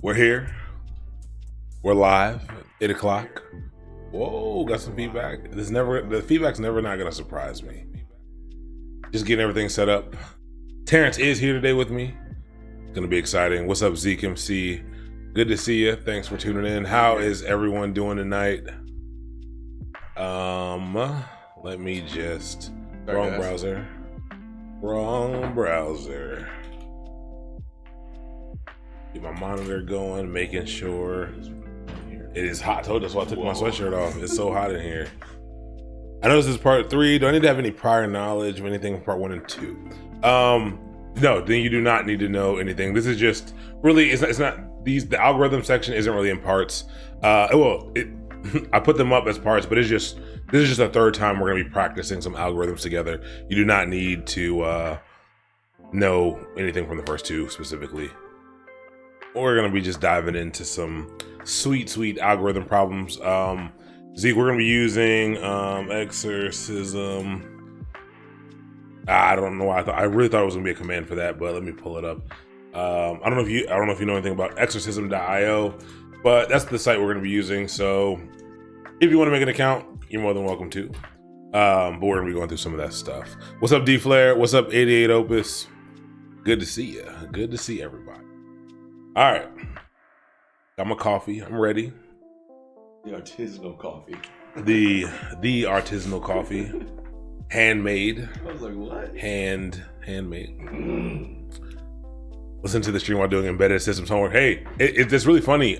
We're here. We're live. 8 o'clock. Whoa, got some feedback. The feedback's never not gonna surprise me. Just getting everything set up. Terrence is here today with me. It's gonna be exciting. What's up, Zeke MC? Good to see you. Thanks for tuning in. How is everyone doing tonight? Let me just wrong browser. Get my monitor going, making sure it is hot. I told you that's why I took my sweatshirt off. It's so hot in here. I know this is part 3. Do I need to have any prior knowledge of anything from part 1 and 2? No, then you do not need to know anything. This is just really, it's not the algorithm section isn't really in parts. I put them up as parts, but this is just the third time we're gonna be practicing some algorithms together. You do not need to know anything from the first 2 specifically. We're gonna be just diving into some sweet algorithm problems. Zeke, we're gonna be using exorcism. I don't know why I really thought it was gonna be a command for that, but let me pull it up. I don't know if you know anything about exorcism.io, but that's the site we're gonna be using. So if you want to make an account, you're more than welcome to. But we're gonna be going through some of that stuff. What's up, D Flare? What's up, 88 Opus? Good to see you. Good to see everybody. All right, got my coffee. I'm ready. The artisanal coffee. The artisanal coffee, handmade. I was like, what? Handmade. Listen to the stream while doing embedded systems homework. Hey, it's really funny.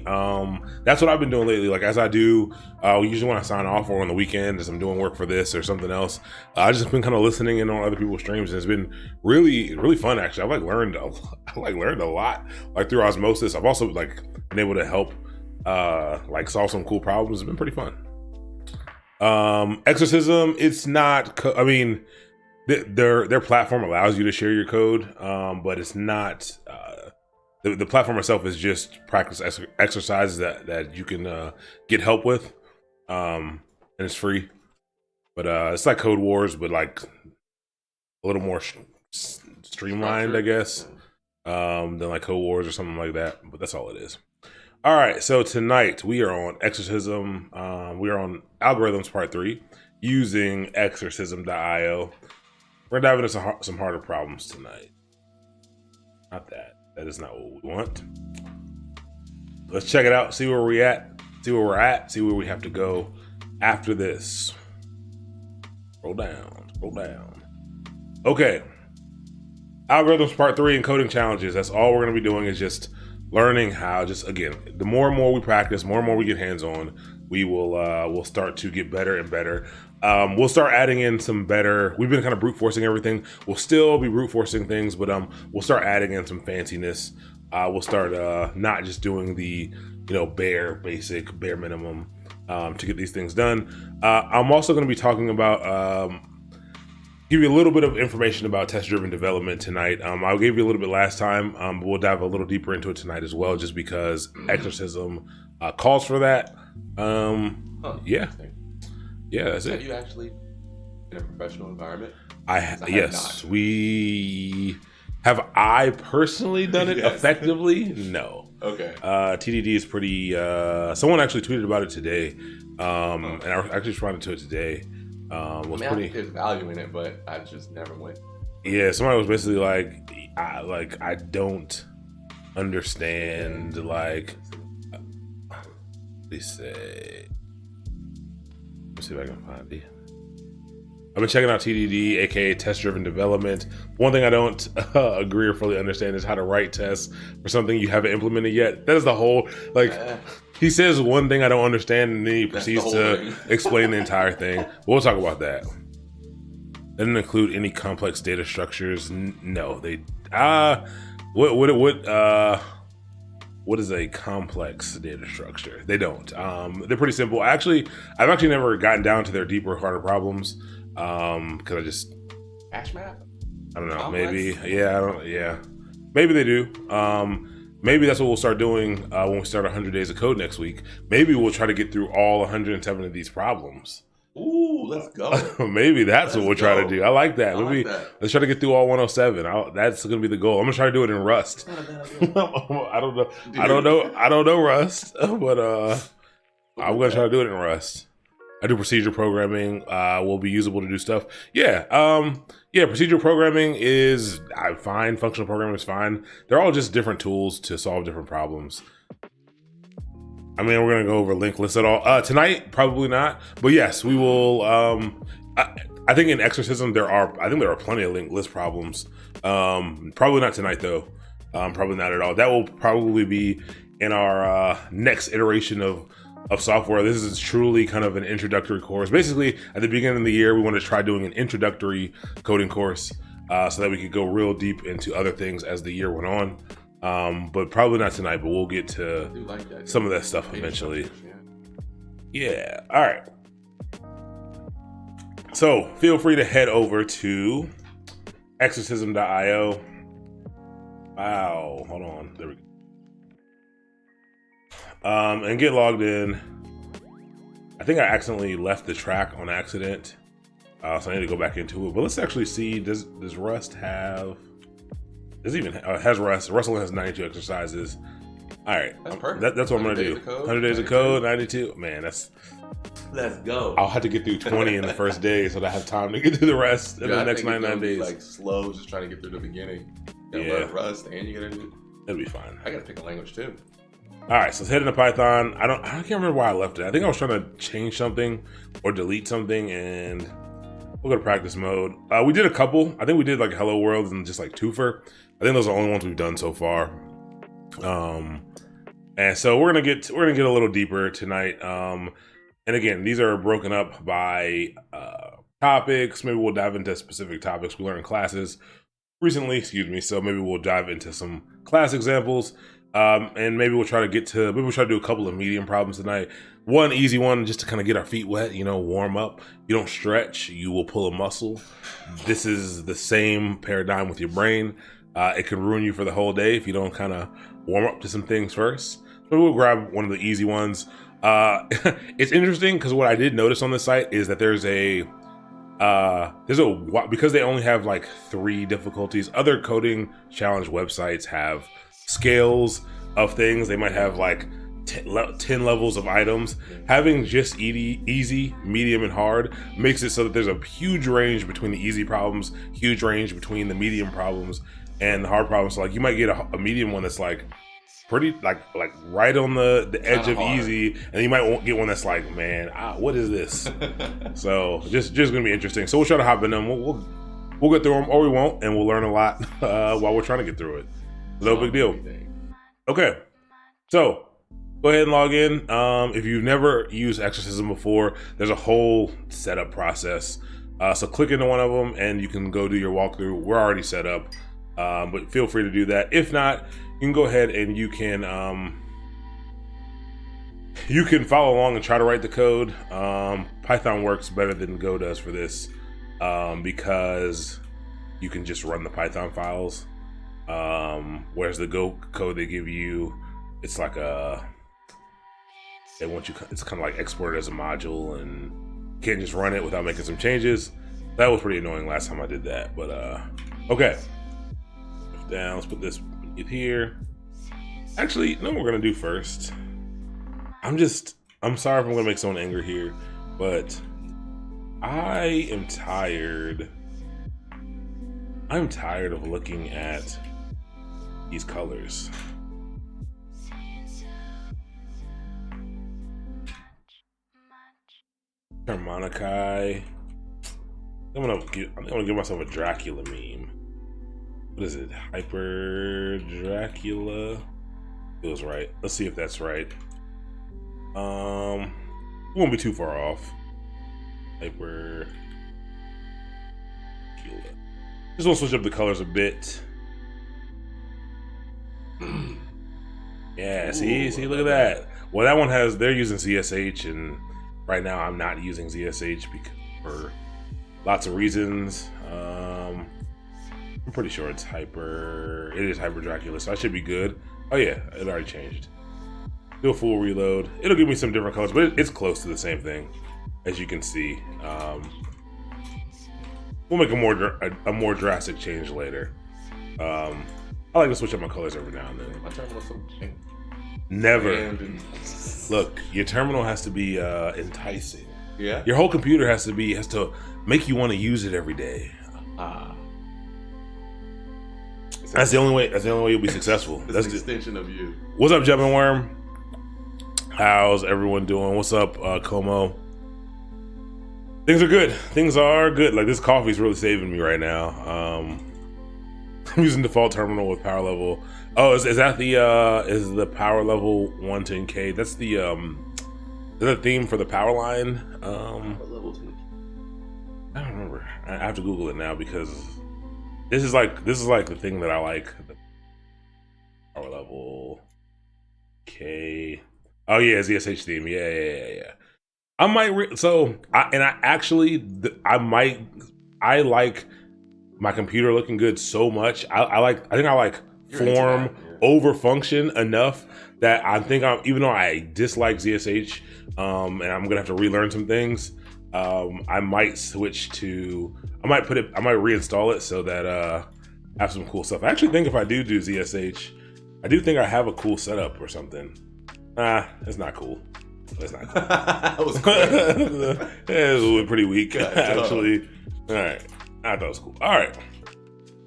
That's what I've been doing lately. Like as I do, usually when I sign off or on the weekend as I'm doing work for this or something else, I just been kind of listening in on other people's streams, and it's been really fun. Actually, I've learned a lot like through osmosis. I've also been able to help solve some cool problems. It's been pretty fun. Exorcism, it's not. Their platform allows you to share your code, but it's not. The platform itself is just practice exercises that you can get help with, and it's free. But it's like Code Wars, but like a little more streamlined, I guess, than like Code Wars or something like that. But that's all it is. All right, so tonight we are on exorcism. We are on algorithms part 3 using exorcism.io. We're diving into some harder problems tonight. Not that. That is not what we want. Let's check it out. See where we're at. See where we have to go after this. Scroll down. Okay. Algorithms part 3 encoding challenges. That's all we're going to be doing is just learning how. Just again, the more and more we practice, more and more we get hands on, we will we'll start to get better and better. We'll start adding in some better. We've been kind of brute forcing everything. We'll still be brute forcing things, but we'll start adding in some fanciness. We'll start not just doing the bare minimum to get these things done. I'm also going to be talking about give you a little bit of information about test-driven development tonight. I gave you a little bit last time, but we'll dive a little deeper into it tonight as well, just because exorcism calls for that. Yeah, that's it. Have you actually in a professional environment? Yes. I personally done it effectively? No. Okay. TDD is pretty. Someone actually tweeted about it today, and I actually responded to it today. I think there's value in it, but I just never went. Yeah, somebody was basically like, I don't understand. They say. Let's see if I can find it. I've been checking out TDD, aka test-driven development. One thing I don't agree or fully understand is how to write tests for something you haven't implemented yet. That is the whole he says one thing I don't understand, and then he proceeds to explain the entire thing. We'll talk about that. They didn't include any complex data structures. No, they. What is a complex data structure? They don't. They're pretty simple. I've actually never gotten down to their deeper, harder problems. Because I just hash map. I don't know. Complex? Maybe. Yeah. Maybe they do. Maybe that's what we'll start doing when we start 100 Days of Code next week. Maybe we'll try to get through all 107 of these problems. Ooh, let's go. Maybe that's what we'll try to do. I like that. Maybe let's try to get through all 107. That's gonna be the goal. I'm gonna try to do it in Rust. I don't know. Dude. I don't know Rust, but I'm gonna try to do it in Rust. I do procedure programming. Will be usable to do stuff. Yeah. Procedural programming is fine. Functional programming is fine. They're all just different tools to solve different problems. I mean, we're gonna go over linked lists at all tonight. Probably not, but yes, we will. I think in exorcism there are plenty of linked list problems. Probably not tonight though. Probably not at all. That will probably be in our next iteration of software. This is truly kind of an introductory course. Basically, at the beginning of the year, we want to try doing an introductory coding course so that we could go real deep into other things as the year went on. But probably not tonight, but we'll get to some of that stuff eventually. Yeah. All right. So feel free to head over to exorcism.io. Wow. Hold on. There we go. And get logged in. I think I accidentally left the track on accident. So I need to go back into it. But let's actually see, does Rust have... This even has Rust. Rust only has 92 exercises. All right, that's perfect. That's what I'm gonna do. 100 days of code, 92. Man, let's go. I'll have to get through 20 in the first day, so that I have time to get through the rest in the next 99 days. Like slow, just trying to get through the beginning. You learn Rust, and you gotta do. It'll be fine. I gotta pick a language too. All right, so let's head into Python. I can't remember why I left it. I think I was trying to change something or delete something, and we'll go to practice mode. We did a couple. I think we did like Hello World and just like Twofer. I think those are the only ones we've done so far. And so we're gonna get a little deeper tonight. And again, these are broken up by topics. Maybe we'll dive into specific topics we learned in classes recently. So maybe we'll dive into some class examples. And maybe we'll try to do a couple of medium problems tonight. One easy one just to kind of get our feet wet, warm up. You don't stretch, you will pull a muscle. This is the same paradigm with your brain. It can ruin you for the whole day if you don't kind of warm up to some things first. So we'll grab one of the easy ones. It's interesting because what I did notice on this site is that there's because they only have like 3 difficulties. Other coding challenge websites have scales of things. They might have like 10 levels of items. Having just easy, medium, and hard makes it so that there's a huge range between the easy problems, huge range between the medium problems and the hard problems. So like you might get a medium one that's like pretty like right on the edge of hard. Easy, and you might get one that's like, man, what is this? So just gonna be interesting. So we'll try to hop in them. We'll get through them, or we won't, and we'll learn a lot while we're trying to get through it. No big deal. Okay, so go ahead and log in. If you've never used Exorcism before, there's a whole setup process. So click into one of them and you can go do your walkthrough. We're already set up, but feel free to do that. If not, you can go ahead and you can follow along and try to write the code. Python works better than Go does for this because you can just run the Python files. Whereas the Go code they give you, it's like it's kind of like exported as a module and you can't just run it without making some changes. That was pretty annoying last time I did that, but okay. Down, let's put this here. Actually, no, we're gonna do first. I'm sorry if I'm gonna make someone angry here, but I am tired. I'm tired of looking at these colors. Harmonici. I'm gonna give myself a Dracula meme. What is it? Hyper Dracula? Feels right. Let's see if that's right. We won't be too far off. Hyper Dracula. Just want to switch up the colors a bit. Yeah, see, look at that. Well, that one they're using ZSH, and right now I'm not using ZSH for lots of reasons. I'm pretty sure it is Hyper Dracula, so I should be good. Oh yeah, it already changed. Do a full reload. It'll give me some different colors, but it's close to the same thing. as you can see. We'll make a more drastic change later. I like to switch up my colors every now and then. My terminal's so pink. Never. Look, your terminal has to be enticing. Yeah. Your whole computer has to make you want to use it every day. That's the only way. That's the only way you'll be successful. That's an extension of you. What's up, Jumpin' Worm? How's everyone doing? What's up, Como? Things are good. Things are good. Like, this coffee's really saving me right now. I'm using default terminal with power level. Oh, is that the power level 110K? That's the is that a theme for the power line? Level 10. I don't remember. I have to Google it now because this is like the thing that I like. The power level K. Oh yeah, ZSH theme. Yeah. I might I like my computer looking good so much. I think I like form over function enough that I think even though I dislike ZSH, and I'm gonna have to relearn some things, I might reinstall it so that I have some cool stuff. I actually think if I do ZSH, I do think I have a cool setup or something. It's not cool. It's not cool. That was cool. It was pretty weak, actually. All right. I thought it was cool. All right.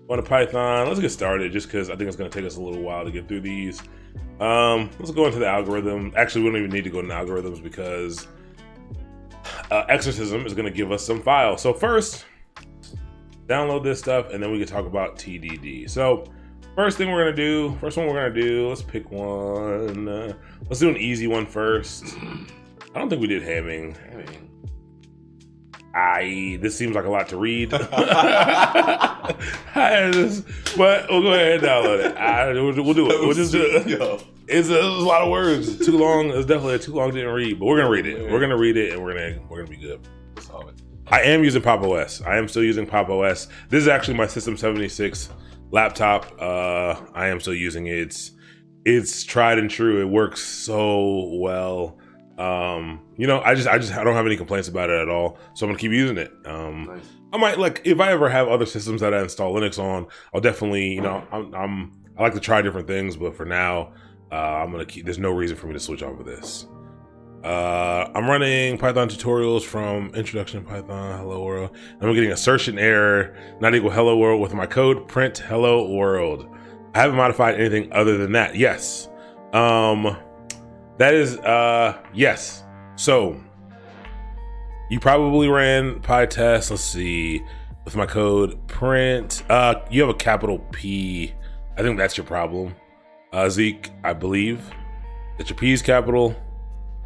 On to Python. Let's get started just because I think it's going to take us a little while to get through these. Let's go into the algorithm. Actually, we don't even need to go into algorithms because Exorcism is going to give us some files. So first, download this stuff, and then we can talk about TDD. So first one we're going to do, let's pick one. Let's do an easy one first. I don't think we did hamming. This seems like a lot to read. But we'll go ahead and download it. We'll do it. We'll just do it. It's a lot of words. Too long. It's definitely too long to read, but we're gonna read it. We're gonna read it, and we're gonna be good. I am using Pop! OS. I am still using Pop! OS. This is actually my System 76 laptop. I am still using it. It's tried and true. It works so well. I don't have any complaints about it at all, so I'm gonna keep using it. Nice. I might if I ever have other systems that I install Linux on, I'll definitely, I like to try different things, but for now, I'm gonna keep. There's no reason for me to switch off of this. I'm running Python tutorials from Introduction to Python, Hello World. And I'm getting Assertion Error not equal Hello World with my code print Hello World. I haven't modified anything other than that. Yes. That is, yes. So, you probably ran PyTest, let's see, with my code print. You have a capital P. I think that's your problem. Zeke, I believe that your P is capital.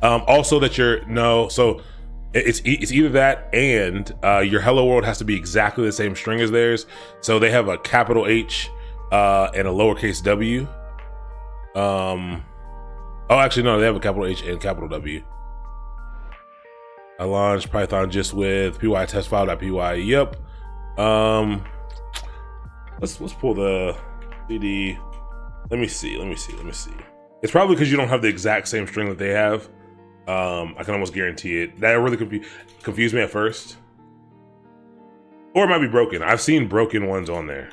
Also that so it's either that and your Hello World has to be exactly the same string as theirs. So they have a capital H and a lowercase w. Oh, actually, no, they have a capital H and capital W. I launched Python just with pytestfile.py. Yep. Let's pull the CD. Let me see. It's probably because you don't have the exact same string that they have. I can almost guarantee it. That really confused me at first. Or it might be broken. I've seen broken ones on there.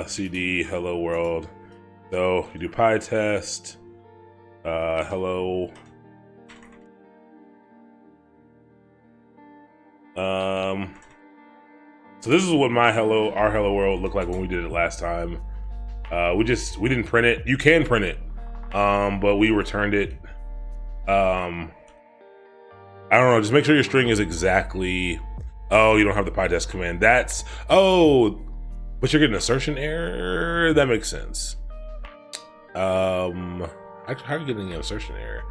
CD, hello world. So you do PyTest. Hello. So this is what our hello world looked like when we did it last time. We didn't print it. You can print it, but we returned it. I don't know. Just make sure your string is exactly. Oh, you don't have the PyTest command. But you're getting assertion error. That makes sense. How are you getting an assertion error?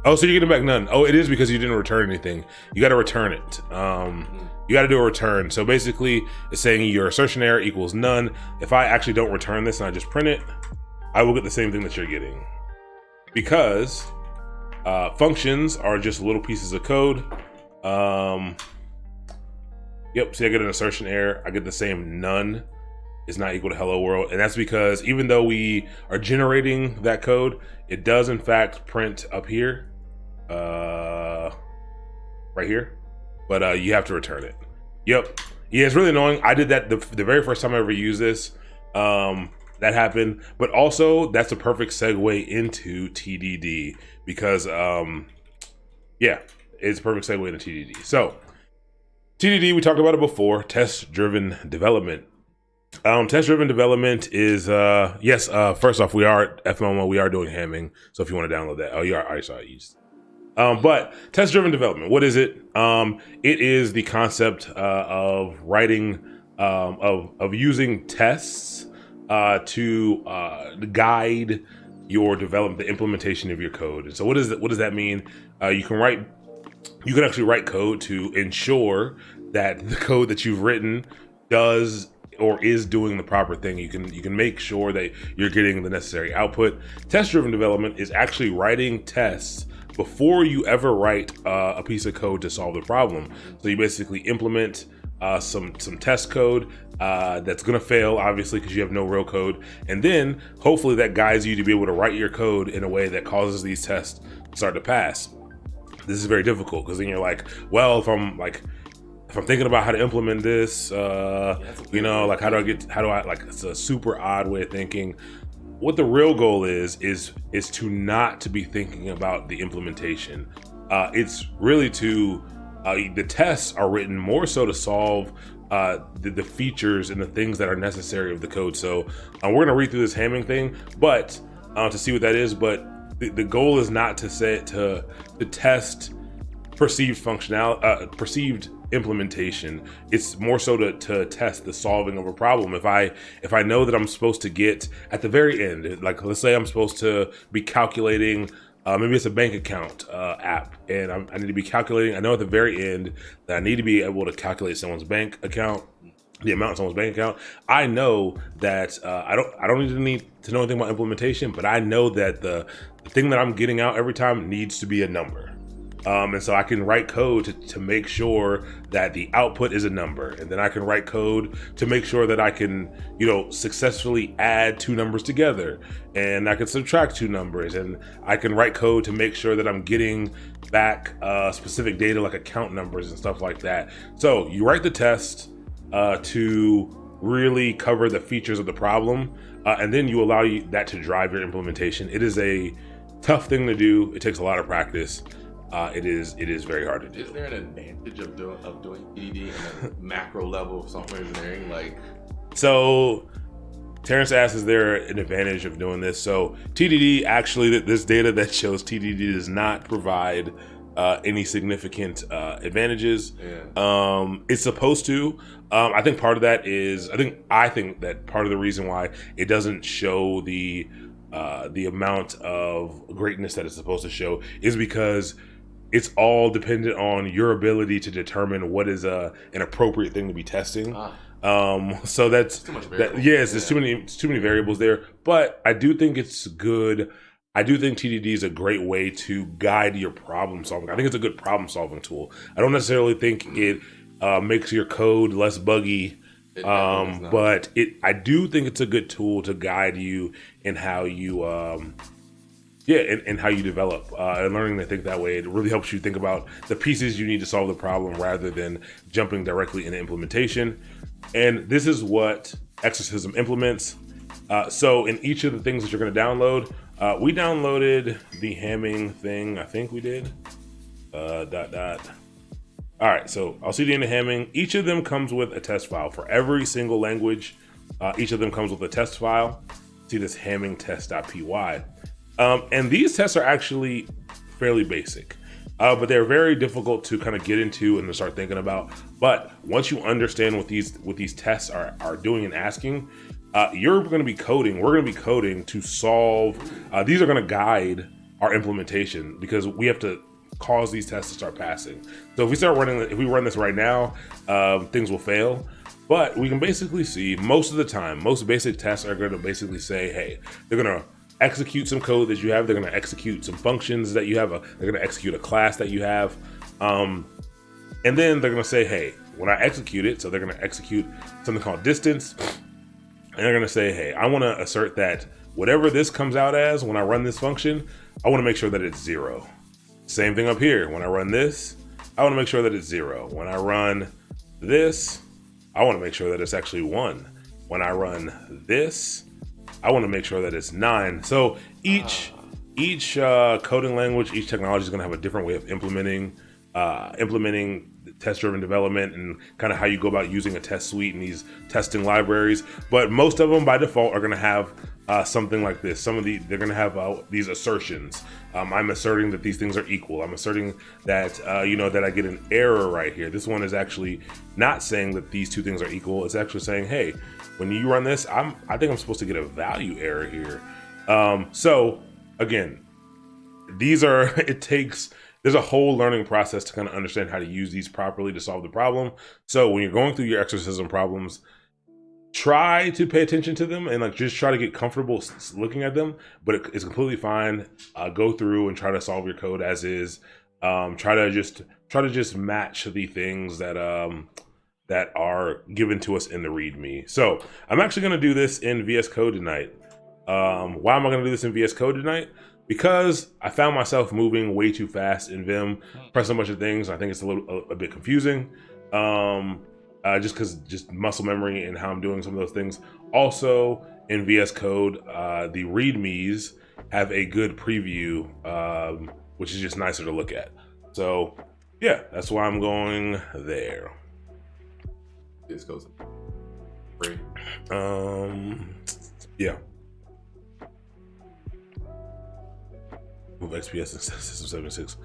Oh, so you're getting back none. Oh, it is because you didn't return anything. You got to return it. You got to do a return. So basically, it's saying your assertion error equals none. If I actually don't return this and I just print it, I will get the same thing that you're getting. Because functions are just little pieces of code. Yep, see I get an assertion error. I get the same none is not equal to hello world. And that's because even though we are generating that code, it does in fact print up here. right here, but you have to return it. Yep. Yeah, it's really annoying. I did that the very first time I ever used this. That happened, but also that's a perfect segue into TDD because, yeah, it's a perfect segue into TDD. So TDD, we talked about it before, test-driven development. Test-driven development is, yes, first off, we are, FMOMO, we are doing hamming. So if you want to download that, oh, you are, I saw it used. But test-driven development, what is it? It is the concept of writing, of using tests to guide your development, the implementation of your code. And so what does that mean? You can actually write code to ensure that the code that you've written does or is doing the proper thing. You can make sure that you're getting the necessary output. Test-driven development is actually writing tests before you ever write a piece of code to solve the problem. So you basically implement some test code that's gonna fail, obviously, because you have no real code. And then hopefully that guides you to be able to write your code in a way that causes these tests to start to pass. This is very difficult because then you're like, well, if I'm thinking about how to implement this, you know, like how do I, like, it's a super odd way of thinking. What the real goal is to not to be thinking about the implementation. It's really the tests are written more so to solve the features and the things that are necessary of the code. So we're gonna read through this hamming thing, but to see what that is. But the goal is not to test perceived functionality, perceived implementation. It's more so to test the solving of a problem. If I know that I'm supposed to get at the very end, like let's say I'm supposed to be calculating, maybe it's a bank account app, and I need to be calculating. I know at the very end that I need to be able to calculate someone's bank account, the amount in someone's bank account. I know that I don't need to know anything about implementation, but I know that the thing that I'm getting out every time needs to be a number. And so I can write code to make sure that the output is a number. And then I can write code to make sure that I can, you know, successfully add two numbers together. And I can subtract two numbers. And I can write code to make sure that I'm getting back specific data like account numbers and stuff like that. So you write the test to really cover the features of the problem. And then you allow that to drive your implementation. It is a tough thing to do. It takes a lot of practice. It is very hard to do. Is there an advantage of doing TDD in a macro level of software engineering? Like, so Terrence asks, is there an advantage of doing this? So TDD, actually, this data that shows TDD does not provide any significant advantages. Yeah. It's supposed to. I think part of that is, I think that part of the reason why it doesn't show the amount of greatness that it's supposed to show is because it's all dependent on your ability to determine what is an appropriate thing to be testing. So that's too much yes, there's too many variables there. But I do think it's good. I do think TDD is a great way to guide your problem solving. I think it's a good problem solving tool. I don't necessarily think it makes your code less buggy. But I do think it's a good tool to guide you in how you and how you develop and learning to think that way. It really helps you think about the pieces you need to solve the problem rather than jumping directly into implementation. And this is what Exorcism implements. So in each of the things that you're going to download, we downloaded the hamming thing. I think we did. All right, so LCD and the hamming, each of them comes with a test file for every single language. Each of them comes with a test file. See this hamming test.py. And these tests are actually fairly basic, but they're very difficult to kind of get into and to start thinking about. But once you understand what these tests are doing and asking, you're going to be coding. We're going to be coding to solve. These are going to guide our implementation because we have to cause these tests to start passing. So if we run this right now, things will fail. But we can basically see most of the time, most basic tests are going to basically say, hey, they're going to execute some code that you have. They're going to execute some functions that you have. They're going to execute a class that you have. And then they're going to say, hey, when I execute it, so they're going to execute something called distance. And they're going to say, hey, I want to assert that whatever this comes out as when I run this function, I want to make sure that it's 0. Same thing up here. When I run this, I want to make sure that it's 0. When I run this, I want to make sure that it's actually 1. When I run this, I want to make sure that it's 9. So each coding language, each technology is going to have a different way of implementing test-driven development and kind of how you go about using a test suite and these testing libraries. But most of them by default are going to have something like this. They're going to have these assertions. I'm asserting that these things are equal. I'm asserting that that I get an error right here. This one is actually not saying that these two things are equal. It's actually saying, hey, when you run this, I think I'm supposed to get a value error here. So again, there's a whole learning process to kind of understand how to use these properly to solve the problem. So when you're going through your exorcism problems, try to pay attention to them and like just try to get comfortable looking at them, but it's completely fine. Go through and try to solve your code as is. Try to just match the things that are given to us in the README. So I'm actually going to do this in VS Code tonight. Why am I going to do this in VS Code tonight? Because I found myself moving way too fast in Vim, pressing a bunch of things. I think it's a bit confusing. Just because muscle memory and how I'm doing some of those things. Also in VS Code, the READMEs have a good preview, which is just nicer to look at. So yeah, that's why I'm going there. This goes free. Yeah. Move XPS and System 76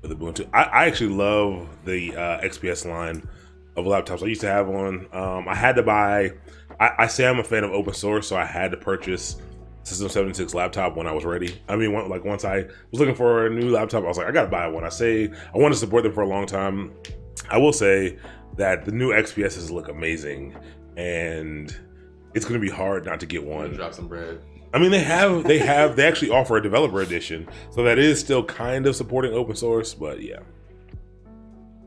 with Ubuntu. I actually love the XPS line of laptops. I used to have one. I had to buy. I say I'm a fan of open source, so I had to purchase System 76 laptop when I was ready. I mean, once I was looking for a new laptop, I was like, I gotta buy one. I want to support them for a long time. I will say that the new XPSs look amazing, and it's gonna be hard not to get one. Drop some bread. I mean, they actually offer a developer edition, so that is still kind of supporting open source, but yeah.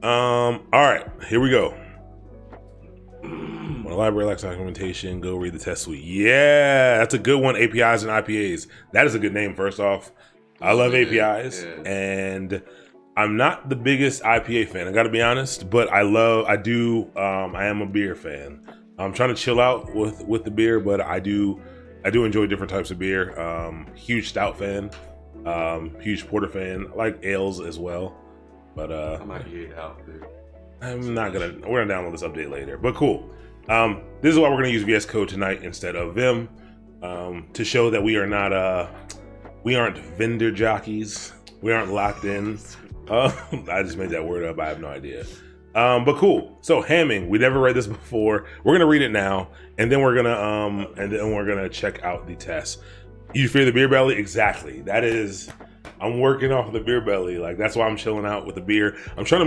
All right, here we go. When a library lacks documentation, go read the test suite. Yeah, that's a good one. APIs and IPAs. That is a good name. First off, I love APIs, and I'm not the biggest IPA fan. I got to be honest, but I am a beer fan. I'm trying to chill out with the beer, but I do enjoy different types of beer. Huge stout fan, huge porter fan. I like ales as well, but I might get out, dude. we're gonna download this update later, but cool. This is why we're gonna use VS Code tonight instead of Vim, to show that we aren't vendor jockeys. We aren't locked in. I just made that word up. I have no idea. But cool. So hamming, we never read this before. We're gonna read it now, and then we're gonna check out the test. You fear the beer belly? Exactly. That is, I'm working off the beer belly. Like that's why I'm chilling out with the beer. I'm actually trying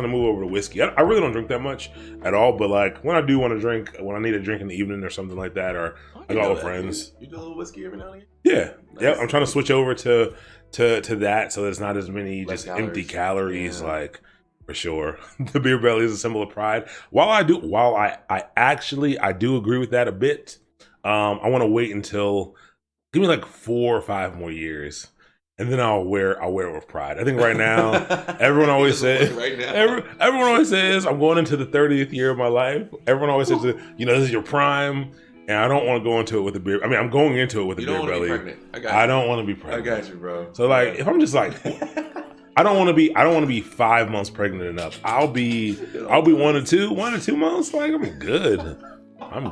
to move over to whiskey. I really don't drink that much at all, but like when I do want to drink, when I need a drink in the evening or something like that, or I go with friends. You do a little whiskey every now and again? Yeah. Nice. Yep. I'm trying to switch over to that, so there's not as many Less just calories. empty calories, like. For sure. The beer belly is a symbol of pride. While I do agree with that a bit, I want to wait until, give me like 4 or 5 more years, and then I'll wear it with pride. I think right now, everyone always says, everyone always says, I'm going into the 30th year of my life. Everyone always says, this is your prime, and I don't want to go into it with a beer. I mean, I'm going into it with a beer belly. I don't want to be pregnant. I got you, bro. So like, if I'm just like, I don't want to be 5 months pregnant and up. I'll be 1 or 2 months. Like I'm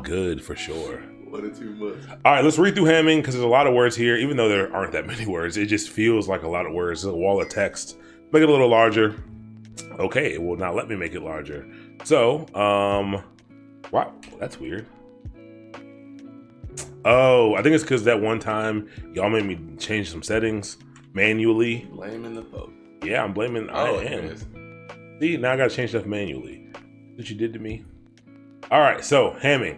good for sure. 1 or 2 months. All right, let's read through hamming because there's a lot of words here. Even though there aren't that many words, it just feels like a lot of words. There's a wall of text. Make it a little larger. Okay, it will not let me make it larger. So, wow, that's weird. Oh, I think it's because that one time y'all made me change some settings manually. Blaming the folks. Yeah, I'm blaming. I am. See, now I gotta change stuff manually. What you did to me. All right, so hamming.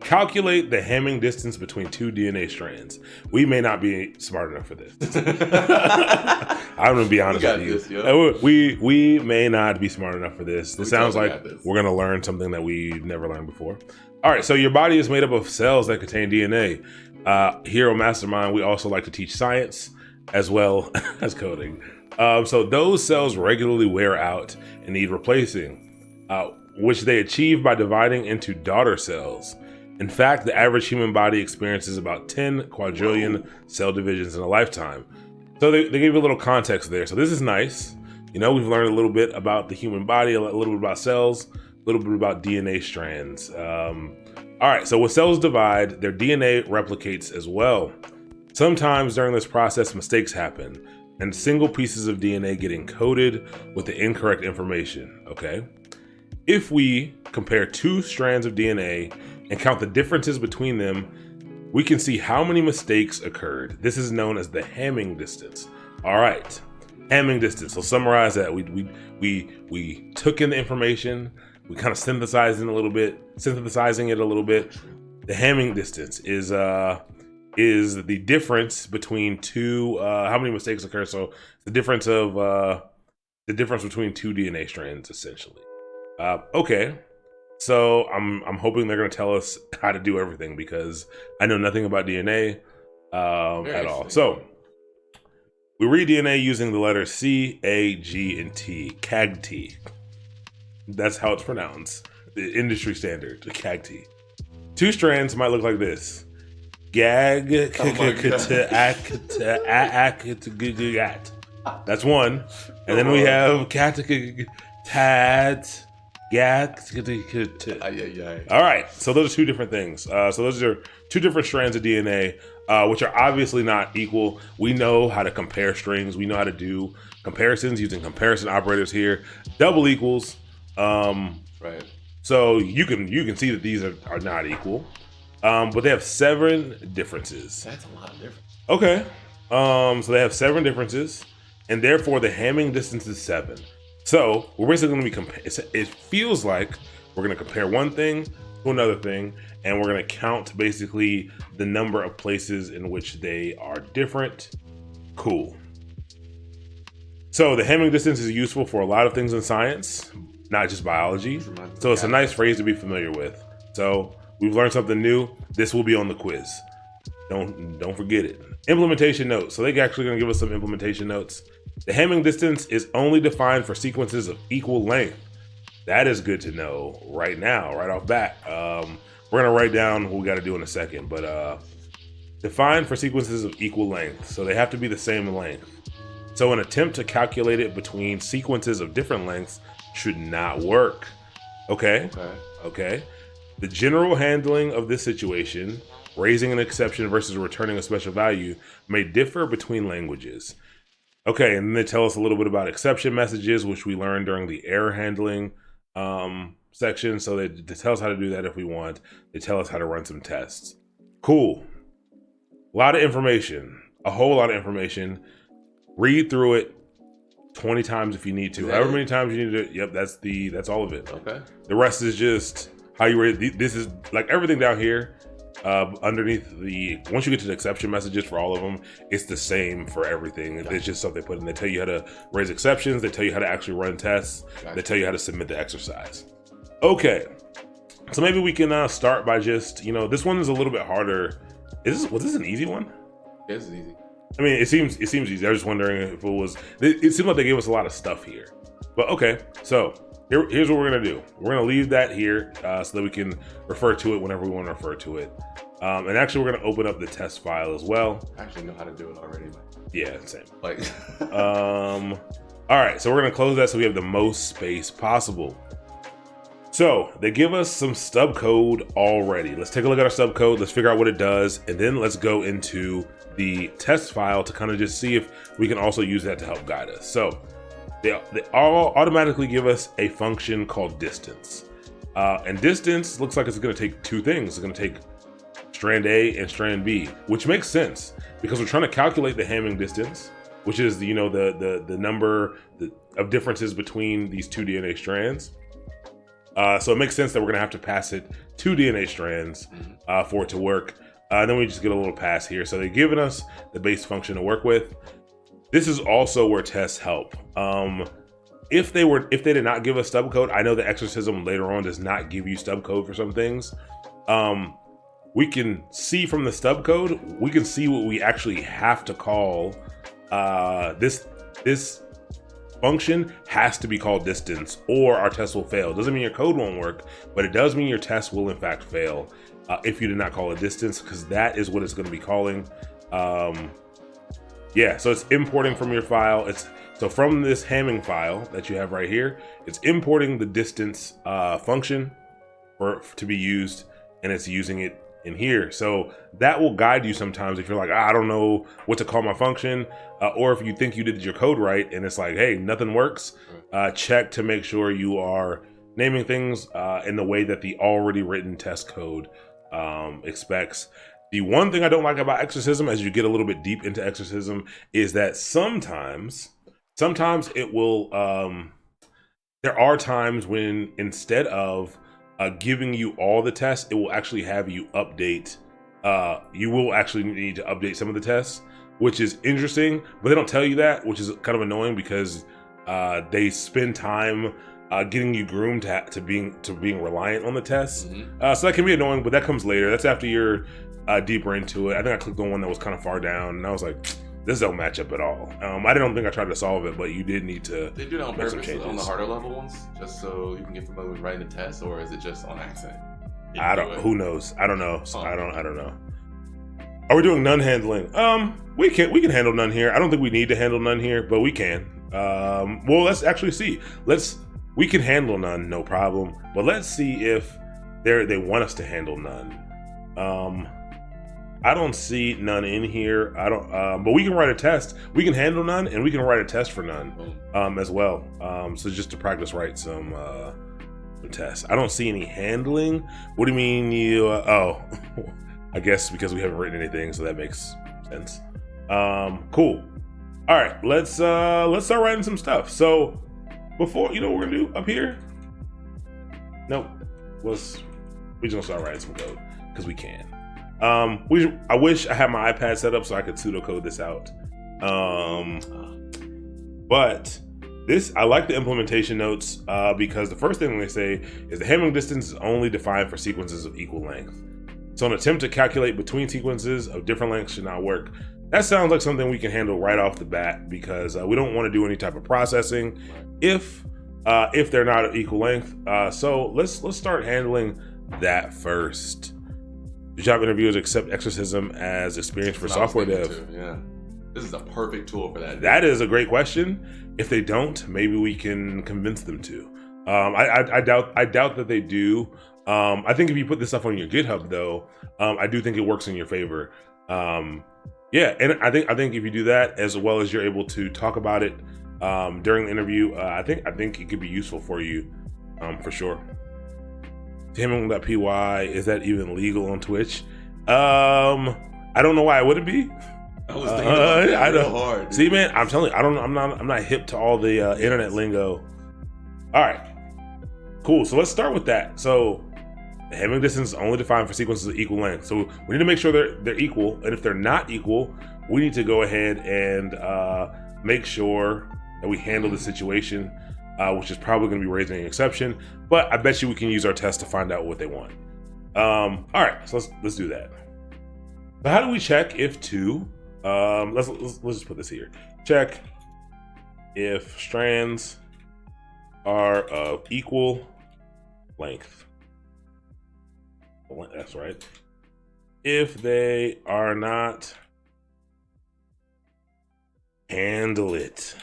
Calculate the hamming distance between 2 DNA strands. We may not be smart enough for this. I'm gonna be honest with you. We may not be smart enough for this. This sounds like we're gonna learn something that we've never learned before. All right, so your body is made up of cells that contain DNA. Here on Mastermind, we also like to teach science as well as coding. So those cells regularly wear out and need replacing, which they achieve by dividing into daughter cells. In fact, the average human body experiences about 10 quadrillion cell divisions in a lifetime. So they gave you a little context there. So this is nice. You know, we've learned a little bit about the human body, a little bit about cells, a little bit about DNA strands. All right, so when cells divide, their DNA replicates as well. Sometimes during this process, mistakes happen, and single pieces of DNA get encoded with the incorrect information, okay? If we compare two strands of DNA and count the differences between them, we can see how many mistakes occurred. This is known as the Hamming distance. All right, Hamming distance. So summarize that. We took in the information, we kind of synthesizing it a little bit. The Hamming distance is the difference between two. How many mistakes occur? So the difference between two DNA strands, essentially. Okay. So I'm hoping they're going to tell us how to do everything because I know nothing about DNA at all. So we read DNA using the letters C, A, G, and T. CAG-T. That's how it's pronounced. The industry standard, the CAG-T. Two strands might look like this. Gag. That's one. And then we have tat. All right, so those are two different things. So those are two different strands of DNA, which are obviously not equal. We know how to compare strings. We know how to do comparisons using comparison operators here. Double equals. Right. So you can see that these are not equal, but they have 7 differences. That's a lot of difference. Okay. So they have 7 differences, and therefore the Hamming distance is 7. So we're basically going to be it feels like we're going to compare one thing to another thing, and we're going to count basically the number of places in which they are different. Cool. So the Hamming distance is useful for a lot of things in science, not just biology. So it's a nice phrase to be familiar with. So we've learned something new. This will be on the quiz. Don't forget it. Implementation notes. So they're actually going to give us some implementation notes. The Hamming distance is only defined for sequences of equal length. That is good to know right now, right off bat. We're going to write down what we got to do in a second, but defined for sequences of equal length. So they have to be the same length. So an attempt to calculate it between sequences of different lengths should not work. Okay. The general handling of this situation, raising an exception versus returning a special value, may differ between languages. Okay, and then they tell us a little bit about exception messages, which we learned during the error handling section. So they tell us how to do that if we want. They tell us how to run some tests. Cool. A lot of information, a whole lot of information. Read through it 20 times if you need to. However many times you need to. Yep, that's all of it. Okay. The rest is just how you read. This is like everything down here. Underneath once you get to the exception messages for all of them, it's the same for everything. Gotcha. It's just stuff they put in. They tell you how to raise exceptions. They tell you how to actually run tests. Gotcha. They tell you how to submit the exercise. Okay, so maybe we can start by just, this one is a little bit harder. Was this an easy one? This is easy. I mean, it seems easy. I was just wondering if it was. It seemed like they gave us a lot of stuff here, but okay. So here's what we're gonna do. We're gonna leave that here so that we can refer to it whenever we want to refer to it. And actually, we're gonna open up the test file as well. I actually know how to do it already. Yeah, same. Like. All right, so we're gonna close that so we have the most space possible. So they give us some stub code already. Let's take a look at our stub code. Let's figure out what it does, and then let's go into the test file to kind of just see if we can also use that to help guide us. So they all automatically give us a function called distance. And distance looks like it's going to take 2 things. It's going to take strand A and strand B, which makes sense because we're trying to calculate the Hamming distance, which is the number of differences between these 2 DNA strands. So it makes sense that we're going to have to pass it 2 DNA strands for it to work. And then we just get a little pass here. So they've given us the base function to work with. This is also where tests help. If they did not give us stub code, I know the exorcism later on does not give you stub code for some things. We can see from the stub code, we can see what we actually have to call this this function has to be called distance or our test will fail. Doesn't mean your code won't work, but it does mean your test will in fact fail if you did not call it distance, because that is what it's going to be calling. Yeah, so it's importing from your file. So from this Hamming file that you have right here, it's importing the distance function to be used, and it's using it in here. So that will guide you sometimes if you're like, I don't know what to call my function, or if you think you did your code right and it's like, hey, nothing works, check to make sure you are naming things in the way that the already written test code expects. The one thing I don't like about exorcism, as you get a little bit deep into exorcism, is that sometimes it will, there are times when instead of giving you all the tests, it will actually have you update. You will actually need to update some of the tests, which is interesting, but they don't tell you that, which is kind of annoying because they spend time getting you groomed to being reliant on the tests. So that can be annoying, but that comes later. That's after you're deeper into it. I think I clicked on one that was kind of far down, and I was like, this don't match up at all. I don't think I tried to solve it, but you did need to. They do that on purpose on the harder level ones, just so you can get familiar with writing the test, or is it just on accident? Who knows? I don't know. I don't know. Are we doing none handling? We can handle none here. I don't think we need to handle none here, but we can. Well, let's actually see. We can handle none, no problem. But let's see if they want us to handle none. I don't see none in here. I don't. But we can write a test. We can handle none, and we can write a test for none as well. So just to practice write some tests. I don't see any handling. What do you mean you? Oh, I guess because we haven't written anything, so that makes sense. Cool. All right, let's start writing some stuff. So before, what we're gonna do up here? Nope. We just gonna start writing some code because we can. I wish I had my iPad set up so I could pseudocode this out. But I like the implementation notes because the first thing they say is the Hamming distance is only defined for sequences of equal length. So an attempt to calculate between sequences of different lengths should not work. That sounds like something we can handle right off the bat because we don't want to do any type of processing if they're not of equal length. So let's start handling that first. Job interviewers accept exorcism as experience for software dev. Yeah, this is a perfect tool for that. That is a great question. If they don't, maybe we can convince them to. I doubt that they do. I think if you put this stuff on your GitHub, though, I do think it works in your favor. Yeah, and I think if you do that, as well as you're able to talk about it during the interview, I think it could be useful for you, for sure. Hamming.py, is that even legal on Twitch? I don't know why it wouldn't be. I was thinking about that. I know. Hard, dude. See, man, I'm telling you, I'm not hip to all the internet lingo. All right, cool. So let's start with that. So the Hamming distance is only defined for sequences of equal length. So we need to make sure they're equal, and if they're not equal, we need to go ahead and make sure that we handle the situation. Which is probably going to be raising an exception, but I bet you we can use our test to find out what they want. All right, so let's do that. So how do we check if two? Let's just put this here. Check if strands are of equal length. That's right. If they are not, handle it.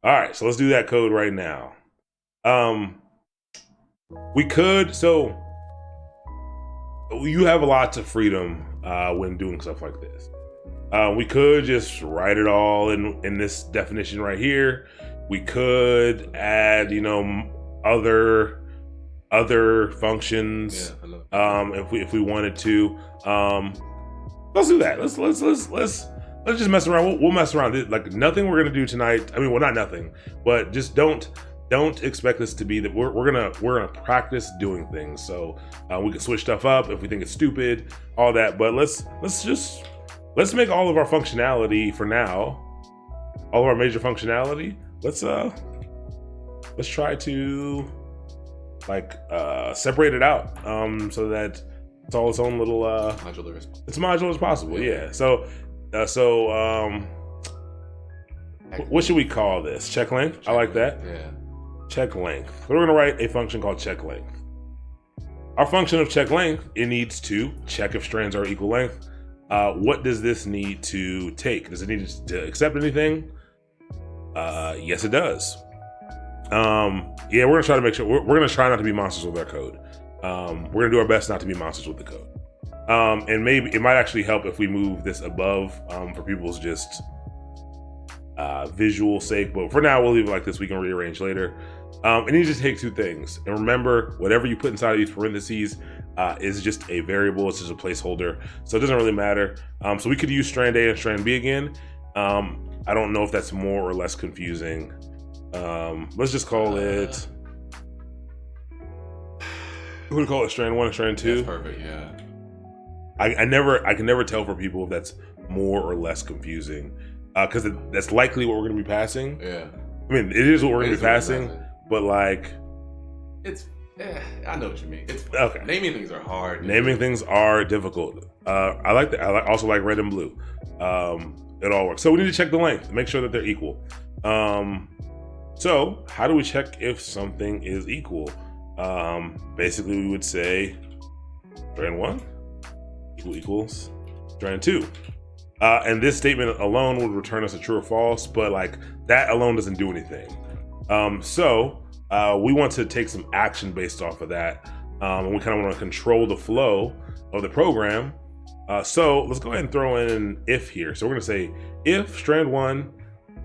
All right, so let's do that code right now. We could, so you have lots of freedom when doing stuff like this. We could just write it all in this definition right here. We could add, other functions, if we wanted to. Let's do that. Let's just mess around. We'll mess around. Like nothing we're gonna do tonight. I mean, well, not nothing, but just don't expect this to be that we're gonna practice doing things. So we can switch stuff up if we think it's stupid, all that. But let's make all of our functionality for now, all of our major functionality. Let's try to separate it out so that it's all its own little modular. It's modular as possible. Yeah. So What should we call this? Check length? I like that. Yeah. Check length. So we're going to write a function called check length. Our function of check length, it needs to check if strands are equal length. What does this need to take? Does it need to accept anything? Yes, it does. Yeah, we're gonna try to make sure we're gonna try not to be monsters with our code. We're gonna do our best not to be monsters with the code. And maybe it might actually help if we move this above for people's just visual sake. But for now, we'll leave it like this. We can rearrange later. And you just take two things. And remember, whatever you put inside of these parentheses is just a variable. It's just a placeholder. So it doesn't really matter. So we could use strand A and strand B again. I don't know if that's more or less confusing. Let's just call it. We're gonna call it strand 1 and strand 2. That's perfect. Yeah. I can never tell for people if that's more or less confusing, because that's likely what we're gonna be passing. Yeah. I mean, it is what we're gonna be passing, but like, it's. I know what you mean. It's okay. Naming things are hard. Naming things are difficult. I like that. Also like red and blue. It all works. So we need to check the length, make sure that they're equal. So how do we check if something is equal? Basically, we would say strand 1 equals strand 2. And this statement alone would return us a true or false, but like that alone doesn't do anything. So we want to take some action based off of that. And we kind of want to control the flow of the program. So let's go ahead and throw in an if here. So we're going to say if strand 1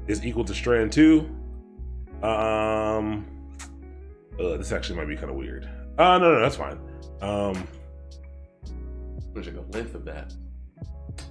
is equal to strand 2. This actually might be kind of weird. No, that's fine. We'll check the length of that.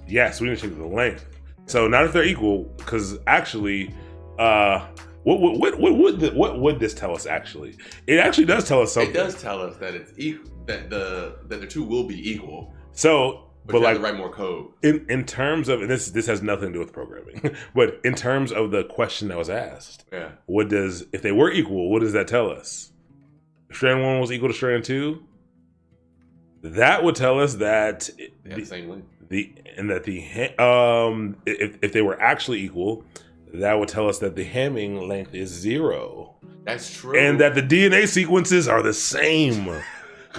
Yes, we need to check the length. So not if they're equal, because actually, what would this tell us? Actually, it actually does tell us something. It does tell us that it's equal, that the two will be equal. So, but you like have to write more code. In terms of, and this has nothing to do with programming, but in terms of the question that was asked, yeah, if they were equal, what does that tell us? If strand 1 was equal to strand 2, that would tell us that they have the same length. If they were actually equal, that would tell us that the Hamming length is 0. That's true. And that the DNA sequences are the same.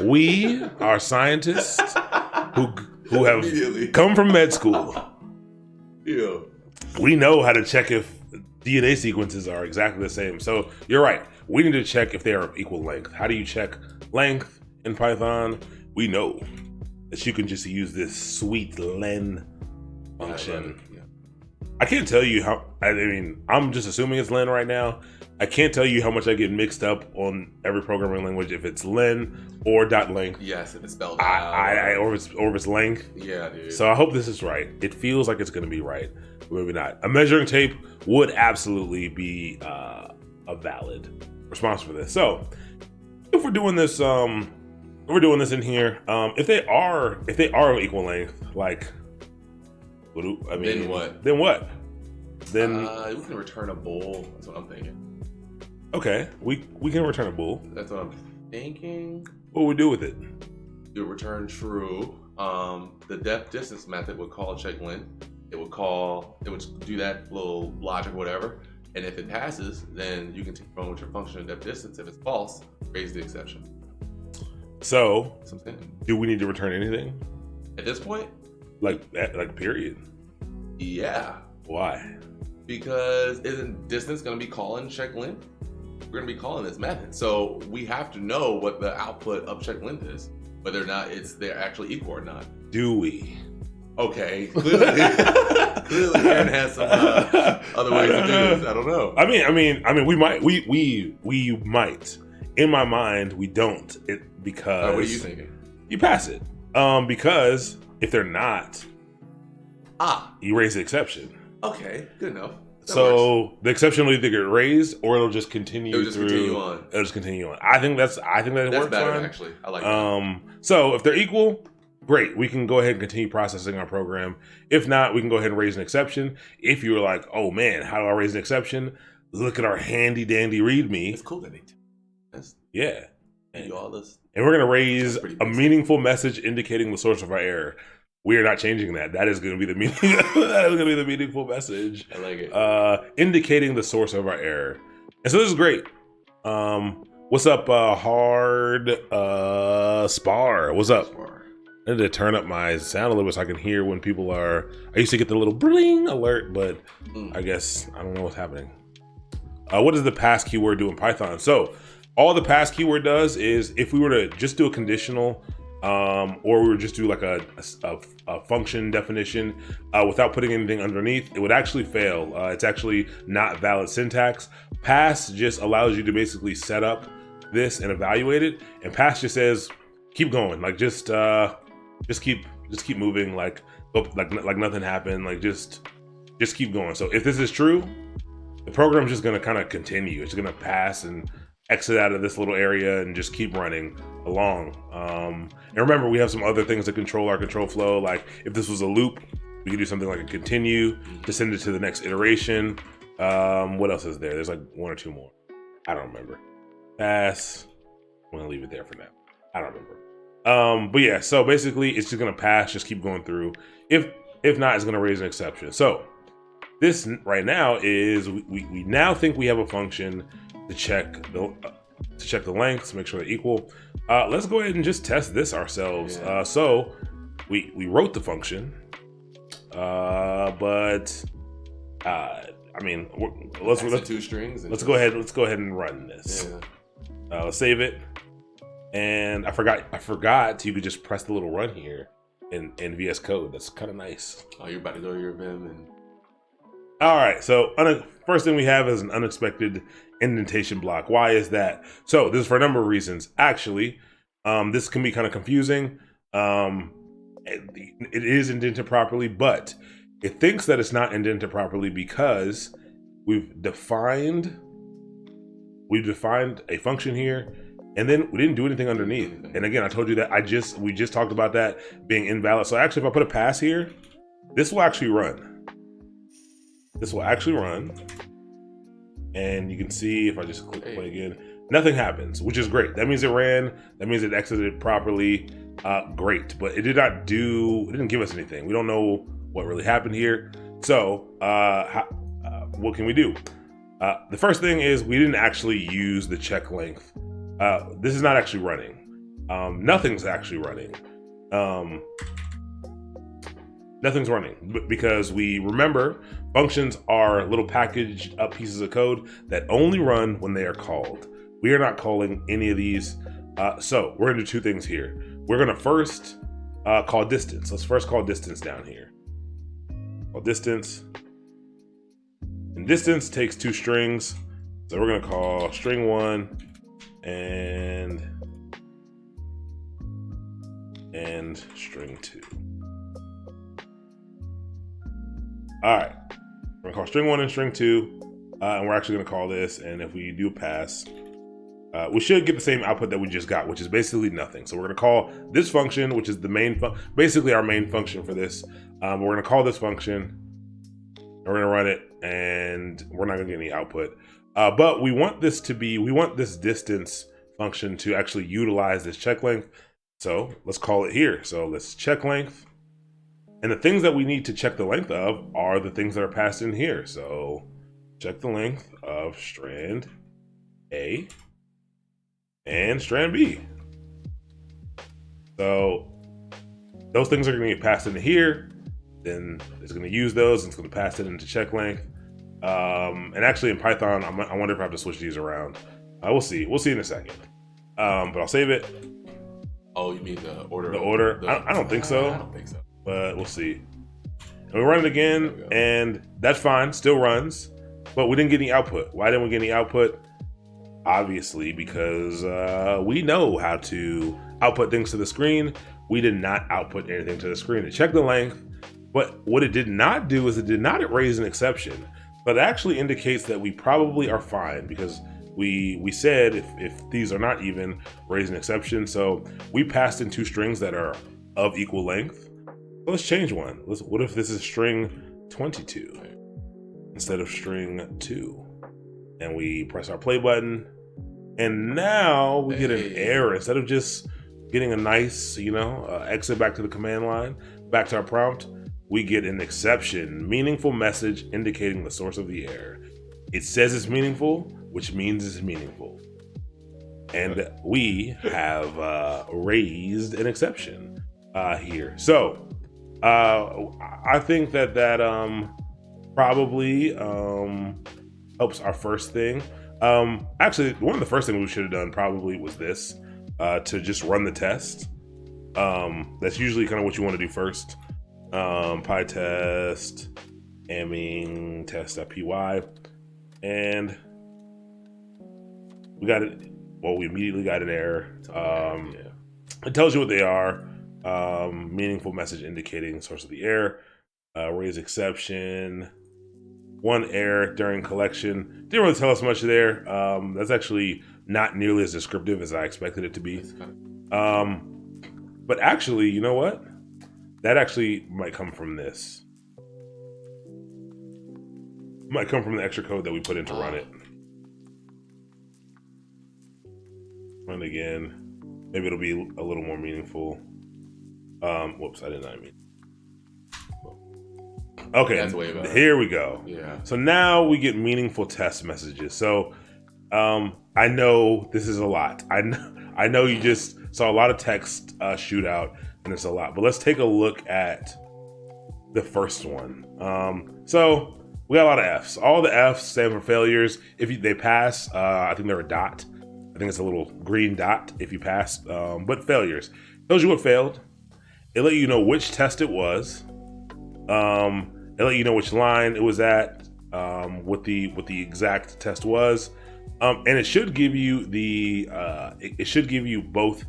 We are scientists who have come from med school. Yeah. We know how to check if DNA sequences are exactly the same. So you're right. We need to check if they are of equal length. How do you check length in Python? We know that you can just use this sweet len function. Yeah. I can't tell you how, I mean, I'm just assuming it's len right now. I can't tell you how much I get mixed up on every programming language if it's len or dot length. Yes, if it's spelled out. Or if it's length. Yeah, dude. So I hope this is right. It feels like it's going to be right, but maybe not. A measuring tape would absolutely be a valid response for this. So if we're doing this, in here. If they are of equal length, like, then what? Then what? Then we can return a bool. That's what I'm thinking. Okay, we can return a bool. That's what I'm thinking. What would we do with it? You return true. The depth distance method would call check length. It would do that little logic, whatever. And if it passes, then you can take on with your function of depth distance. If it's false, raise the exception. So, do we need to return anything at this point? Like period? Yeah. Why? Because isn't distance going to be calling check length? We're going to be calling this method, so we have to know what the output of check length is, whether or not they're actually equal or not. Do we? Okay. Clearly, Aaron has some other ways to do this. I don't know. I mean, we might. We might. In my mind, we don't. Because what are you thinking? You pass it. Because if they're not, you raise the exception. Okay, good enough. So works. The exception will either get raised or it'll just continue. It'll just continue on. I think that works better, fine. Actually, I like that. So if they're equal, great. We can go ahead and continue processing our program. If not, we can go ahead and raise an exception. If you're like, oh man, how do I raise an exception? Look at our handy dandy README. It's cool that they do. Yeah. And do all this. And we're going to raise a meaningful message indicating the source of our error. We are not changing that. That is going to be the meaning. That is going to be the meaningful message. I like it. Indicating the source of our error. And so this is great. What's up, Hard Spar? What's up? I need to turn up my sound a little bit so I can hear when people are. I used to get the little bling alert, but I guess I don't know what's happening. What does the pass keyword do in Python? So all the pass keyword does is if we were to just do a conditional, or we would just do like a function definition without putting anything underneath, it would actually fail. It's actually not valid syntax. Pass just allows you to basically set up this and evaluate it, and pass just says keep going, like just keep moving, like nothing happened, like just keep going. So if this is true, the program's just gonna kind of continue. It's gonna pass and exit out of this little area and just keep running along. And remember, we have some other things to control our control flow. Like if this was a loop, we could do something like a continue to send it to the next iteration. What else is there? There's like one or two more. I don't remember. Pass. I'm gonna leave it there for now. I don't remember. But yeah, so basically it's just gonna pass, just keep going through. If not, it's gonna raise an exception. So this right now is we now think we have a function to check the lengths, make sure they're equal. Let's go ahead and just test this ourselves. Yeah. So we wrote the function, but I mean, let's two strings. Let's go ahead and run this. Yeah. Let's save it. And I forgot you could just press the little run here in VS Code. That's kind of nice. Oh, you're about to go to your Vim and. All right, so first thing we have is an unexpected indentation block. Why is that? So this is for a number of reasons. Actually, this can be kind of confusing. It is indented properly, but it thinks that it's not indented properly because we've defined a function here, and then we didn't do anything underneath. And again, I told you that we just talked about that being invalid. So actually, if I put a pass here, this will actually run. This will actually run, and you can see if I just click play again, nothing happens, which is great. That means it ran. That means it exited properly. Great, but it didn't give us anything. We don't know what really happened here. So what can we do? The first thing is we didn't actually use the check length. This is not actually running. Nothing's actually running. Nothing's running because we remember functions are little packaged up pieces of code that only run when they are called. We are not calling any of these. So we're gonna do two things here. We're gonna first call distance. Let's first call distance down here. Call distance. And distance takes two strings. So we're gonna call string 1 and string 2. All right, we're gonna call string 1 and string 2, and we're actually gonna call this, and if we do a pass, we should get the same output that we just got, which is basically nothing. So we're gonna call this function, which is the main basically our main function for this. We're gonna call this function, and we're gonna run it, and we're not gonna get any output. But we want this distance function to actually utilize this check length. So let's call it here. So let's check length. And the things that we need to check the length of are the things that are passed in here. So check the length of strand A and strand B. So those things are going to get passed into here. Then it's going to use those and it's going to pass it into check length. And actually in Python, I wonder if I have to switch these around. We'll see. We'll see in a second. But I'll save it. Oh, you mean the order? The order? I don't think so. I don't think so. But we'll see. And we run it again, and that's fine, still runs, but we didn't get any output. Why didn't we get any output? Obviously, because we know how to output things to the screen. We did not output anything to the screen to check the length, but what it did not do is it did not raise an exception, but it actually indicates that we probably are fine because we said if these are not even, raise an exception. So we passed in two strings that are of equal length. Let's change one. What if this is string 22 instead of string 2? And we press our play button, and now we get an error. Instead of just getting a nice, exit back to the command line, back to our prompt, we get an exception, meaningful message indicating the source of the error. It says it's meaningful, which means it's meaningful. And we have raised an exception here. So I think that probably helps our first thing. Actually, one of the first things we should have done probably was this, to just run the test. That's usually kind of what you want to do first. PyTest, hamming test.py, and we got it. Well, we immediately got an error. It tells you what they are. Meaningful message indicating source of the error. Raise exception. One error during collection. Didn't really tell us much there. That's actually not nearly as descriptive as I expected it to be. But actually, you know what? That actually might come from this. Might come from the extra code that we put in to run it. Run again. Maybe it'll be a little more meaningful. Whoops, I did not mean. Okay, That's way better. Here we go. Yeah. So now we get meaningful test messages. So I know this is a lot. I know you just saw a lot of text shoot out, and it's a lot. But let's take a look at the first one. So we got a lot of Fs. All the Fs stand for failures. If they pass, I think they're a dot. I think it's a little green dot if you pass. But failures. Tells you what failed. It let you know which test it was. It let you know which line it was at, what the exact test was, and it should give you it should give you both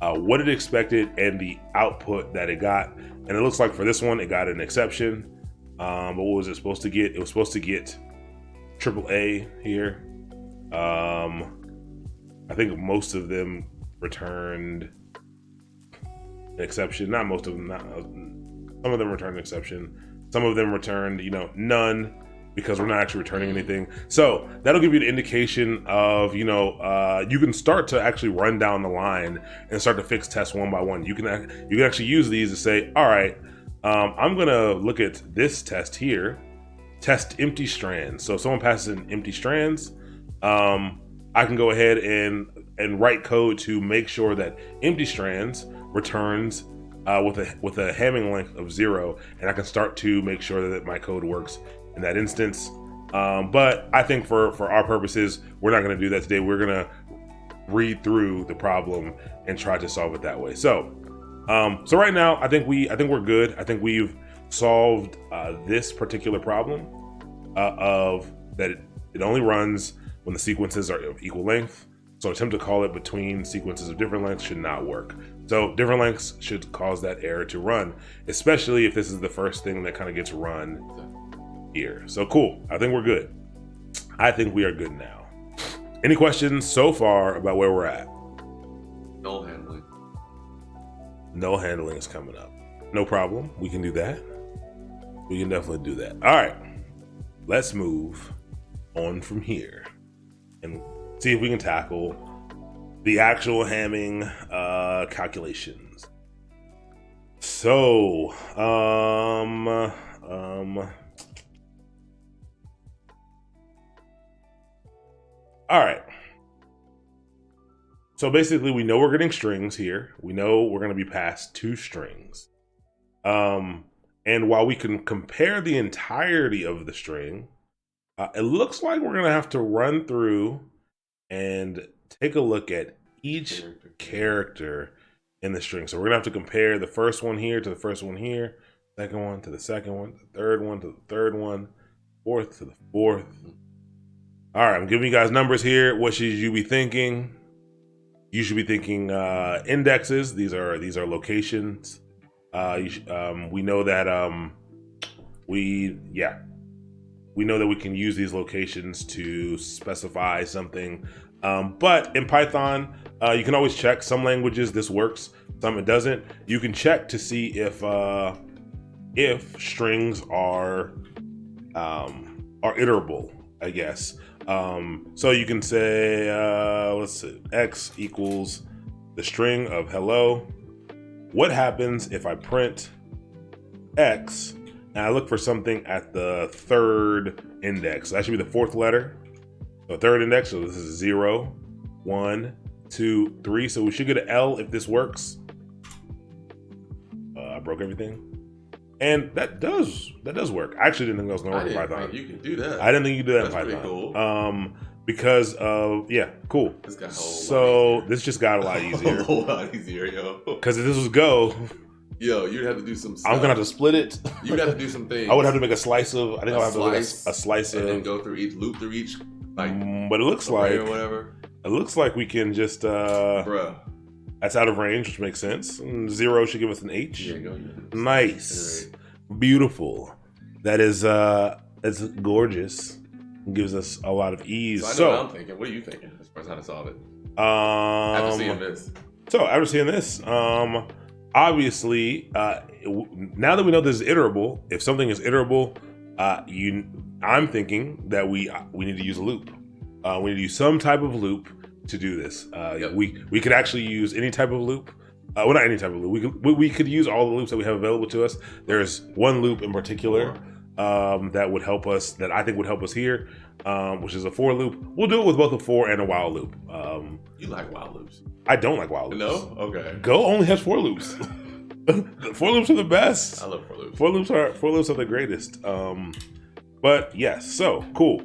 what it expected and the output that it got. And it looks like for this one it got an exception. But what was it supposed to get? It was supposed to get AAA here. I think most of them returned an exception. Not most of them. Some of them returned an exception. Some of them returned, none, because we're not actually returning anything. So that'll give you an indication of, you can start to actually run down the line and start to fix tests one by one. You can actually use these to say, all right, I'm gonna look at this test here, test empty strands. So if someone passes in empty strands, I can go ahead and write code to make sure that empty strands returns with a Hamming length of 0, and I can start to make sure that my code works in that instance. But I think for our purposes, we're not going to do that today. We're going to read through the problem and try to solve it that way. So right now, I think we're good. I think we've solved this particular problem of that it only runs when the sequences are of equal length. So attempt to call it between sequences of different lengths should not work. So different lengths should cause that error to run, especially if this is the first thing that kind of gets run here. So cool. I think we're good. I think we are good now. Any questions so far about where we're at? Null handling. Null handling is coming up. No problem. We can do that. We can definitely do that. All right. Let's move on from here and see if we can tackle the actual Hamming calculations. So, all right. So basically, we know we're getting strings here. We know we're going to be passed 2 strings. And while we can compare the entirety of the string, it looks like we're going to have to run through and take a look at each character in the string. So we're gonna have to compare the first one here to the first one here, second one to the second one, the third one to the third one, fourth to the fourth. All right, I'm giving you guys numbers here. What should you be thinking? You should be thinking indexes. These are locations. We know that we know that we can use these locations to specify something. But in Python, you can always check. Some languages this works, some it doesn't. You can check to see if strings are iterable, I guess. So you can say, let's see, x equals the string of hello. What happens if I print X, and I look for something at the third index. So that should be the fourth letter. So third index, so this is 0, 1, 2, 3. So we should get an L if this works. I broke everything. And that does work. I actually didn't think that was gonna work in Python. You can do that. I didn't think you could do that That's in Python. Pretty cool. Because of cool. This got this just got a lot easier. A whole lot easier, yo. Because if this was Go, yo, you'd have to do some stuff. I'm gonna have to split it. You'd have to do some things. I would have to make a slice of. I think I'll have to make a slice and of. then go through each loop through each. Like, but it looks like or whatever. It looks like we can just. Bruh. That's out of range, which makes sense. 0 should give us an H. There you go. Nice, beautiful. That is it's gorgeous. It gives us a lot of ease. So I know what I'm thinking. What are you thinking as far as how to solve it? After seeing this. So after seeing this, obviously, now that we know this is iterable, if something is iterable, I'm thinking that we need to use a loop. We need to use some type of loop to do this. We could actually use any type of loop. Well, not any type of loop. We could use all the loops that we have available to us. There's one loop in particular that would help us, that I think would help us here, which is a for loop. We'll do it with both a for and a while loop. You like while loops? I don't like while loops. No? Okay. Go only has for loops. For loops are the best. I love for loops. For loops are the greatest. But yes, so cool.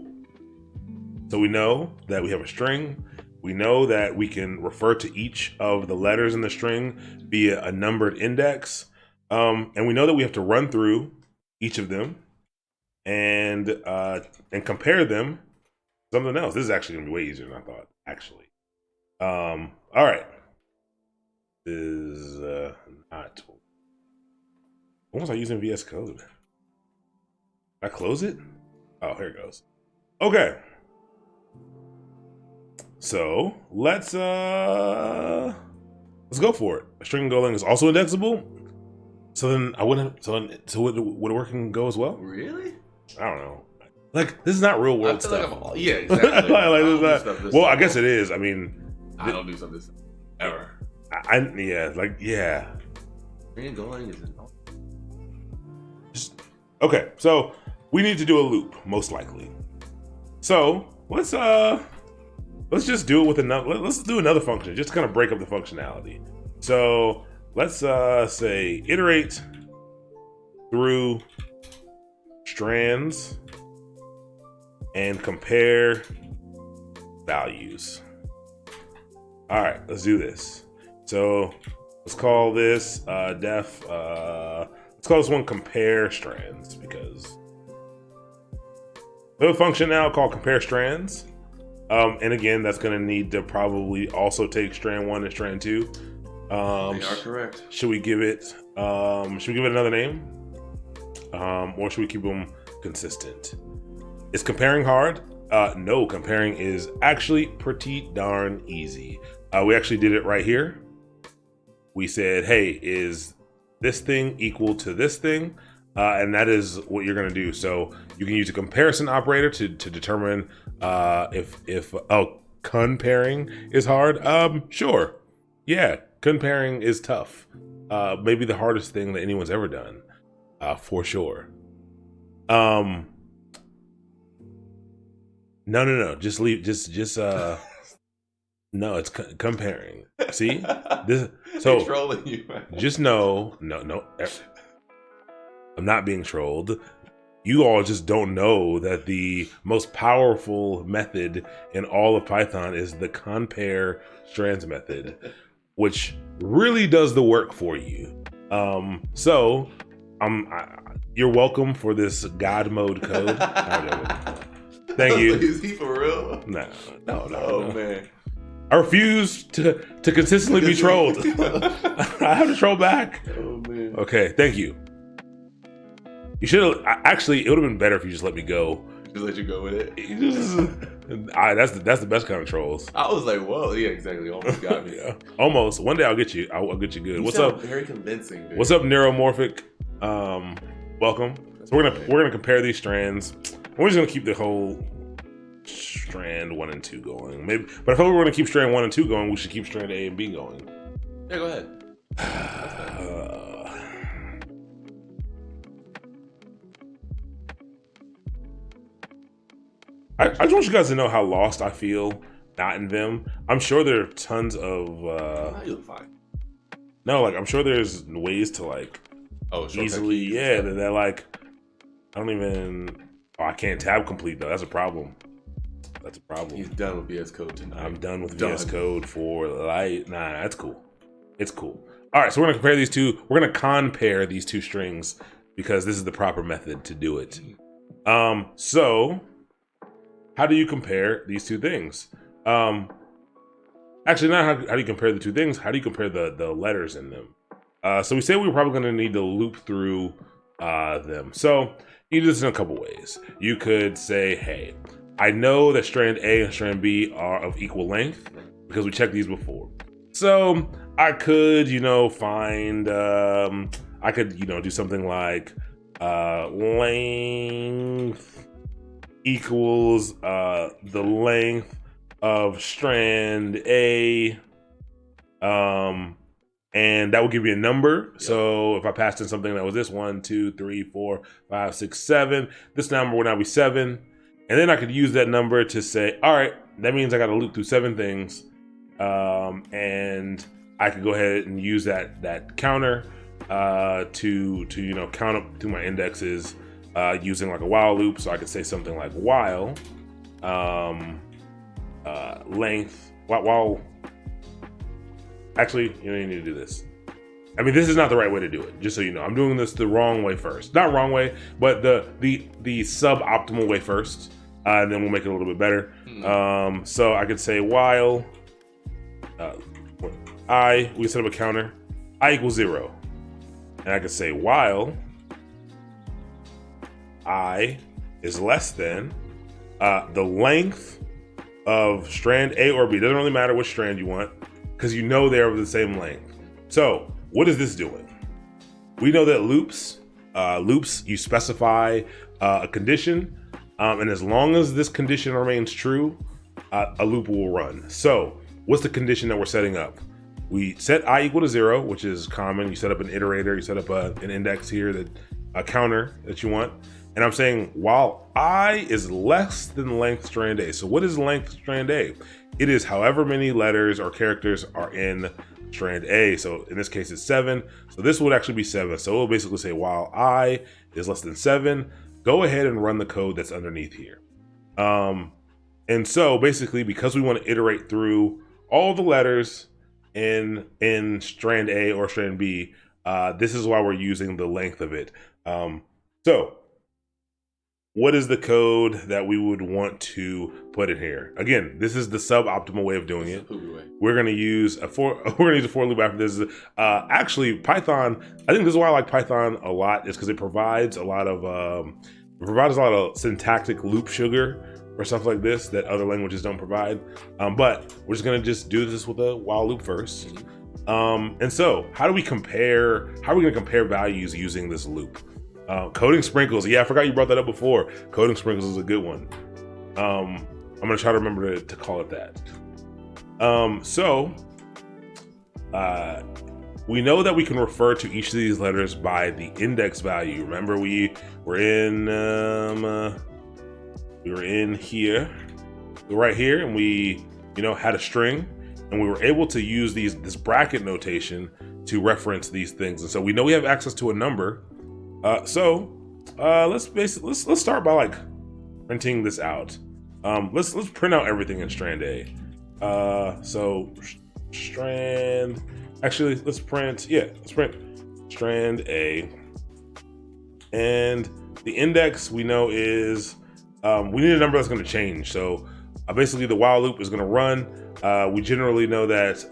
So we know that we have a string. We know that we can refer to each of the letters in the string via a numbered index. And we know that we have to run through each of them and compare them to something else. This is actually gonna be way easier than I thought, actually. All right. This is not. When was I using VS Code? Did I close it? Oh, here it goes. Okay. So let's go for it. A string Golang is also indexable. So then I wouldn't. So would it work in Go as well? Really? I don't know. Like, this is not real world stuff. Like yeah, exactly. Well, I guess it is. I mean, I don't do something ever. Yeah. String Golang is okay. So we need to do a loop, most likely. So let's just do it with another. Let's do another function, just to kind of break up the functionality. So let's say iterate through strands and compare values. All right, let's do this. So let's call this let's call this one compare strands, because we have a function now called compare strands. And again, that's going to need to probably also take strand 1 and strand 2. They are correct. Should we give it another name? Or should we keep them consistent? Is comparing hard? No, comparing is actually pretty darn easy. We actually did it right here. We said, hey, is this thing equal to this thing? And that is what you're going to do. So you can use a comparison operator to determine if comparing is hard. Sure. Yeah, comparing is tough. Maybe the hardest thing that anyone's ever done, for sure. No. Just leave. Just no. It's comparing. See this. So trolling you. Just no. I'm not being trolled. You all just don't know that the most powerful method in all of Python is the compare strands method, which really does the work for you. You're welcome for this God mode code. Thank you. Is he for real? No. Oh man. I refuse to consistently be trolled. I have to troll back. Oh man. Okay, thank you. You should have actually. It would have been better if you just let me go. Just let you go with it. That's the best kind of trolls. I was like, "Whoa, yeah, exactly." Almost got me. Yeah, almost. One day I'll get you. I'll get you good. You What's up? Very convincing. Dude. What's up, Neuromorphic? Welcome. So we're gonna compare these strands. We're just gonna keep the whole strand 1 and 2 going. Maybe, but if we were gonna keep strand 1 and 2 going, we should keep strand A and B going. Yeah, go ahead. I just want you guys to know how lost I feel not in them. I'm sure there are tons of You look fine. no, like I'm sure there's ways to like easily, yeah, that like I don't even. Oh, I can't tab complete though. That's a problem. That's a problem. He's done with VS Code tonight. I'm done with VS Code for light. Nah, that's cool. It's cool. All right, so we're gonna compare these two. We're gonna compare these two strings because this is the proper method to do it. So how do you compare these two things? Actually, not how do you compare the two things? How do you compare the letters in them? So we say we're probably gonna need to loop through them. So you do this in a couple ways. You could say, hey, I know that strand A and strand B are of equal length because we checked these before. So I could, find, I could, do something like length equals the length of strand A, and that will give you a number. Yep. So if I passed in something that was this 1, 2, 3, 4, 5, 6, 7, this number would now be 7. And then I could use that number to say, all right, that means I got to loop through 7 things. And I could go ahead and use that counter to count up through my indexes using like a while loop. So I could say something like while length, while actually, you need to do this. I mean, this is not the right way to do it, just so you know. I'm doing this the wrong way first. Not wrong way, but the suboptimal way first. And then we'll make it a little bit better. So I could say while we set up a counter, I equals 0. And I could say while I is less than the length of strand A or B. It doesn't really matter which strand you want because they're of the same length. So what is this doing? We know that loops, you specify a condition, and as long as this condition remains true, a loop will run. So what's the condition that we're setting up? We set I equal to 0, which is common. You set up an iterator, you set up an index here, a counter that you want. And I'm saying while I is less than length strand A. So what is length strand A? It is however many letters or characters are in strand A. So in this case, it's 7. So this would actually be 7. So it'll basically say while I is less than 7, go ahead and run the code that's underneath here. And so basically, because we want to iterate through all the letters in strand A or strand B, this is why we're using the length of it. So what is the code that we would want to put in here? Again, this is the suboptimal way of doing it. We're going to use a for loop after this. Actually, Python, I think this is why I like Python a lot, is because it provides a lot of syntactic loop sugar or stuff like this that other languages don't provide. But we're just going to do this with a while loop first. And so how are we going to compare values using this loop? Coding sprinkles. Yeah, I forgot you brought that up before. Coding sprinkles is a good one. I'm going to try to remember to call it that. We know that we can refer to each of these letters by the index value. Remember, we were in here, right here, and we had a string, and we were able to use this bracket notation to reference these things. And so we know we have access to a number. Let's start by like printing this out. Let's print out everything in strand A. So strand. Actually, let's print strand A, and the index we know is we need a number that's going to change. So basically, the while loop is going to run. We generally know that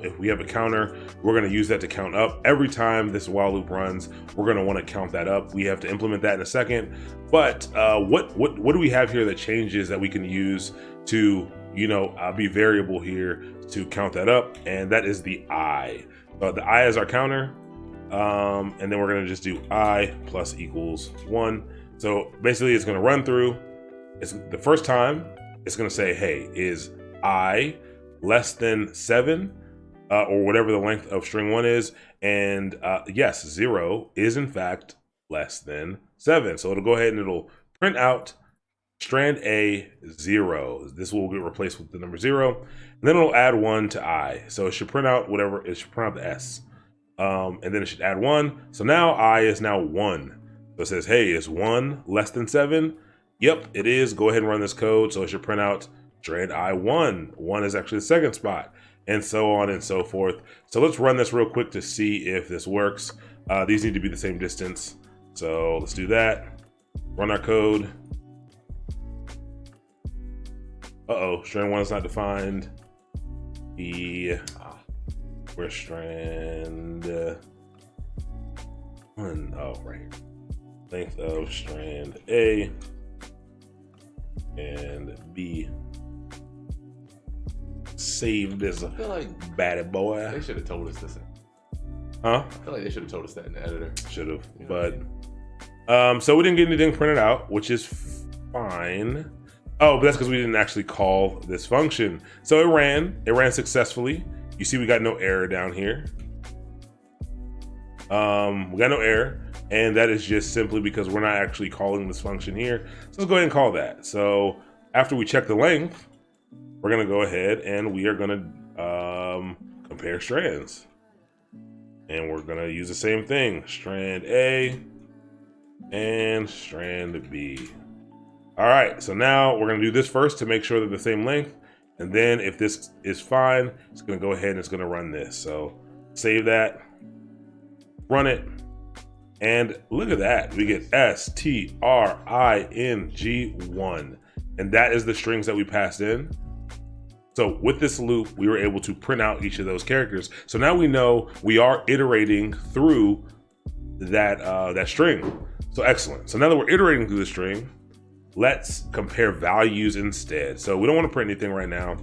if we have a counter, we're going to use that to count up. Every time this while loop runs, we're going to want to count that up. We have to implement that in a second. But what do we have here that changes that we can use to be variable here to count that up? And that is the I. The I is our counter, and then we're going to just do I plus equals 1. So basically, it's going to run through. It's the first time. It's going to say, hey, is I less than 7 or whatever the length of string 1 is, and yes, 0 is in fact less than 7. So it'll go ahead and it'll print out strand A 0. This will get replaced with the number 0, and then it'll add 1 to I. So it should print out whatever, it should print out the S. And then it should add 1. So now I is now 1. So it says, hey, is 1 less than 7? Yep, it is. Go ahead and run this code. So it should print out strand I1. 1 is actually the second spot, and so on and so forth. So let's run this real quick to see if this works. These need to be the same distance. So let's do that. Run our code. Uh-oh, strand 1 is not defined. Where's strand 1? Oh, right here. Length of strand A and B. Saved as a like bad boy. They should have told us this. Huh? I feel like they should have told us that in the editor. Should have, You know but what I so we didn't get anything printed out, which is fine. Oh, but that's because we didn't actually call this function. So it ran successfully. You see we got no error down here. We got no error, and that is just simply because we're not actually calling this function here. So let's go ahead and call that. So after we check the length, we're gonna go ahead and we are gonna compare strands. And we're gonna use the same thing, strand A and strand B. All right, so now we're gonna do this first to make sure they're the same length. And then if this is fine, it's gonna go ahead and it's gonna run this. So save that, run it, and look at that. We get string1, and that is the strings that we passed in. So with this loop, we were able to print out each of those characters. So now we know we are iterating through that string. So excellent. So now that we're iterating through the string, let's compare values instead. So we don't want to print anything right now.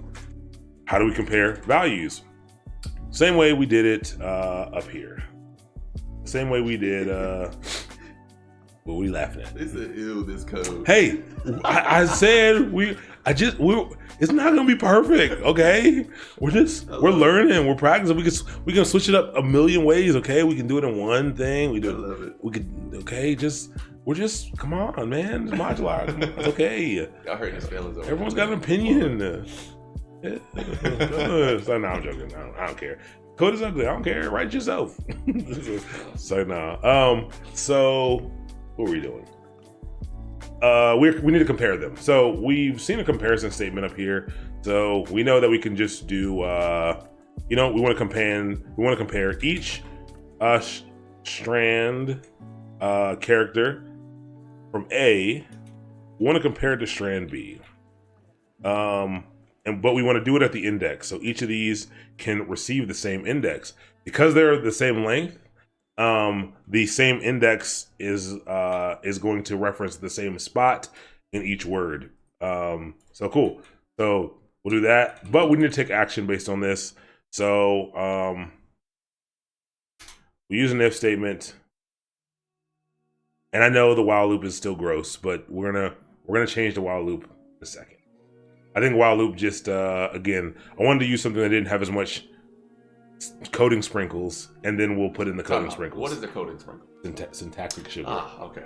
How do we compare values? Same way we did it up here. Same way we did. What are we laughing at? They said, ew, this code. Hey, I said it's not gonna be perfect, okay? We're learning, we're practicing. We can switch it up a million ways, okay? We can do it in one thing. I love it. We could, okay? Come on, man. It's modular. Come on, it's okay. Y'all hurting his feelings. Everyone's got an opinion. Yeah. So, no, I'm joking. I don't care. Code is ugly. I don't care. Write it yourself. So no. So what are we doing? We need to compare them. So we've seen a comparison statement up here. So we know that we can just do, we want to compare each strand character from A. We want to compare it to strand B. But we want to do it at the index. So each of these can receive the same index. Because they're the same length, the same index is going to reference the same spot in each word. So cool. So we'll do that, but we need to take action based on this. So we use an if statement, and I know the while loop is still gross, but we're gonna change the while loop in a second. I think while loop just again, I wanted to use something that didn't have as much coding sprinkles, and then we'll put in the coding sprinkles. What is the coding sprinkle? Syntactic sugar. Ah, okay.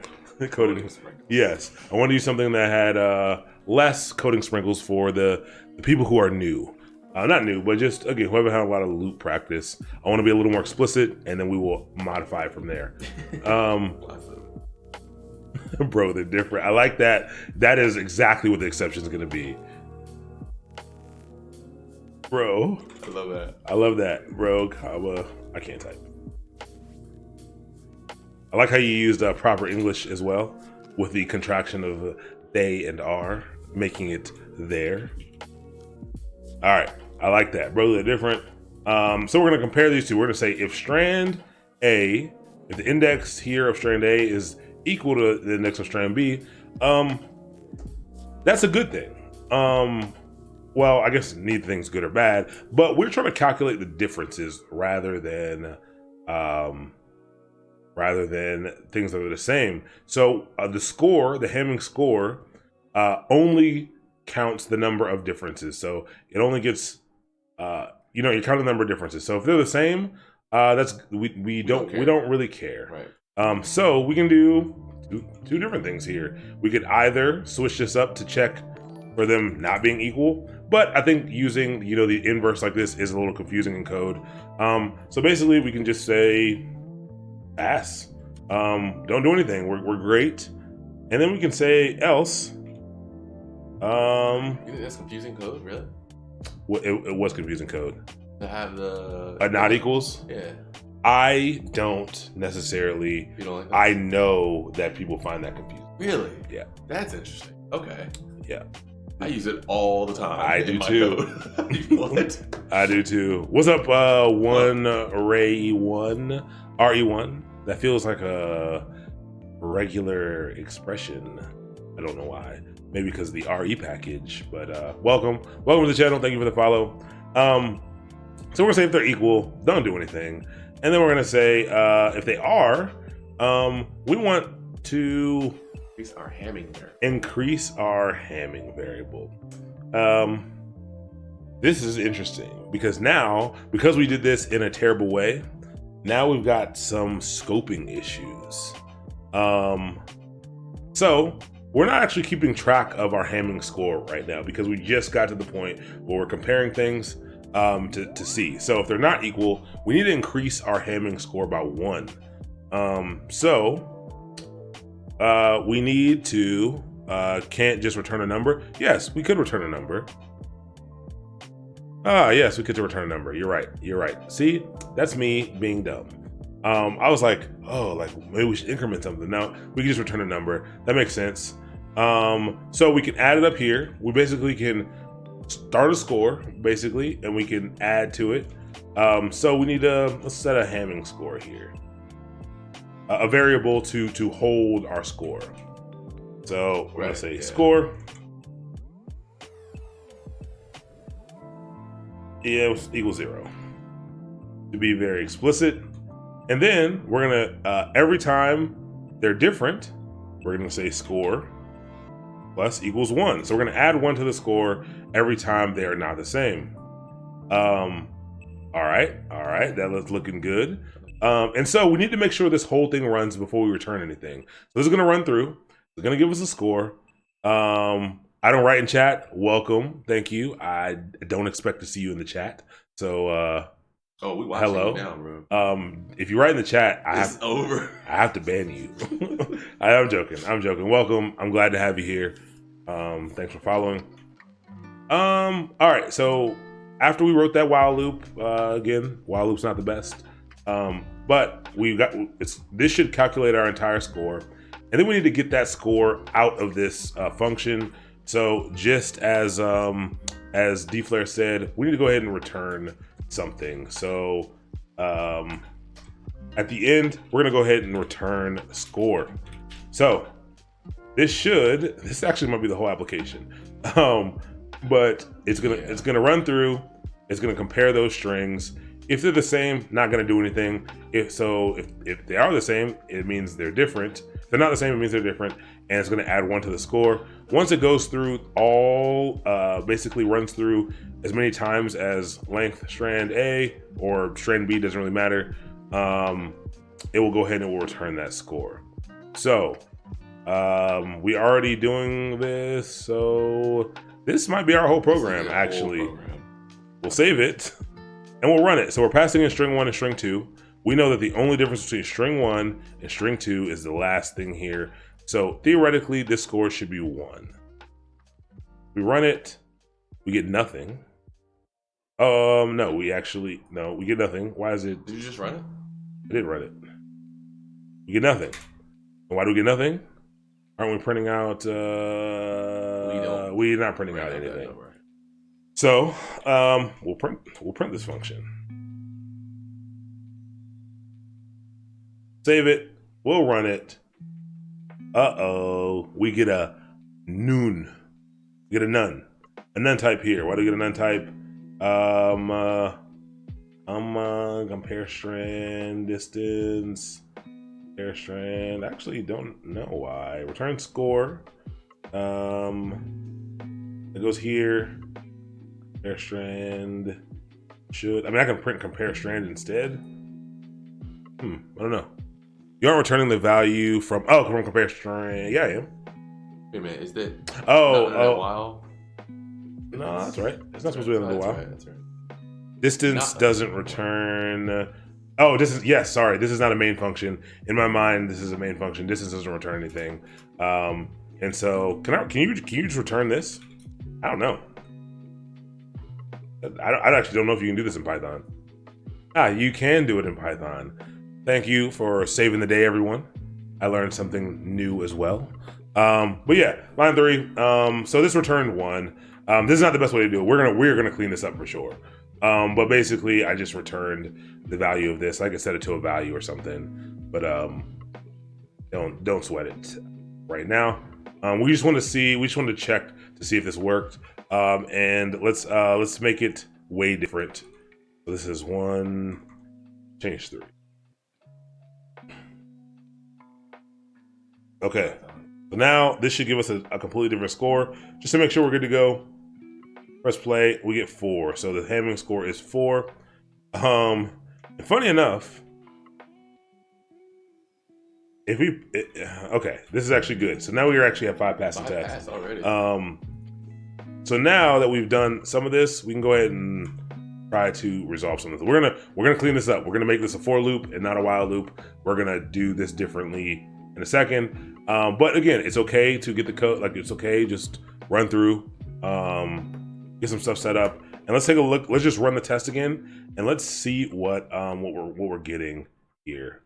Coding sprinkles. Yes, I want to use something that had less coding sprinkles for the people who are new. Not new, but just, again, whoever had a lot of loop practice. I want to be a little more explicit, and then we will modify from there. Bro, they're different. I like that. That is exactly what the exception is going to be. Bro. I love that. I love that, bro. Comma. I can't type. I like how you used proper English as well, with the contraction of they and are, making it there. All right, I like that, bro. They're different. So we're gonna compare these two. We're gonna say if strand A, if the index here of strand A is equal to the index of strand B, that's a good thing. Well, I guess neither thing's good or bad, but we're trying to calculate the differences rather than things that are the same. So the score, the Hamming score, only counts the number of differences. So it only gets, you count the number of differences. So if they're the same, we don't really care. Right. So we can do two different things here. We could either switch this up to check for them not being equal, but I think using, the inverse like this is a little confusing in code. So basically we can just say pass. Don't do anything. We're great. And then we can say else. You think that's confusing code, really? It was confusing code. To have the not equals? Yeah. I don't necessarily. You don't like that? I know that people find that confusing. Really? Yeah. That's interesting. Okay. Yeah. I use it all the time. I do too. What? I do too. What's up, one Ray1 RE1? That feels like a regular expression. I don't know why. Maybe because of the RE package. But welcome to the channel. Thank you for the follow. So we're gonna say if they're equal, don't do anything, and then we're gonna say if they are, we want to increase our Hamming variable. This is interesting because we did this in a terrible way, now we've got some scoping issues. So we're not actually keeping track of our Hamming score right now because we just got to the point where we're comparing things to see. So if they're not equal, we need to increase our Hamming score by 1. We need to, can't just return a number. Yes, we could return a number. Yes, we could return a number. You're right. See, that's me being dumb. I was like, maybe we should increment something. No, we can just return a number. That makes sense. So we can add it up here. We basically can start a score, basically, and we can add to it. So we need let's set a Hamming score here. A variable to hold our score. So we're gonna say score. Equals 0. To be very explicit. And then we're gonna, every time they're different, we're gonna say score plus equals 1. So we're gonna add 1 to the score every time they are not the same. All right, that's looking good. And so we need to make sure this whole thing runs before we return anything. So this is gonna run through. It's gonna give us a score. I don't write in chat. Welcome, thank you. I don't expect to see you in the chat. So we watching hello. You now, bro. If you write in the chat, I have to ban you. I'm joking. Welcome. I'm glad to have you here. Thanks for following. All right. So after we wrote that while loop, again, while loop's not the best, but this should calculate our entire score, and then we need to get that score out of this function. So just as DFlare said, we need to go ahead and return something. So at the end, we're gonna go ahead and return score. So this actually might be the whole application, but it's gonna run through. It's gonna compare those strings. If they're the same, not gonna do anything. If they are the same, it means they're different. If they're not the same, it means they're different, and it's gonna add 1 to the score. Once it goes through basically runs through as many times as length strand A or strand B, doesn't really matter, it will go ahead and it will return that score. So we already doing this, so this might be our whole program, actually. We'll save it and we'll run it. So we're passing in string 1 and string 2. We know that the only difference between string 1 and string 2 is the last thing here. So theoretically, this score should be 1. We run it, we get nothing. No, we get nothing. Why is it? Did you just run it? I did run it. We get nothing. And why do we get nothing? Aren't we printing out? We're not printing out anything. So we'll print this function. Save it. We'll run it. We get a noon. We get a none. A none type here. Why do we get a none type? Compare strand distance. Compare strand. Actually, don't know why. Return score. It goes here. Compare strand. I can print compare strand instead. I don't know. You aren't returning the value from compare string. Yeah, I am. Wait a minute, is that while? No, that's right. It's not supposed to be a while. That's right. Distance doesn't return. This is not a main function. In my mind, this is a main function. Distance doesn't return anything. And so can you just return this? I don't know. I actually don't know if you can do this in Python. You can do it in Python. Thank you for saving the day, everyone. I learned something new as well. But yeah, line 3. So this returned 1. This is not the best way to do it. We're gonna clean this up for sure. But basically, I just returned the value of this. I could set it to a value or something, but don't sweat it right now. We just want to check to see if this worked. And let's make it way different. So this is 1, change 3. Okay, so now this should give us a completely different score. Just to make sure we're good to go, press play, we get 4. So the Hamming score is 4. And funny enough, okay, this is actually good. So now we actually have 5 passing tests already. So now that we've done some of this, we can go ahead and try to resolve some of this. We're gonna clean this up. We're gonna make this a for loop and not a while loop. We're gonna do this differently in a second. But again, it's okay to get the code. Like, it's okay, just run through, get some stuff set up, and let's take a look. Let's just run the test again, and let's see what we're getting here.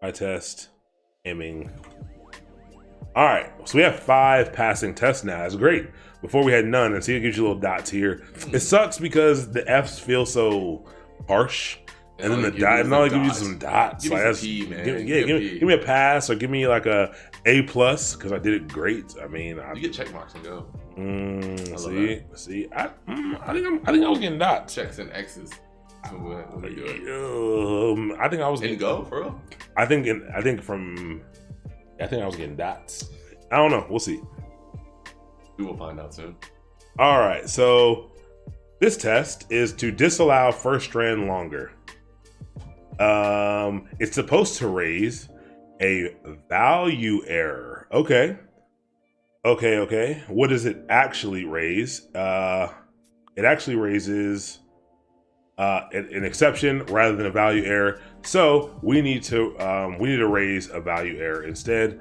I test aiming. All right, so we have 5 passing tests now. That's great. Before we had none, and see, it gives you little dots here. It sucks because the F's feel so harsh, and then the dot, and all it gives you some dots. Give me some P, man. Give me a pass, or give me like a A+ because I did it great. I mean, you get check marks and go. See, I think I was getting dots. Checks and X's. I think I was getting go for real. I think I was getting dots. I don't know. We'll see. We will find out soon. All right. So this test is to disallow first strand longer. It's supposed to raise a value error. Okay. What does it actually raise? It actually raises an exception rather than a value error. So we need to raise a value error instead.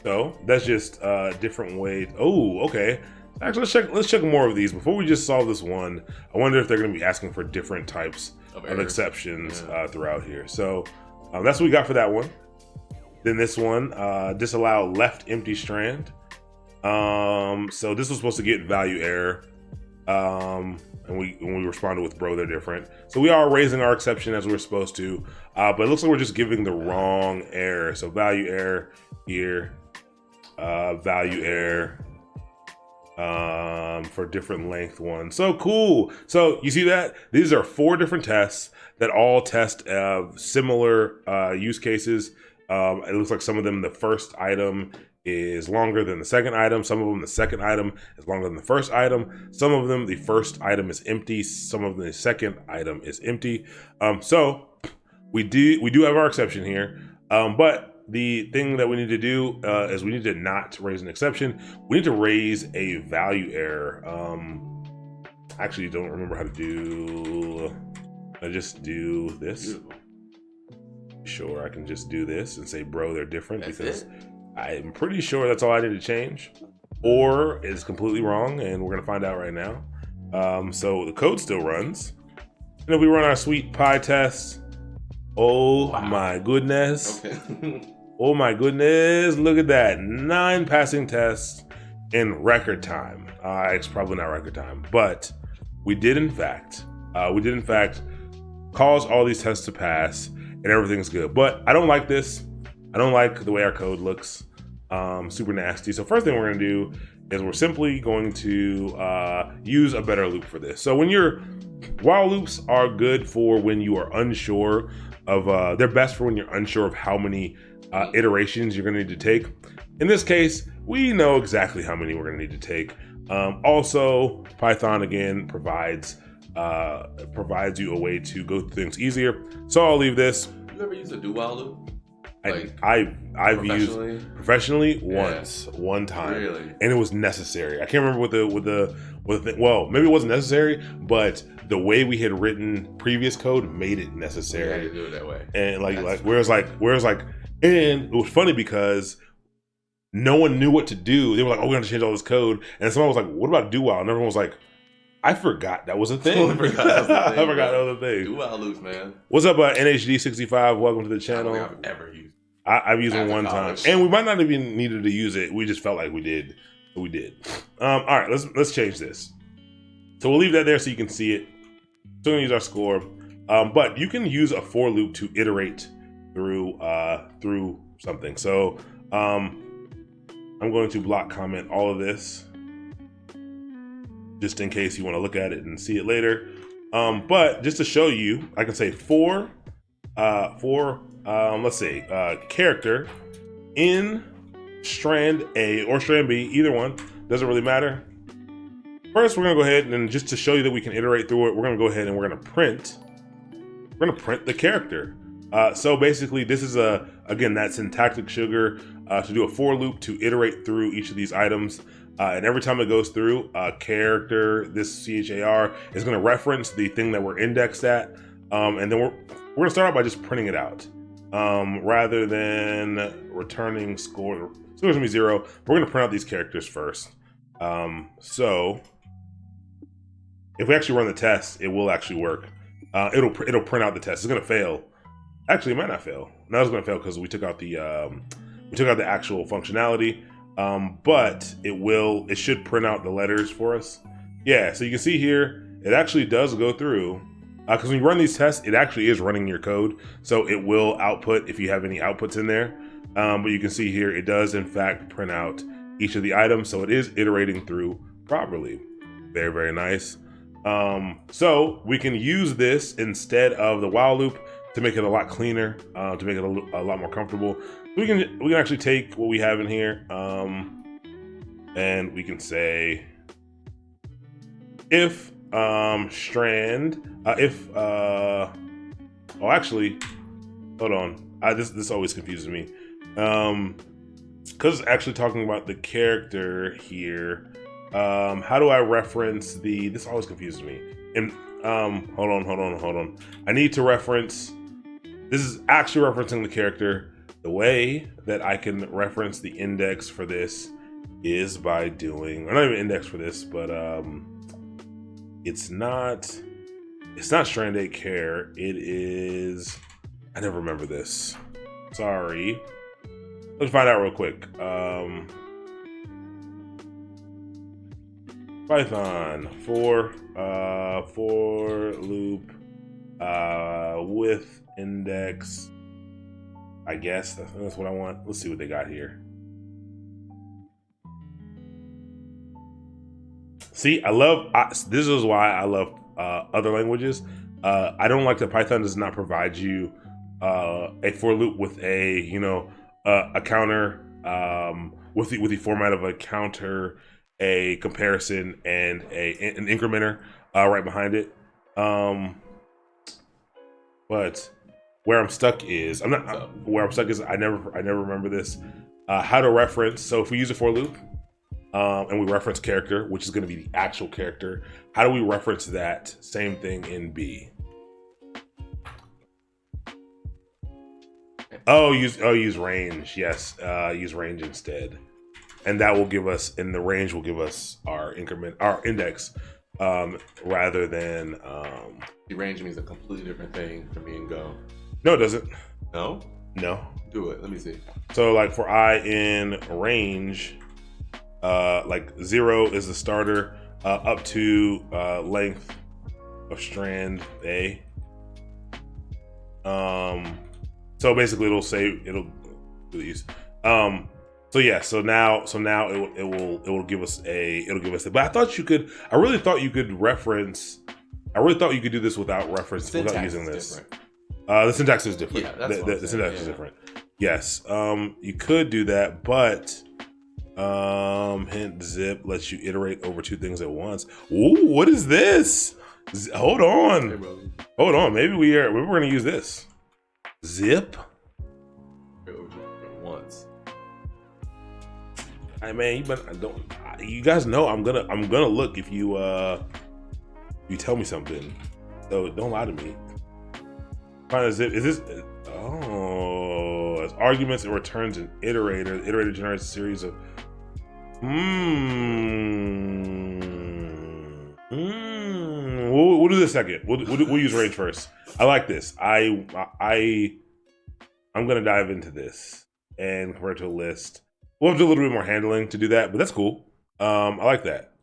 So that's just a different way. Oh, okay. Actually, let's check more of these before we just solve this one. I wonder if they're going to be asking for different types of exceptions throughout here. So that's what we got for that one. Then this one, disallow left empty strand. So this was supposed to get value error. And when we responded with bro, they're different. So we are raising our exception as we're supposed to, but it looks like we're just giving the wrong error. So value error here, value error for different length ones. So cool. So you see that? These are 4 different tests that all test similar use cases. It looks like some of them, the first item is longer than the second item. Some of them, the second item is longer than the first item. Some of them, the first item is empty. Some of them, the second item is empty. So we do have our exception here. But the thing that we need to do is we need to not raise an exception. We need to raise a value error. Actually, don't remember how to do. I just do this. Beautiful. Sure, I can just do this and say, bro, they're different. That's because it? I'm pretty sure that's all I need to change, or it's completely wrong, and we're gonna find out right now. So the code still runs, and if we run our sweet pie test, my goodness, oh my goodness, look at that, 9 passing tests in record time. It's probably not record time, but we did in fact cause all these tests to pass, and everything's good. But I don't like this. I don't like the way our code looks. Super nasty. So first thing we're gonna do is we're simply going to use a better loop for this. So while loops are good for when you are unsure of, they're best for when you're unsure of how many iterations you're gonna need to take. In this case, we know exactly how many we're going to need to take. Also, Python again provides you a way to go through things easier. So I'll leave this. You ever use a do-while loop? I've used professionally once, one time, really? And it was necessary. I can't remember what the thing. Well, maybe it wasn't necessary, but the way we had written previous code made it necessary. We had to do it that way. And and it was funny because no one knew what to do. They were like, "Oh, we're going to change all this code," and someone was like, "What about do while?" And everyone was like, I forgot that was a thing. I forgot that was a thing. Do-while loops, man. What's up, NHD65? Welcome to the channel. I don't think I've ever used it. I've used it one time, and we might not even needed to use it. We just felt like we did. But we did. All right, let's change this. So we'll leave that there so you can see it. Still gonna use our score, but you can use a for loop to iterate through something. So I'm going to block comment all of this, just in case you want to look at it and see it later. But just to show you, I can say let's say character in strand A or strand B, either one, doesn't really matter. First, we're gonna go ahead and just to show you that we can iterate through it, we're gonna go ahead and we're gonna print the character. So basically, this is again that syntactic sugar to do a for loop to iterate through each of these items. And every time it goes through, character, this char is going to reference the thing that we're indexed at. And then we're going to start out by just printing it out. Rather than returning score, it's going to be 0. We're going to print out these characters first. So if we actually run the test, it will actually work. It'll print out the test. It's going to fail. Actually, it might not fail. No, it's going to fail because we took out the actual functionality. But it should print out the letters for us. Yeah, so you can see here, it actually does go through, because when you run these tests, it actually is running your code. So it will output if you have any outputs in there. But you can see here, it does in fact print out each of the items. So it is iterating through properly. Very, very nice. So we can use this instead of the while loop to make it a lot cleaner, to make it a lot more comfortable. We can actually take what we have in here, and we can say if strand actually, hold on. This always confuses me, because it's actually talking about the character here. How do I reference this always confuses me. And hold on. I need to reference. This is actually referencing the character. The way that I can reference the index for this is by doing, or not even index for this, but it's not strand 8 char. It is, I never remember this. Sorry. Let's find out real quick. Python for loop with index. I guess that's what I want. Let's see what they got here. See, this is why I love other languages. I don't like that Python does not provide you a for loop with a counter with the format of a counter, a comparison, and an incrementer right behind it. But where I'm stuck is I never remember this. How to reference. So if we use a for loop and we reference character, which is going to be the actual character, how do we reference that same thing in B? Use range. Yes, use range instead, and that will give us. And the range will give us our index, rather than. The range means a completely different thing for me and Go. No, it doesn't. No? No. Do it. Let me see. So like for I in range, like 0 is the starter, up to length of strand A. So basically it'll do these. So yeah, so now it will give us but I really thought you could do this without reference, without using this. Different. The syntax is different. Yeah, that's the syntax is different. Yes, you could do that, but Hint zip lets you iterate over 2 things at once. Ooh, what is this? Hold on. Hey, Hold on. Maybe we're gonna use this. Zip. Once. Hey man, you guys know I'm gonna look if you tell me something. So don't lie to me. Find a zip. Is this? Oh, as arguments, it returns an iterator. The iterator generates a series of. We'll do this second. We'll use range first. I like this. I'm gonna dive into this and convert to a list. We'll have to do a little bit more handling to do that, but that's cool. I like that.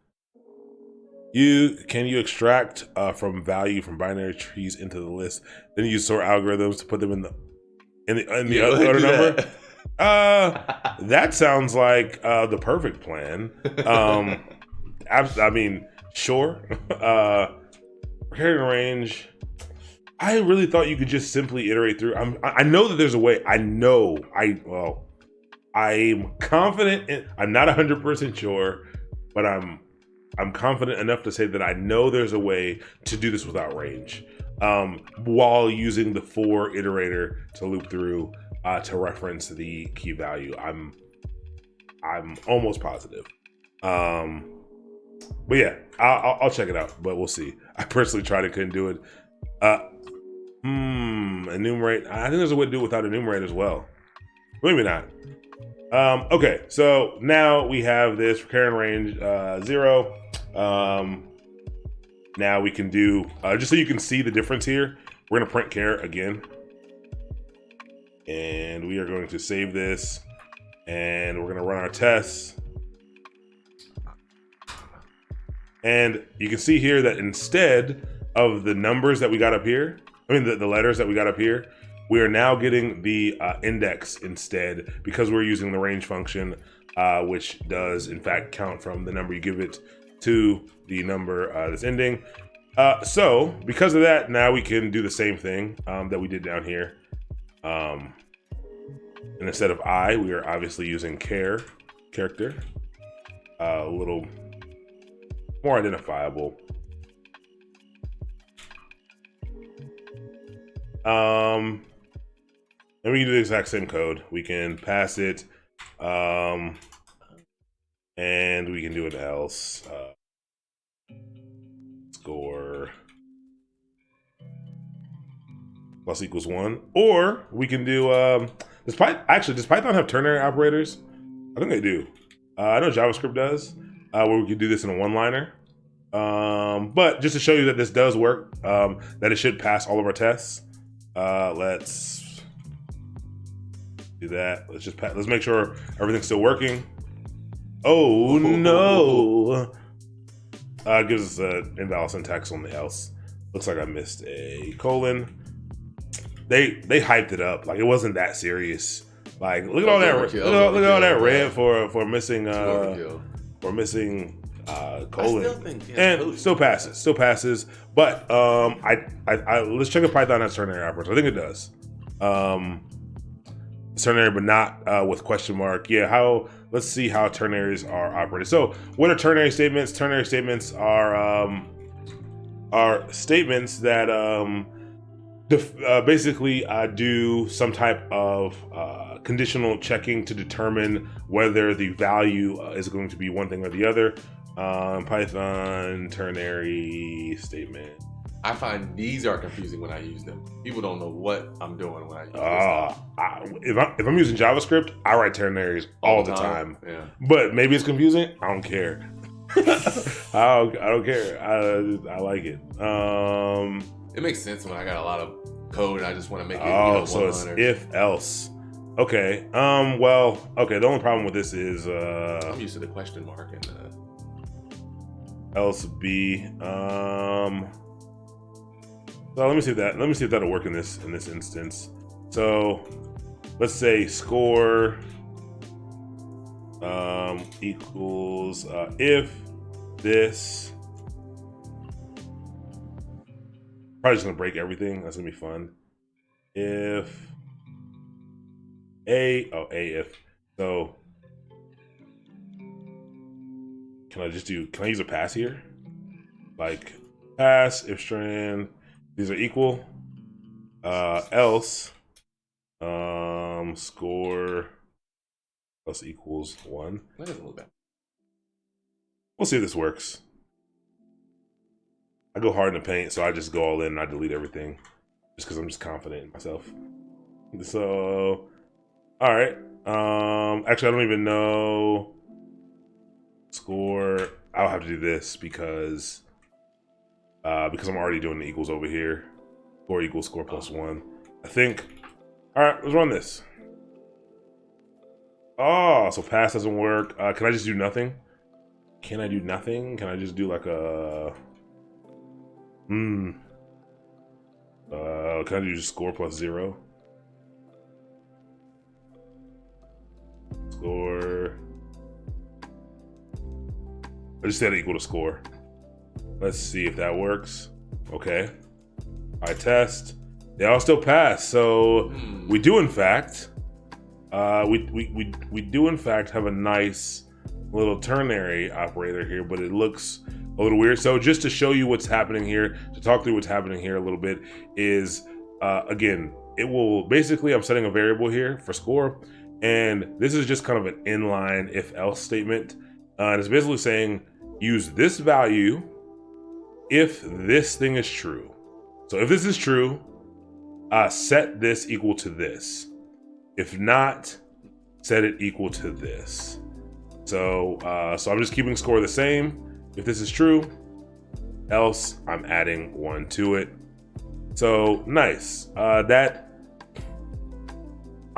Can you extract from value from binary trees into the list, then use sort algorithms to put them in the other number? That sounds like the perfect plan. I mean, sure. Carrying range. I really thought you could just simply iterate through. I know that there's a way. I'm confident. I'm not 100% sure, but I'm confident enough to say that I know there's a way to do this without range, while using the for iterator to loop through to reference the key value. I'm almost positive. But yeah, I'll check it out, but we'll see. I personally tried and couldn't do it. Enumerate. I think there's a way to do it without enumerate as well. Maybe not. Okay, so now we have this for carrying range 0. Now we can do, just so you can see the difference here, we're gonna print char again. And we are going to save this and we're gonna run our tests. And you can see here that instead of the numbers that we got up here, the letters that we got up here, we are now getting the index instead, because we're using the range function, which does in fact count from the number you give it to the number that's ending. So because of that, now we can do the same thing that we did down here. And instead of I, we are obviously using character, a little more identifiable. And we can do the exact same code. We can pass it, and we can do an else. Score plus equals 1, or we can do does Python have ternary operators? I think they do. I know JavaScript does, where we could do this in a one-liner. But just to show you that this does work, that it should pass all of our tests. Let's do that. Let's make sure everything's still working. Oh no! It gives us an invalid syntax on the else. Looks like I missed a colon. They hyped it up like it wasn't that serious. Like look at all that red for missing colon. And still passes. But let's check if Python has ternary operators. I think it does. Ternary, but not with question mark. Yeah, let's see how ternaries are operated. So what are ternary statements? Ternary statements are statements that basically do some type of conditional checking to determine whether the value is going to be one thing or the other. Python ternary statement. I find these are confusing when I use them. People don't know what I'm doing when I use this. If I'm using JavaScript, I write ternaries all the time. Yeah. But maybe it's confusing. I don't care. I don't care. I like it. It makes sense when I got a lot of code and I just want to make it. So it's if else. Okay. Well. Okay. The only problem with this is I'm used to the question mark and else b. So let me see if that'll work in this instance. So let's say score equals if this. Probably just gonna break everything. That's gonna be fun. If if so can I use a pass here? Like pass if strand, these are equal. Else, score plus equals 1. That doesn't look bad. We'll see if this works. I go hard in the paint, so I just go all in and I delete everything. Just because I'm just confident in myself. So, alright. Actually, I don't even know. Score. I'll have to do this because I'm already doing the equals over here. Score equals score plus 1. I think. Alright, let's run this. Oh, so pass doesn't work. Can I just do nothing? Can I do nothing? Can I just do like a... can I do just score plus 0? Score. I just set it equal to score. Let's see if that works. Okay. I test. They all still pass. So we do in fact we do in fact have a nice little ternary operator here, but it looks a little weird. So just to show you what's happening here, to talk through what's happening here a little bit is again, it will basically, I'm setting a variable here for score, and this is just kind of an inline if else statement. And it's basically saying use this value if this thing is true. So if this is true, set this equal to this. If not, set it equal to this. So so I'm just keeping score the same if this is true, else I'm adding 1 to it. So nice. That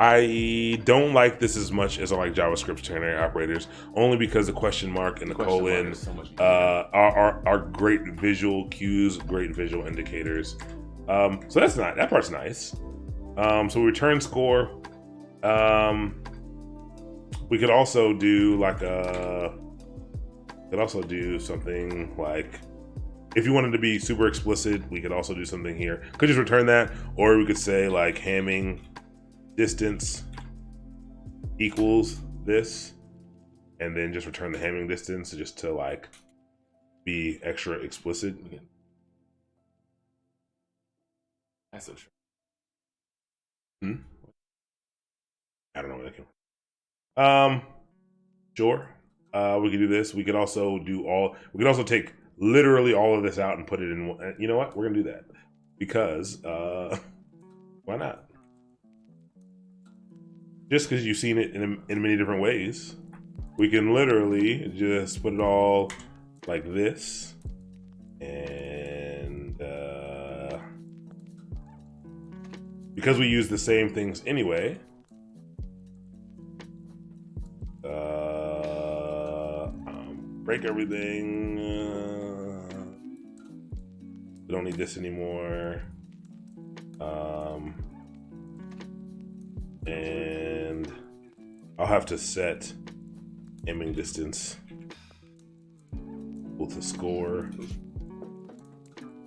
I don't like this as much as I like JavaScript's ternary operators, only because the question mark and the colon are great visual cues, great visual indicators. So that part's nice. So we return score. We could also do like something like, if you wanted to be super explicit, we could also do something here. Could just return that, or we could say like Hamming distance equals this, and then just return the Hamming distance just to like be extra explicit. That's so true. I don't know what that came. Sure. We could do this. We could also take literally all of this out and put it in one. You know what? We're gonna do that because why not? Just because you've seen it in many different ways, we can literally just put it all like this, and because we use the same things anyway, break everything. We don't need this anymore. And I'll have to set aiming distance equal to score.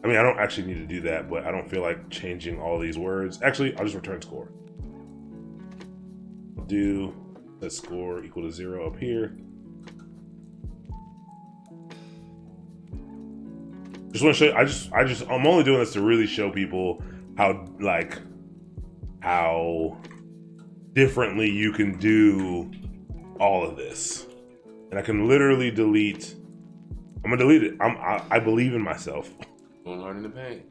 I mean, I don't actually need to do that, but I don't feel like changing all these words. Actually, I'll just return score. I'll do set score equal to 0 up here. Just want to show you, I'm only doing this to really show people how differently you can do all of this. And I can literally delete. I'm gonna delete it. I believe in myself. Don't learn in the paint.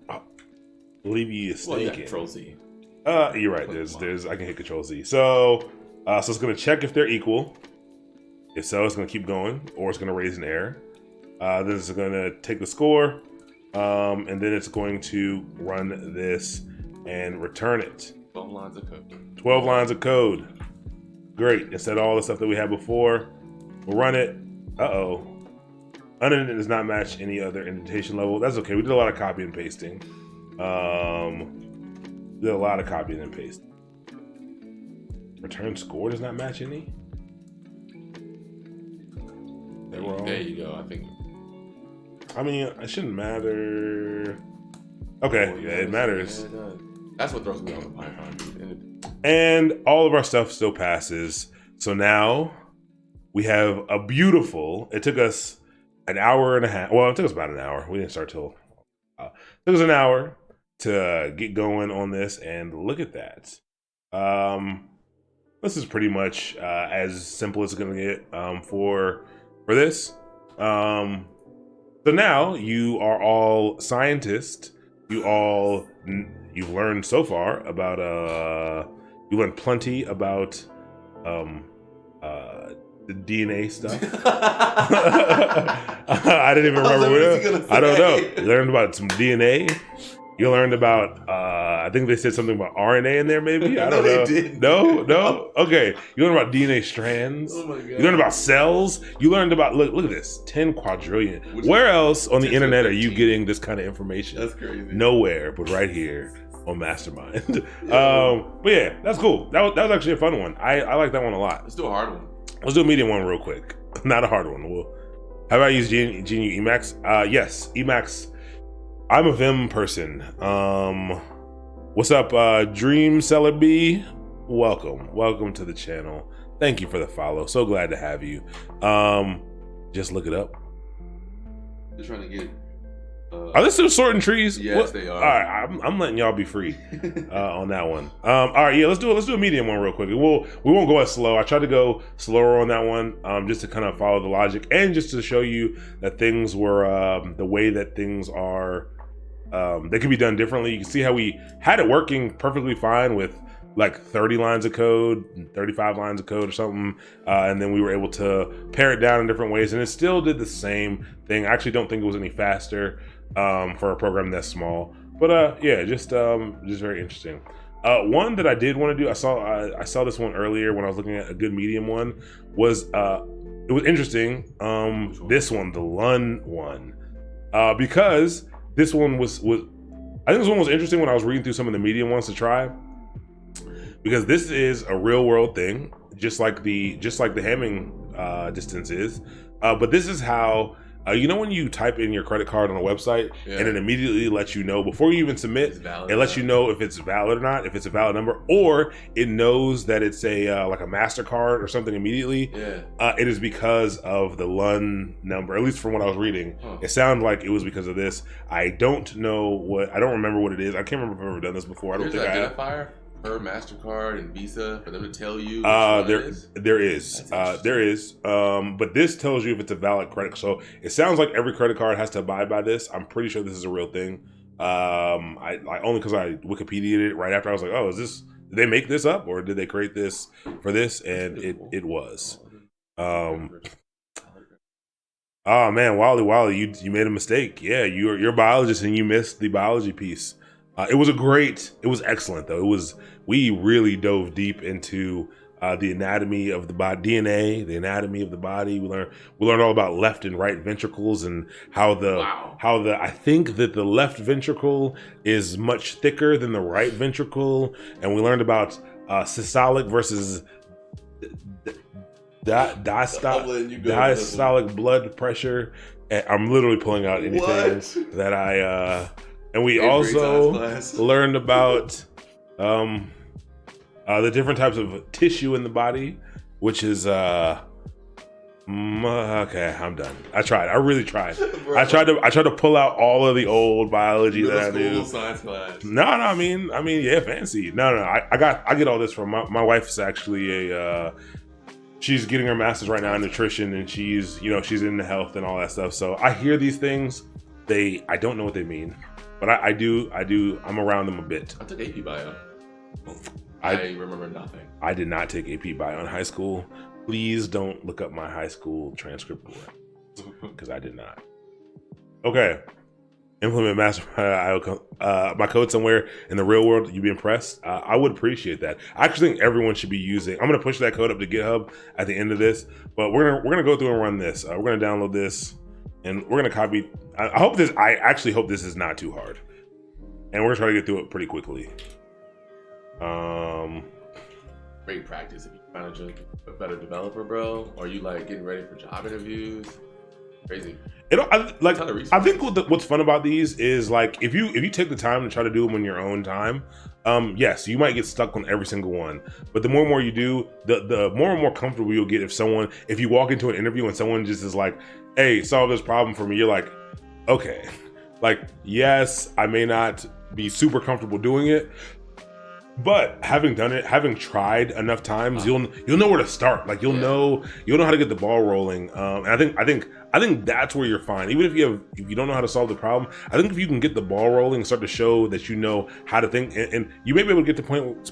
Believe you is Well, yeah, thinking. Control Z. You're right. There's. I can hit Control Z. So it's gonna check if they're equal. If so, it's gonna keep going, or it's gonna raise an error. Then it's gonna take the score, and then it's going to run this and return it. 12 lines of code. 12 lines of code. Great. Instead of all the stuff that we had before, we'll run it. Uh-oh. Unindented does not match any other indentation level. That's okay. We did a lot of copying and pasting. Did a lot of copying and pasting. Return score does not match any. There you go. I mean, it shouldn't matter. Okay, yeah, it matters. That's what throws me on the Python. And all of our stuff still passes. So now we have a beautiful, it took us an hour and a half. Well, it took us about an hour. We didn't start till it took us an hour to get going on this, and look at that. This is pretty much as simple as it's gonna get for this. So now you are all scientists. You've learned so far about you learned plenty about the DNA stuff. I didn't even remember what I don't know. You learned about some DNA. You learned about I think they said something about RNA in there, maybe. I don't know. They didn't. No. Okay. You learned about DNA strands. Oh my God. You learned about cells. You learned about look at this 10 quadrillion. Where else on the internet are you getting this kind of information? That's crazy. Nowhere, but right here on Mastermind. But yeah, that's cool. That was actually a fun one. I like that one a lot. Let's do a hard one. Let's do a medium one real quick. Not a hard one. How about I use GNU Emacs? Yes, Emacs. I'm a Vim person. What's up, Dream Seller B? Welcome to the channel. Thank you for the follow. So glad to have you. Just look it up. Just trying to get. Are they still sorting trees? Yes, they are. All right, I'm letting y'all be free on that one. All right, yeah, let's do a medium one real quick. We won't go as slow. I tried to go slower on that one, just to kind of follow the logic and just to show you that things were the way that things are. They can be done differently. You can see how we had it working perfectly fine with like 30 lines of code, 35 lines of code or something, and then we were able to pare it down in different ways, and it still did the same thing. I actually don't think it was any faster for a program that's small, but yeah, just very interesting. One that I did want to do, I saw this one earlier when I was looking at a good medium one, was it was interesting. This one, the Lun one, because this one was I think this one was interesting when I was reading through some of the medium ones to try, because this is a real world thing, just like the Hamming distance is, but this is how you know when you type in your credit card on a website and it immediately lets you know before you even submit, it lets you know if it's valid or not, if it's a valid number, or it knows that it's a like a MasterCard or something immediately. It is because of the Lun number, at least from what I was reading. It sounded like it was because of this. I don't remember what it is. I can't remember if I've ever done this before. I don't think I have. Identifier per MasterCard and Visa for them to tell you there is but this tells you if it's a valid credit. So it sounds like every credit card has to abide by this. I'm pretty sure this is a real thing. I only because I Wikipedia'd it right after. I was like, oh, did they make this up or did they create this for this? And it was. Oh man, Wally, you made a mistake. Yeah, you're a biologist and you missed the biology piece. It was excellent though. We really dove deep into the anatomy of the body, DNA, the anatomy of the body. We learned all about left and right ventricles and how I think that the left ventricle is much thicker than the right ventricle, and we learned about systolic versus diastolic blood pressure. And I'm literally pulling out anything that I. And we also learned about the different types of tissue in the body, which is okay. I'm done. I really tried. I tried to pull out all of the old biology that I knew. Science class. No. I mean, yeah, fancy. No. I get all this from my wife is actually she's getting her master's right now in nutrition, and she's into health and all that stuff. So I hear these things. I don't know what they mean. But I do. I'm around them a bit. I took AP Bio. I remember nothing. I did not take AP Bio in high school. Please don't look up my high school transcript because I did not. Okay. Implement my code somewhere in the real world. You'd be impressed. I would appreciate that. I actually think everyone should be using. I'm going to push that code up to GitHub at the end of this. But we're gonna go through and run this. We're going to download this. And we're gonna copy. I actually hope this is not too hard, and we're gonna try to get through it pretty quickly. Great practice if you find a better developer, bro. Or you like getting ready for job interviews. Crazy. I think what's fun about these is like if you take the time to try to do them in your own time, yes, you might get stuck on every single one. But the more and more you do, the more and more comfortable you'll get if you walk into an interview and someone just is like, "Hey, solve this problem for me," you're like, "Okay." Like, yes, I may not be super comfortable doing it, but having done it, having tried enough times, you'll know where to start. Like you'll know how to get the ball rolling. And I think that's where you're fine. Even if you don't know how to solve the problem, I think if you can get the ball rolling and start to show that you know how to think, and you may be able to get to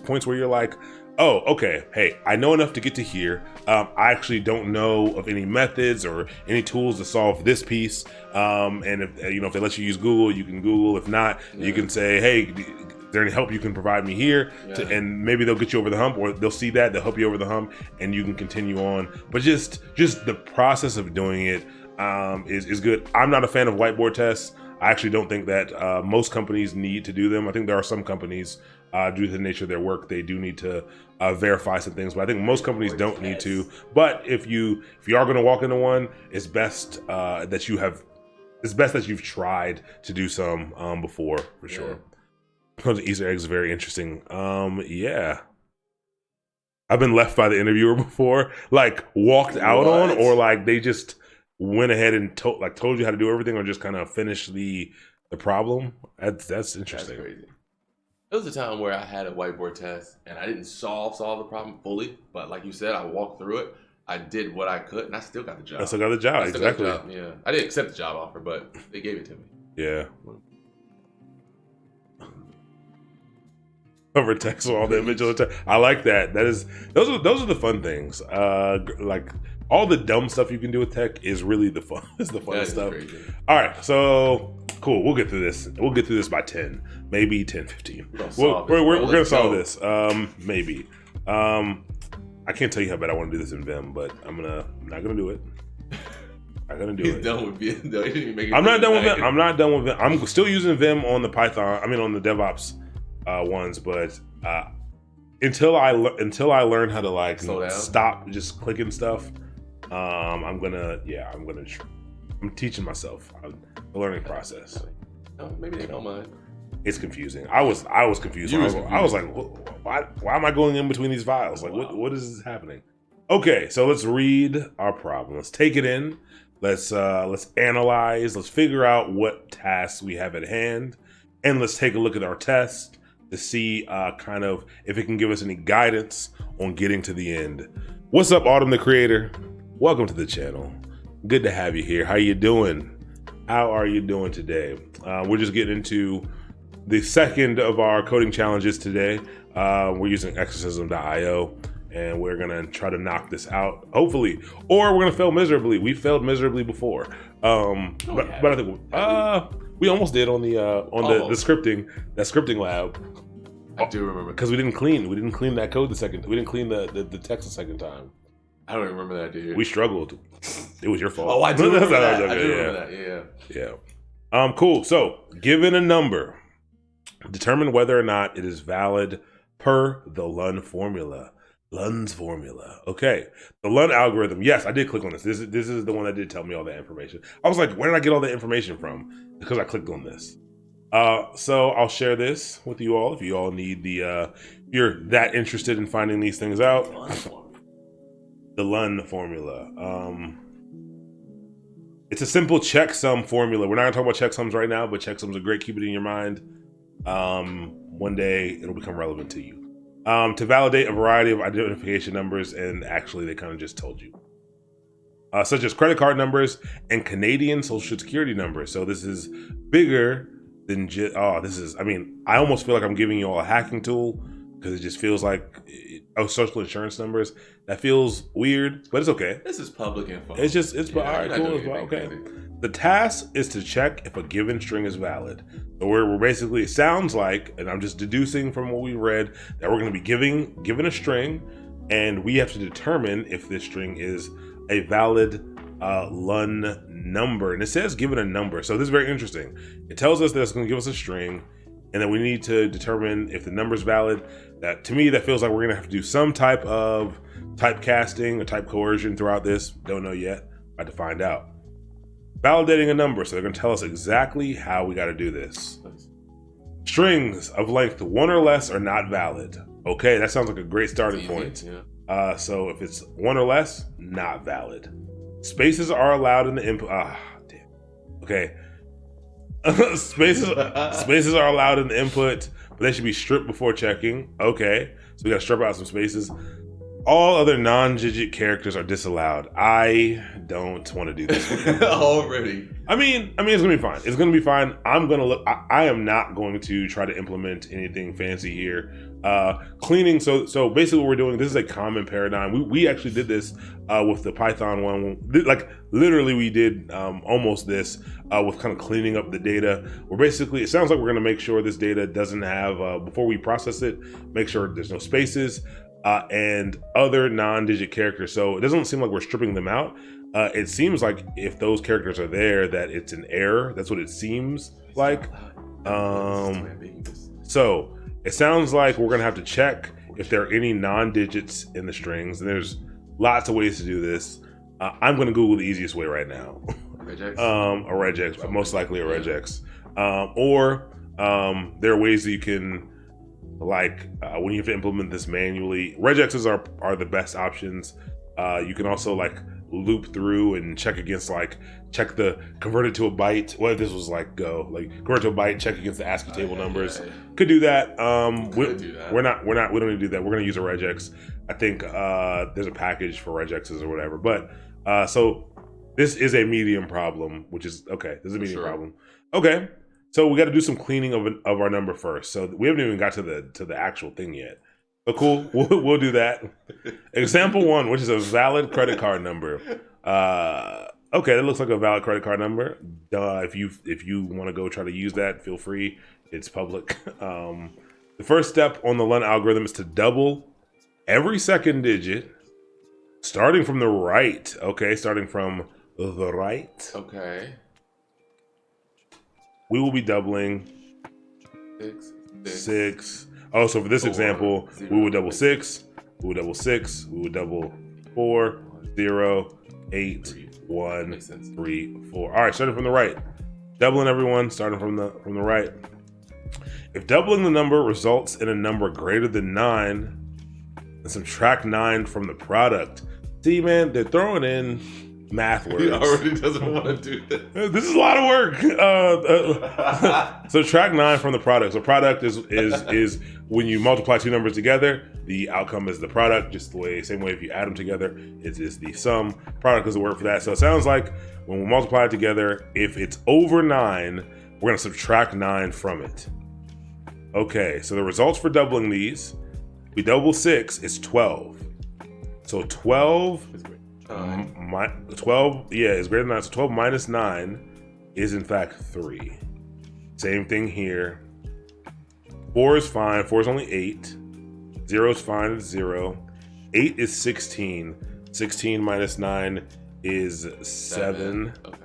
points where you're like, oh, okay, hey, I know enough to get to here. I actually don't know of any methods or any tools to solve this piece. And if they let you use Google, you can Google. If not, you can say, hey, is there any help you can provide me here? And maybe they'll get you over the hump, or they'll see that, they'll help you over the hump, and you can continue on. But just the process of doing it is good. I'm not a fan of whiteboard tests. I actually don't think that most companies need to do them. I think there are some companies, due to the nature of their work, they do need to verify some things, but I think most companies don't need to. But if you are going to walk into one, it's best that you've tried to do some before, for sure. Comes to Easter eggs is very interesting. Yeah. I've been left by the interviewer before, like walked out on, or like they just went ahead and told you how to do everything, or just kind of finished the problem. That's interesting. That's crazy. There was a time where I had a whiteboard test and I didn't solve the problem fully, but like you said, I walked through it. I did what I could, and I still got the job. Exactly. Yeah, I didn't accept the job offer, but they gave it to me. Yeah. Over text with all the individual text. I like that. Those are the fun things. Like all the dumb stuff you can do with tech is really the fun. It's the fun stuff. Crazy. All right, so cool. We'll get through this. We'll get through this by 10, maybe 10, 15. We're gonna solve this. Maybe. I can't tell you how bad I want to do this in Vim, but I'm not gonna do it. I'm gonna do it. He's done with Vim. I'm not done with Vim. I'm not done with Vim. I'm still using Vim on the Python. I mean, on the DevOps ones, but until I learn how to like stop just clicking stuff, I'm teaching myself the learning process. Maybe they don't mind. It's confusing. I was confused. I was like, why am I going in between these files? Like, what is happening? Okay, so let's read our problem. Let's take it in. Let's analyze. Let's figure out what tasks we have at hand, and let's take a look at our test to see kind of if it can give us any guidance on getting to the end. What's up, Autumn the Creator? Welcome to the channel. Good to have you here. How you doing? How are you doing today? We're just getting into the second of our coding challenges today. We're using exorcism.io, and we're gonna try to knock this out, hopefully, or we're gonna fail miserably. We failed miserably before, but I think we almost did on the scripting lab. I do remember because we didn't clean that code we didn't clean the text the second time. I don't even remember that, dude. We struggled. It was your fault. Oh, I do remember that. I do remember that. Yeah. Cool. So, given a number, determine whether or not it is valid per the Len formula. Len's formula. Okay. The Len algorithm. Yes, I did click on this. This is the one that did tell me all that information. I was like, where did I get all that information from? Because I clicked on this. So I'll share this with you all if you all need if you're that interested in finding these things out. The Len formula. It's a simple checksum formula. We're not gonna talk about checksums right now, but checksums are great. Keep it in your mind. One day it'll become relevant to you. To validate a variety of identification numbers, and actually they kind of just told you. Such as credit card numbers and Canadian social security numbers. So this is bigger than just, I almost feel like I'm giving you all a hacking tool, because it just feels like, social insurance numbers. That feels weird, but it's okay. This is public info. All right, cool. Okay. The task is to check if a given string is valid. So we're basically, it sounds like, and I'm just deducing from what we read, that we're going to be given a string, and we have to determine if this string is a valid Len number. And it says given a number. So this is very interesting. It tells us that it's going to give us a string, and then we need to determine if the number is valid. That, to me, that feels like we're going to have to do some type of typecasting or type coercion throughout this. Don't know yet. About to find out. Validating a number, so they're going to tell us exactly how we got to do this. Strings of length 1 or less are not valid. Okay, that sounds like a great starting point. Yeah. So if it's 1 or less, not valid. Spaces are allowed in the input. Damn. Okay. spaces are allowed in the input, but they should be stripped before checking. Okay, so we got to strip out some spaces. All other non-digit characters are disallowed. I don't want to do this already. I mean, it's gonna be fine. It's gonna be fine. I'm gonna look. I am not going to try to implement anything fancy here. Cleaning. So basically, what we're doing. This is a common paradigm. We actually did this with the Python one. Like literally, we did almost this with kind of cleaning up the data. We're basically. It sounds like we're gonna make sure this data doesn't have before we process it. Make sure there's no spaces. And other non-digit characters. So it doesn't seem like we're stripping them out. It seems like if those characters are there, that it's an error. That's what it seems like. So it sounds like we're gonna have to check if there are any non-digits in the strings. And there's lots of ways to do this. I'm gonna Google the easiest way right now. Regex? A regex, most likely a regex. Or there are ways that you can, like when you have to implement this manually, regexes are the best options. You can also like loop through and check against check the convert it to a byte. What if this was like Go, like convert to a byte, check against the ASCII table numbers. Yeah. Could do that. We don't need to do that. We're gonna use a regex. I think there's a package for regexes or whatever. But so this is a medium problem, which is okay. This is a medium problem. Okay. So we got to do some cleaning of our number first. So we haven't even got to the actual thing yet. So cool, we'll do that. Example 1, which is a valid credit card number. Okay, that looks like a valid credit card number. If you want to go try to use that, feel free. It's public. The first step on the Len algorithm is to double every second digit, starting from the right. Okay, starting from the right. Okay. We will be doubling 6. Oh, so for this example, 0, we would double 6, we would double 6, we would double 4, 0, 8, 1, 3, 4. All right, starting from the right. Doubling everyone, starting from the right. If doubling the number results in a number greater than 9, then subtract 9 from the product. See, man, they're throwing in math words. He already doesn't want to do this. This is a lot of work. Subtract 9 from the product. So product is when you multiply two numbers together, the outcome is the product. Just the same way if you add them together, it is the sum. Product is the word for that. So it sounds like when we multiply it together, if it's over 9, we're gonna subtract 9 from it. Okay, so the results for doubling these, we double 6, it's 12. So 12. 12, yeah, is greater than 9. So 12 minus 9 is in fact 3. Same thing here. 4 is fine. 4 is only 8. 0 is fine. It's 0. 8 is 16. 16 minus 9 is 7. Okay.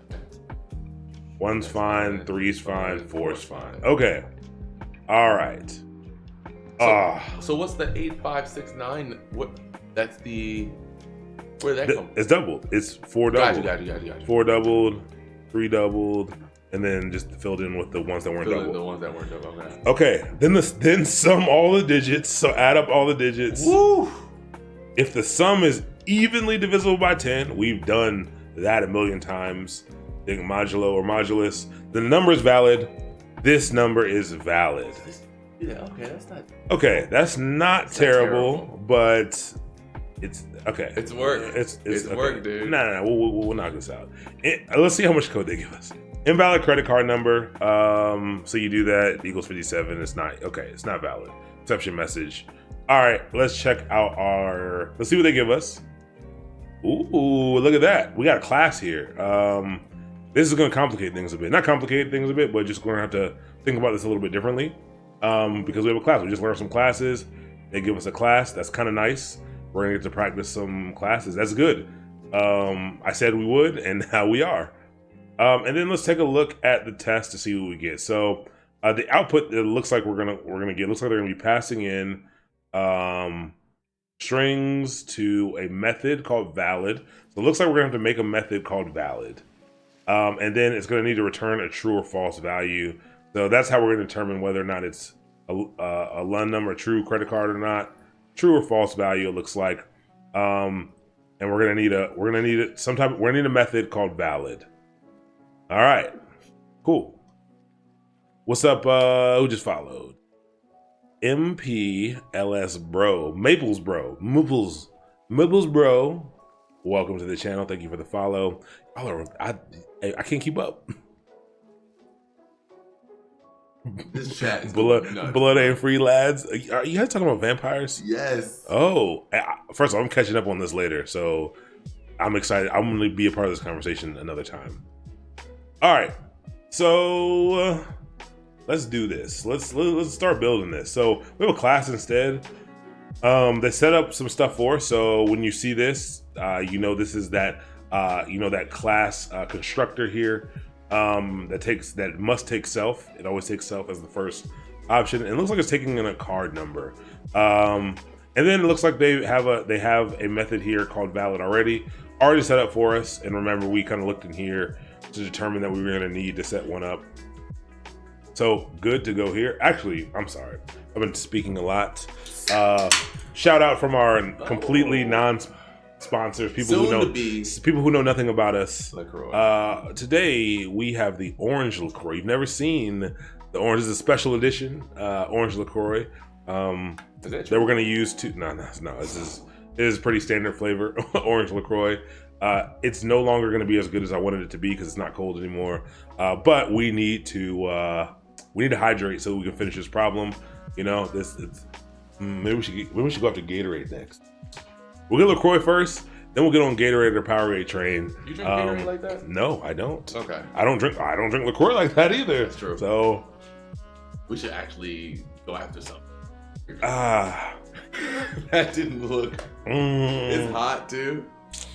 1's fine. 3 is fine. 4 is fine. Okay. All right. So what's the 8, 5, 6, 9? What? That's the. Where did that come from? It's doubled. It's 4 doubled. Got you. 4 doubled, 3 doubled, and then just filled in with the ones that weren't doubled. The ones that weren't doubled. Okay. Then sum all the digits. So add up all the digits. Woo! If the sum is evenly divisible by 10, we've done that a million times. Think modulo or modulus. The number is valid. This number is valid. Yeah. Okay. That's not. Okay. That's not terrible, but. It's okay. It's work. It's okay. work, dude. No. We'll knock this out. Let's see how much code they give us. Invalid credit card number. So you do that equals 57. It's not okay. It's not valid. Exception message. All right. Let's check out let's see what they give us. Ooh, look at that. We got a class here. This is going to complicate things a bit. Not complicate things a bit, but just going to have to think about this a little bit differently. Because we have a class. We just learned some classes. They give us a class. That's kind of nice. We're gonna get to practice some classes. That's good. I said we would, and now we are. And then let's take a look at the test to see what we get. So the output it looks like we're gonna get looks like they're gonna be passing in strings to a method called valid. So it looks like we're gonna have to make a method called valid. And then it's going to need to return a true or false value. So that's how we're going to determine whether or not it's a LUN number, a true credit card or not. True or false value, it looks like. And we're gonna need a method called valid. All right, cool. What's up? Who just followed? MPLS Bro, Maples Bro. Welcome to the channel. Thank you for the follow. I can't keep up. This chat is blood ain't free, lads. Are you guys talking about vampires? Yes. Oh, first of all, I'm catching up on this later, so I'm excited. I'm going to be a part of this conversation another time. All right, so let's do this. Let's start building this. So we have a class instead. They set up some stuff for us. So when you see this, you know this is that that class constructor here. That must take self. It always takes self as the first option. And it looks like it's taking in a card number. And then it looks like they have a method here called valid already set up for us. And remember, we kind of looked in here to determine that we were going to need to set one up. So good to go here. Actually, I'm sorry, I've been speaking a lot. Shout out from our completely non-sponsors, people who know nothing about us. Today we have the orange LaCroix. You've never seen the orange. This is a special edition orange LaCroix that we're going to use to. No. It is pretty standard flavor orange LaCroix. It's no longer going to be as good as I wanted it to be because it's not cold anymore. But we need to hydrate so we can finish this problem. You know, maybe we should go after Gatorade next. We'll get LaCroix first, then we'll get on Gatorade or Powerade train. You drink Gatorade like that? No, I don't. Okay. I don't drink LaCroix like that either. That's true. So we should actually go after something. That didn't look. It's hot too.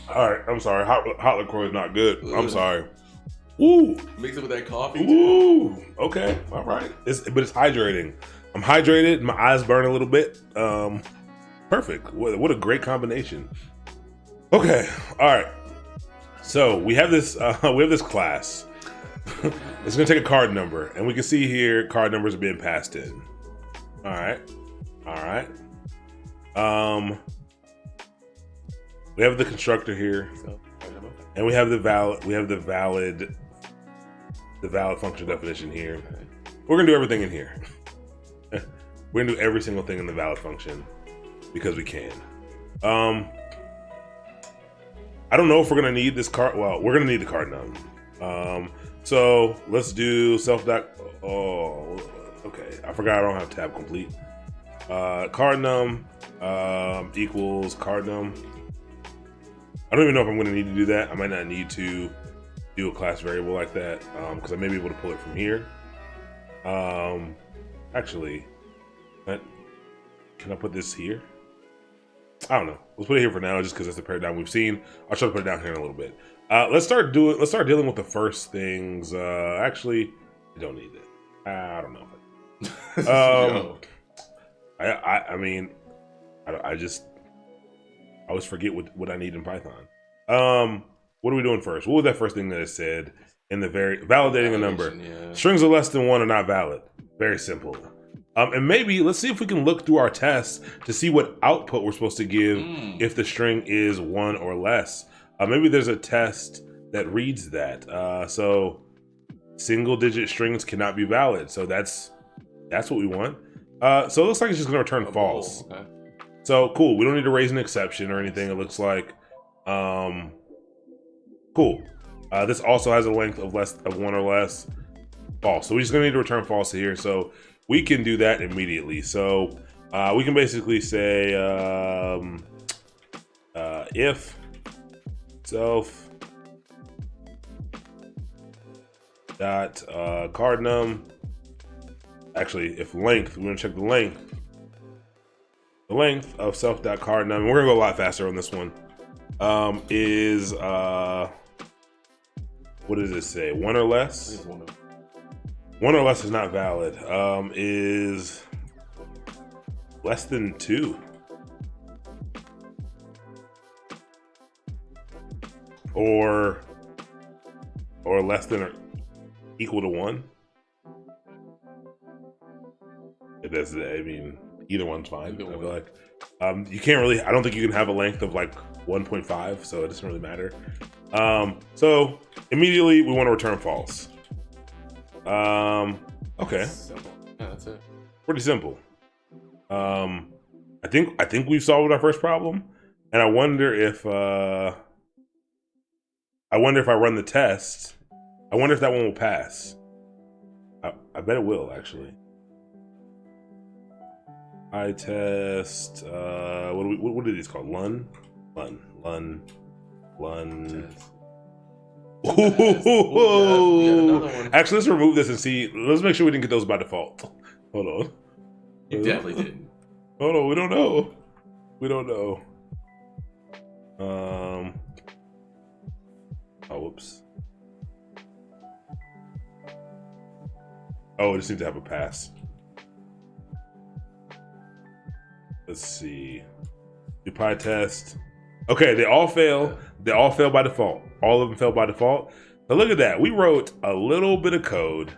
All right, I'm sorry. Hot LaCroix is not good. I'm sorry. Ooh. Mix it with that coffee. Ooh. Okay. All right. But it's hydrating. I'm hydrated. My eyes burn a little bit. Perfect. What a great combination. Okay. All right. So we have this class. It's gonna take a card number, and we can see here card numbers are being passed in. All right. We have the constructor here, and we have the valid function definition here. We're gonna do everything in here. We're gonna do every single thing in the valid function because we can. I don't know if we're gonna need this card. Well, we're gonna need the card num. So let's do self dot. Oh, okay. I forgot I don't have tab complete. Card num equals card num. I don't even know if I'm gonna need to do that. I might not need to do a class variable like that because I may be able to pull it from here. Actually, can I put this here? I don't know. Let's put it here for now, just because that's the paradigm we've seen. I'll try to put it down here in a little bit. Let's start dealing with the first things. Actually, I don't need it. I don't know. I mean, I just always forget what I need in Python. What are we doing first? What was that first thing that it said in the validating a number? Yeah. Strings of less than 1 are not valid. Very simple. And maybe let's see if we can look through our tests to see what output we're supposed to give if the string is 1 or less. Maybe there's a test that reads that. So single digit strings cannot be valid. So that's what we want. So it looks like it's just gonna return false. Okay. So cool. We don't need to raise an exception or anything. It looks like cool. This also has a length of 1 or less. False. So we're just gonna need to return false here. So we can do that immediately. So we can basically say if self dot card num. Actually, if length, we're gonna check the length. The length of self dot card num. We're gonna go a lot faster on this one. Is what does it say? 1 or less? 1 or less is not valid. Is less than 2. Or or less than or equal to 1. If that's, I mean, either one's fine. I feel like you can't really. I don't think you can have a length of like 1.5, so it doesn't really matter. So immediately we want to return false. Okay. Simple. Yeah, that's it. Pretty simple. I think we've solved our first problem, and I wonder if I run the test. I wonder if that one will pass. I bet it will, actually. I test. What are these called? Lun. Ooh. Actually, let's remove this and see. Let's make sure we didn't get those by default. Hold on. You definitely didn't. Hold on. We don't know. Oh, whoops. Oh, it just needs to have a pass. Let's see. Do pi test. Okay, they all fail. They all fail by default. All of them fail by default. But look at that. We wrote a little bit of code,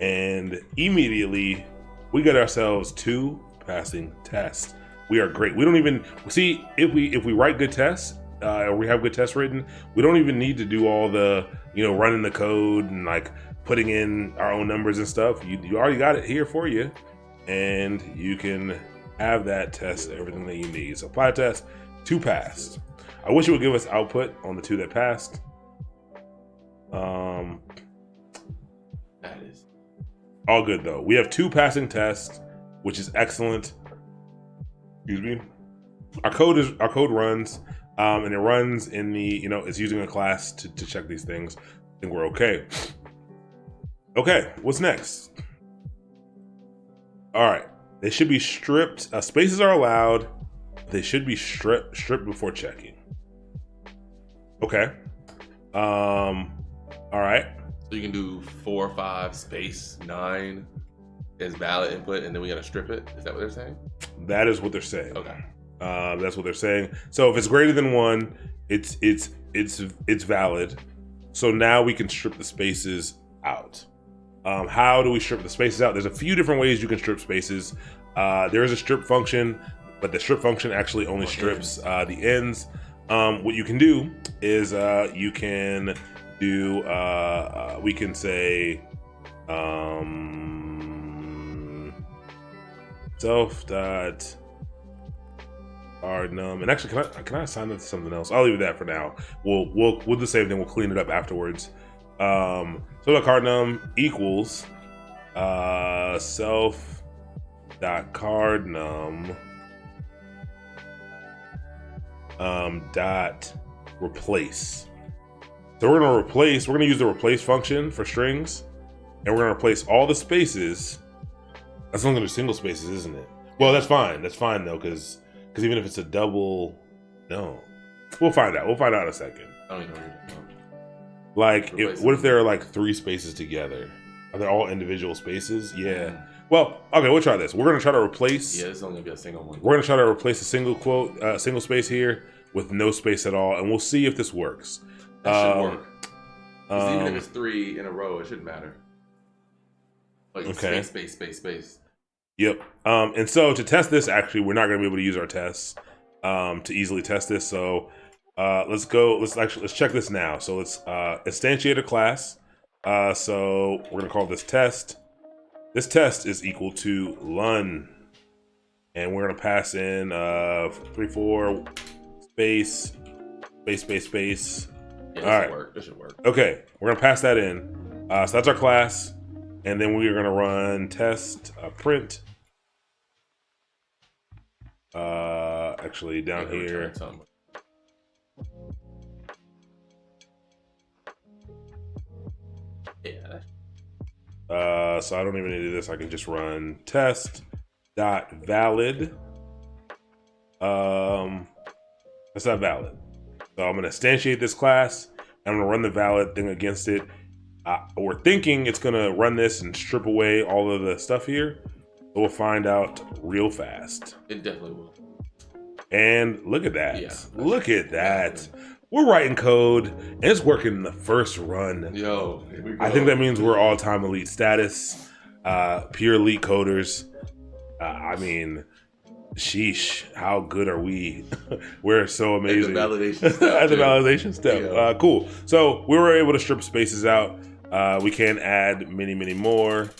and immediately we got ourselves 2 passing tests. We are great. We don't even see if we write good tests or we have good tests written. We don't even need to do all the running the code and like putting in our own numbers and stuff. You already got it here for you, and you can have that test everything that you need. So apply test, 2 passed. I wish it would give us output on the 2 that passed. That is all good though. We have 2 passing tests, which is excellent. Excuse me. Our code runs, and it runs in the it's using a class to check these things. I think we're okay. Okay, what's next? All right, they should be stripped. Spaces are allowed. They should be stripped before checking. Okay. All right. So you can do 4, 5, space 9 is valid input, and then we gotta strip it. Is that what they're saying? That is what they're saying. Okay. That's what they're saying. So if it's greater than 1, it's valid. So now we can strip the spaces out. How do we strip the spaces out? There's a few different ways you can strip spaces. There is a strip function, but the strip function actually only strips the ends. What you can do is you can do we can say self dot num, and actually can I assign that to something else? I'll leave it that for now. We'll do the same thing. We'll clean it up afterwards. So dot card num equals self dot card num dot replace. So we're gonna use the replace function for strings, and we're gonna replace all the spaces. That's only gonna do single spaces, isn't it? Well, that's fine. That's fine though, because even if it's a double, no, we'll find out. We'll find out in a second. I don't even know what you're talking about. Like, what if there are like 3 spaces together? Are they all individual spaces? Yeah. Well, okay, we'll try this. We're gonna try to replace. Yeah, it's only gonna be a single one. We're gonna try to replace a single quote, single space here with no space at all, and we'll see if this works. That should work. Even if it's 3 in a row, it shouldn't matter. Like okay. Space. Yep. And so to test this, actually, we're not gonna be able to use our tests to easily test this. So let's go. Let's check this now. So let's instantiate a class. So we're gonna call this test. This test is equal to Lun, and we're gonna pass in 3, 4 space. Yeah, all right. This should work. Okay, we're gonna pass that in. So that's our class, and then we are gonna run test print. Actually down here. Yeah. So I don't even need to do this. I can just run test dot valid. That's not valid. So I'm gonna instantiate this class. And I'm gonna run the valid thing against it. We're thinking it's gonna run this and strip away all of the stuff here. But we'll find out real fast. It definitely will. And look at that. Yeah, look at that. we're writing code, and it's working the first run. Yo, here we go. I think that means we're all-time elite status, pure elite coders. I mean, sheesh, how good are we? We're so amazing. At the validation step. At the validation step. Yeah. Cool. So we were able to strip spaces out. We can add many more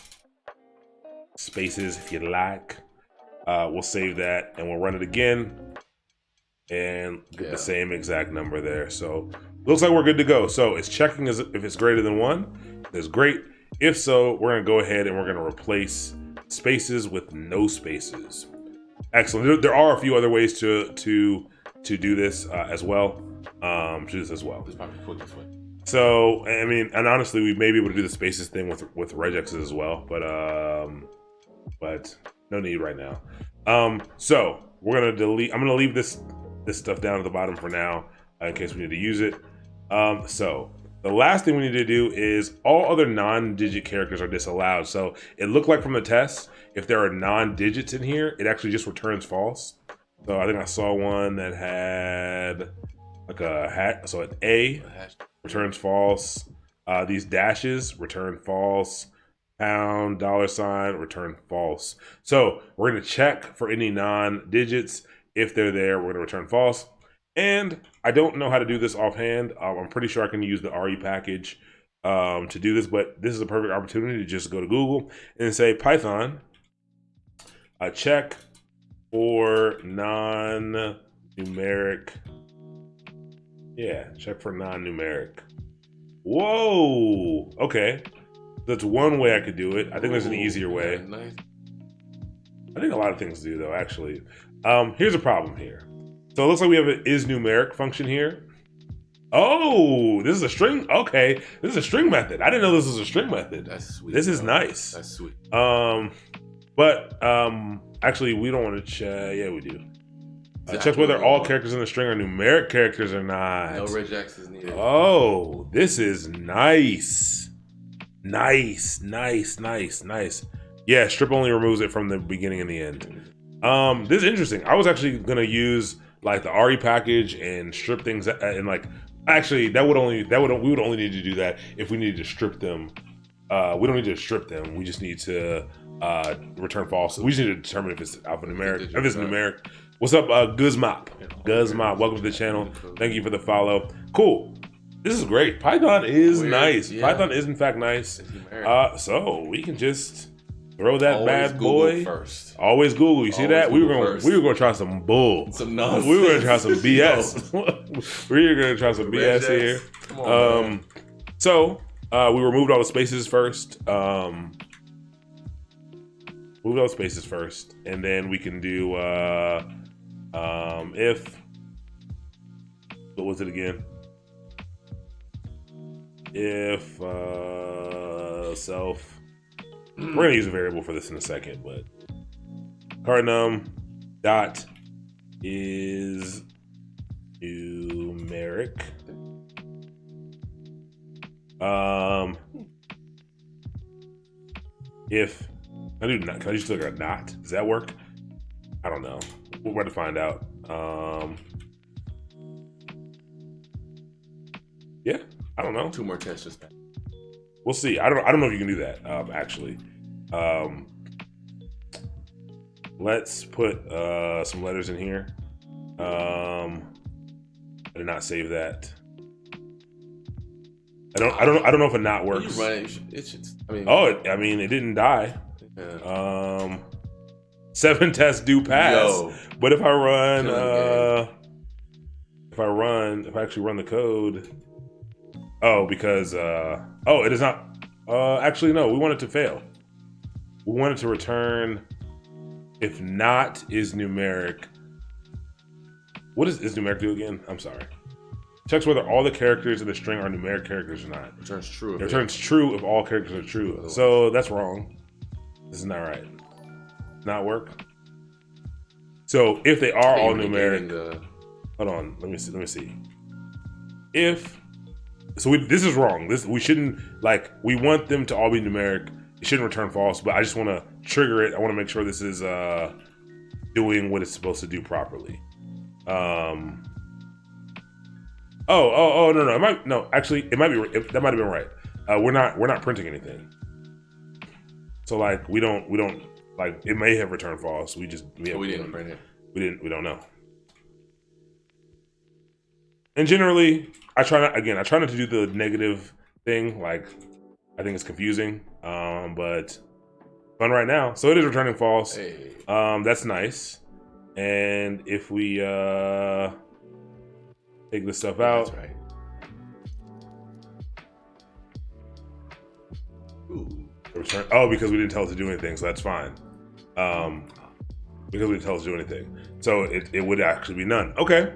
spaces if you like. We'll save that and we'll run it again and get the same exact number there. So looks like we're good to go. So it's checking as if it's greater than 1. That's great. If so, we're gonna go ahead and we're gonna replace spaces with no spaces. Excellent. There are a few other ways to do this as well. To do this as well. It's probably quick this way. So I mean, and honestly, we may be able to do the spaces thing with regexes as well, but no need right now. So we're gonna delete. I'm gonna leave this stuff down at the bottom for now in case we need to use it. So the last thing we need to do is all other non-digit characters are disallowed. So it looked like from the test, if there are non-digits in here, it actually just returns false. So I think I saw one that had like a hat. So an A returns false. These dashes return false. Pound, $, return false. So we're gonna check for any non-digits. If they're there, we're gonna return false. And I don't know how to do this offhand. I'm pretty sure I can use the RE package to do this, but this is a perfect opportunity to just go to Google and say Python, check for non-numeric. Yeah, check for non-numeric. Whoa, okay. That's one way I could do it. I think there's an easier way. Nice. I think a lot of things do though, actually. Here's a problem here. So it looks like we have an isNumeric function here. Oh, this is a string. Okay, this is a string method. I didn't know this was a string method. That's sweet. This is nice. That's sweet. But actually, we don't want to check. Yeah, we do. Check whether all characters in the string are numeric characters or not. No regex is needed. Oh, this is nice. Nice. Yeah, strip only removes it from the beginning and the end. This is interesting. I was actually gonna use like the RE package and strip things and like actually we would only need to do that if we needed to strip them. We don't need to strip them. We just need to return false. We just need to determine if it's alphanumeric. If it's numeric. What's up, Guzmop? Guzmop, welcome to the channel. Thank you for the follow. Cool. This is great. Python is nice. Yeah. Python is in fact nice. So we can just throw that bad boy first. Always Google. You see that? We were gonna try some bull. Some nonsense. We were gonna try some BS. We were gonna try some BS here. Come on, so we removed all the spaces first. Moved all the spaces first, and then we can do if. What was it again? If self. We're gonna use a variable for this in a second, but cardinum dot is numeric. If can I just look at a not? Does that work? I don't know. We're about to find out. Yeah, I don't know. 2 more tests just back. We'll see. I don't know if you can do that. Actually, let's put some letters in here. I did not save that. I don't know if a not works. You run it should. I mean, it didn't die. Yeah. 7 tests do pass. But if I run, if I actually run the code. Oh, because it is not. Actually, no. We want it to fail. We want it to return if not is numeric. What does is numeric do again? I'm sorry. Checks whether all the characters in the string are numeric characters or not. Returns true. It returns true if all characters are true. So that's wrong. This is not right. Not work. So if they are all numeric, hold on. Let me see. If this is wrong. We shouldn't we want them to all be numeric. It shouldn't return false. But I just want to trigger it. I want to make sure this is doing what it's supposed to do properly. No, it might, no, actually, it might be, that might have been right. We're not printing anything. So like, we don't, like, it may have returned false. We didn't print it. We don't know. And generally, I try not to do the negative thing. Like, I think it's confusing, but fun right now. So it is returning false. Hey. That's nice. And if we take this stuff out. That's right. Ooh. Return. Oh, because we didn't tell it to do anything, so that's fine. Because we didn't tell it to do anything, so it would actually be none. Okay.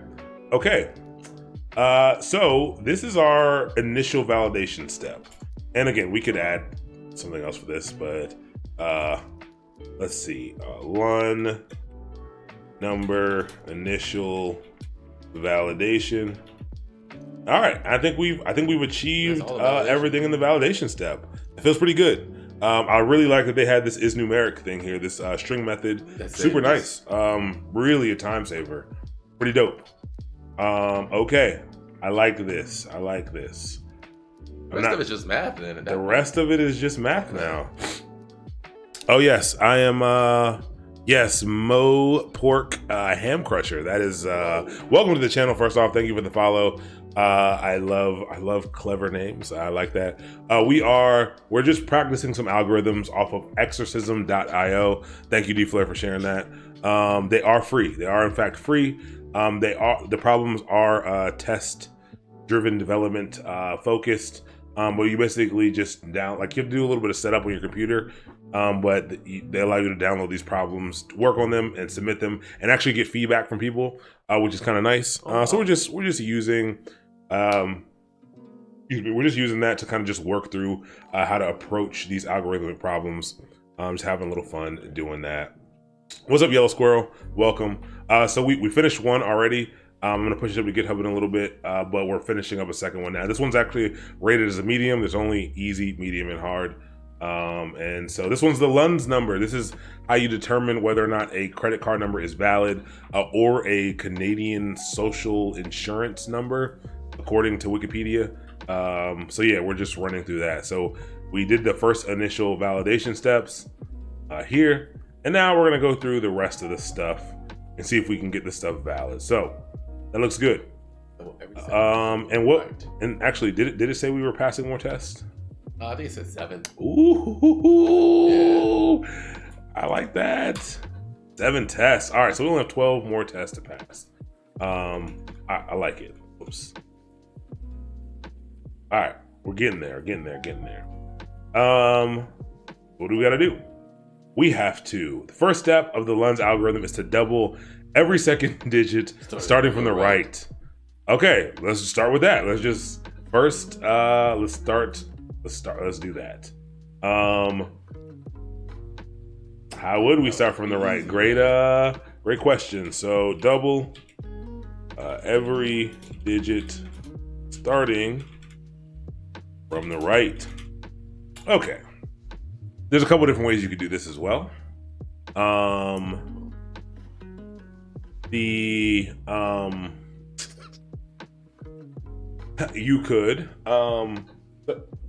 So this is our initial validation step, and again, we could add something else for this, but let's see. One number initial validation. All right, I think we've achieved everything in the validation step. It feels pretty good. I really like that they had this is numeric thing here, this string method. That's super nice. Really a time saver. Pretty dope. Okay, I like this. The rest of it's just math then. The rest of it is just math now. Oh yes, I am. Yes, Mo Pork Ham Crusher. That is welcome to the channel. First off, thank you for the follow. I love clever names. I like that. We're just practicing some algorithms off of exorcism.io. Thank you, D Flair, for sharing that. They are free. They are in fact free. The problems are test driven development focused. But you basically just you have to do a little bit of setup on your computer. But they allow you to download these problems, work on them, and submit them, and actually get feedback from people, which is kind of nice. So we're just using, we're just using that to kind of just work through how to approach these algorithmic problems. Just having a little fun doing that. What's up, Yellow Squirrel? Welcome. So we finished one already. I'm gonna push it up to GitHub in a little bit, but we're finishing up a second one now. This one's actually rated as a medium. There's only easy, medium, and hard. And so this one's the Lunds number. This is how you determine whether or not a credit card number is valid or a Canadian social insurance number, according to Wikipedia. So yeah, we're just running through that. So we did the first initial validation steps here, and now we're gonna go through the rest of the stuff and see if we can get this stuff valid. So that looks good. And actually, did it say we were passing more tests? I think it said 7. Ooh, yeah. I like that. 7 tests. All right, so we only have 12 more tests to pass. I like it. Oops. All right, we're getting there. What do we got to do? We have to. The first step of the Lunds algorithm is to double every second digit starting from the right. Okay, let's just start with that. Let's just first let's do that. How would we start from the right? Great question. So double every digit starting from the right. Okay. There's a couple different ways you could do this as well. You could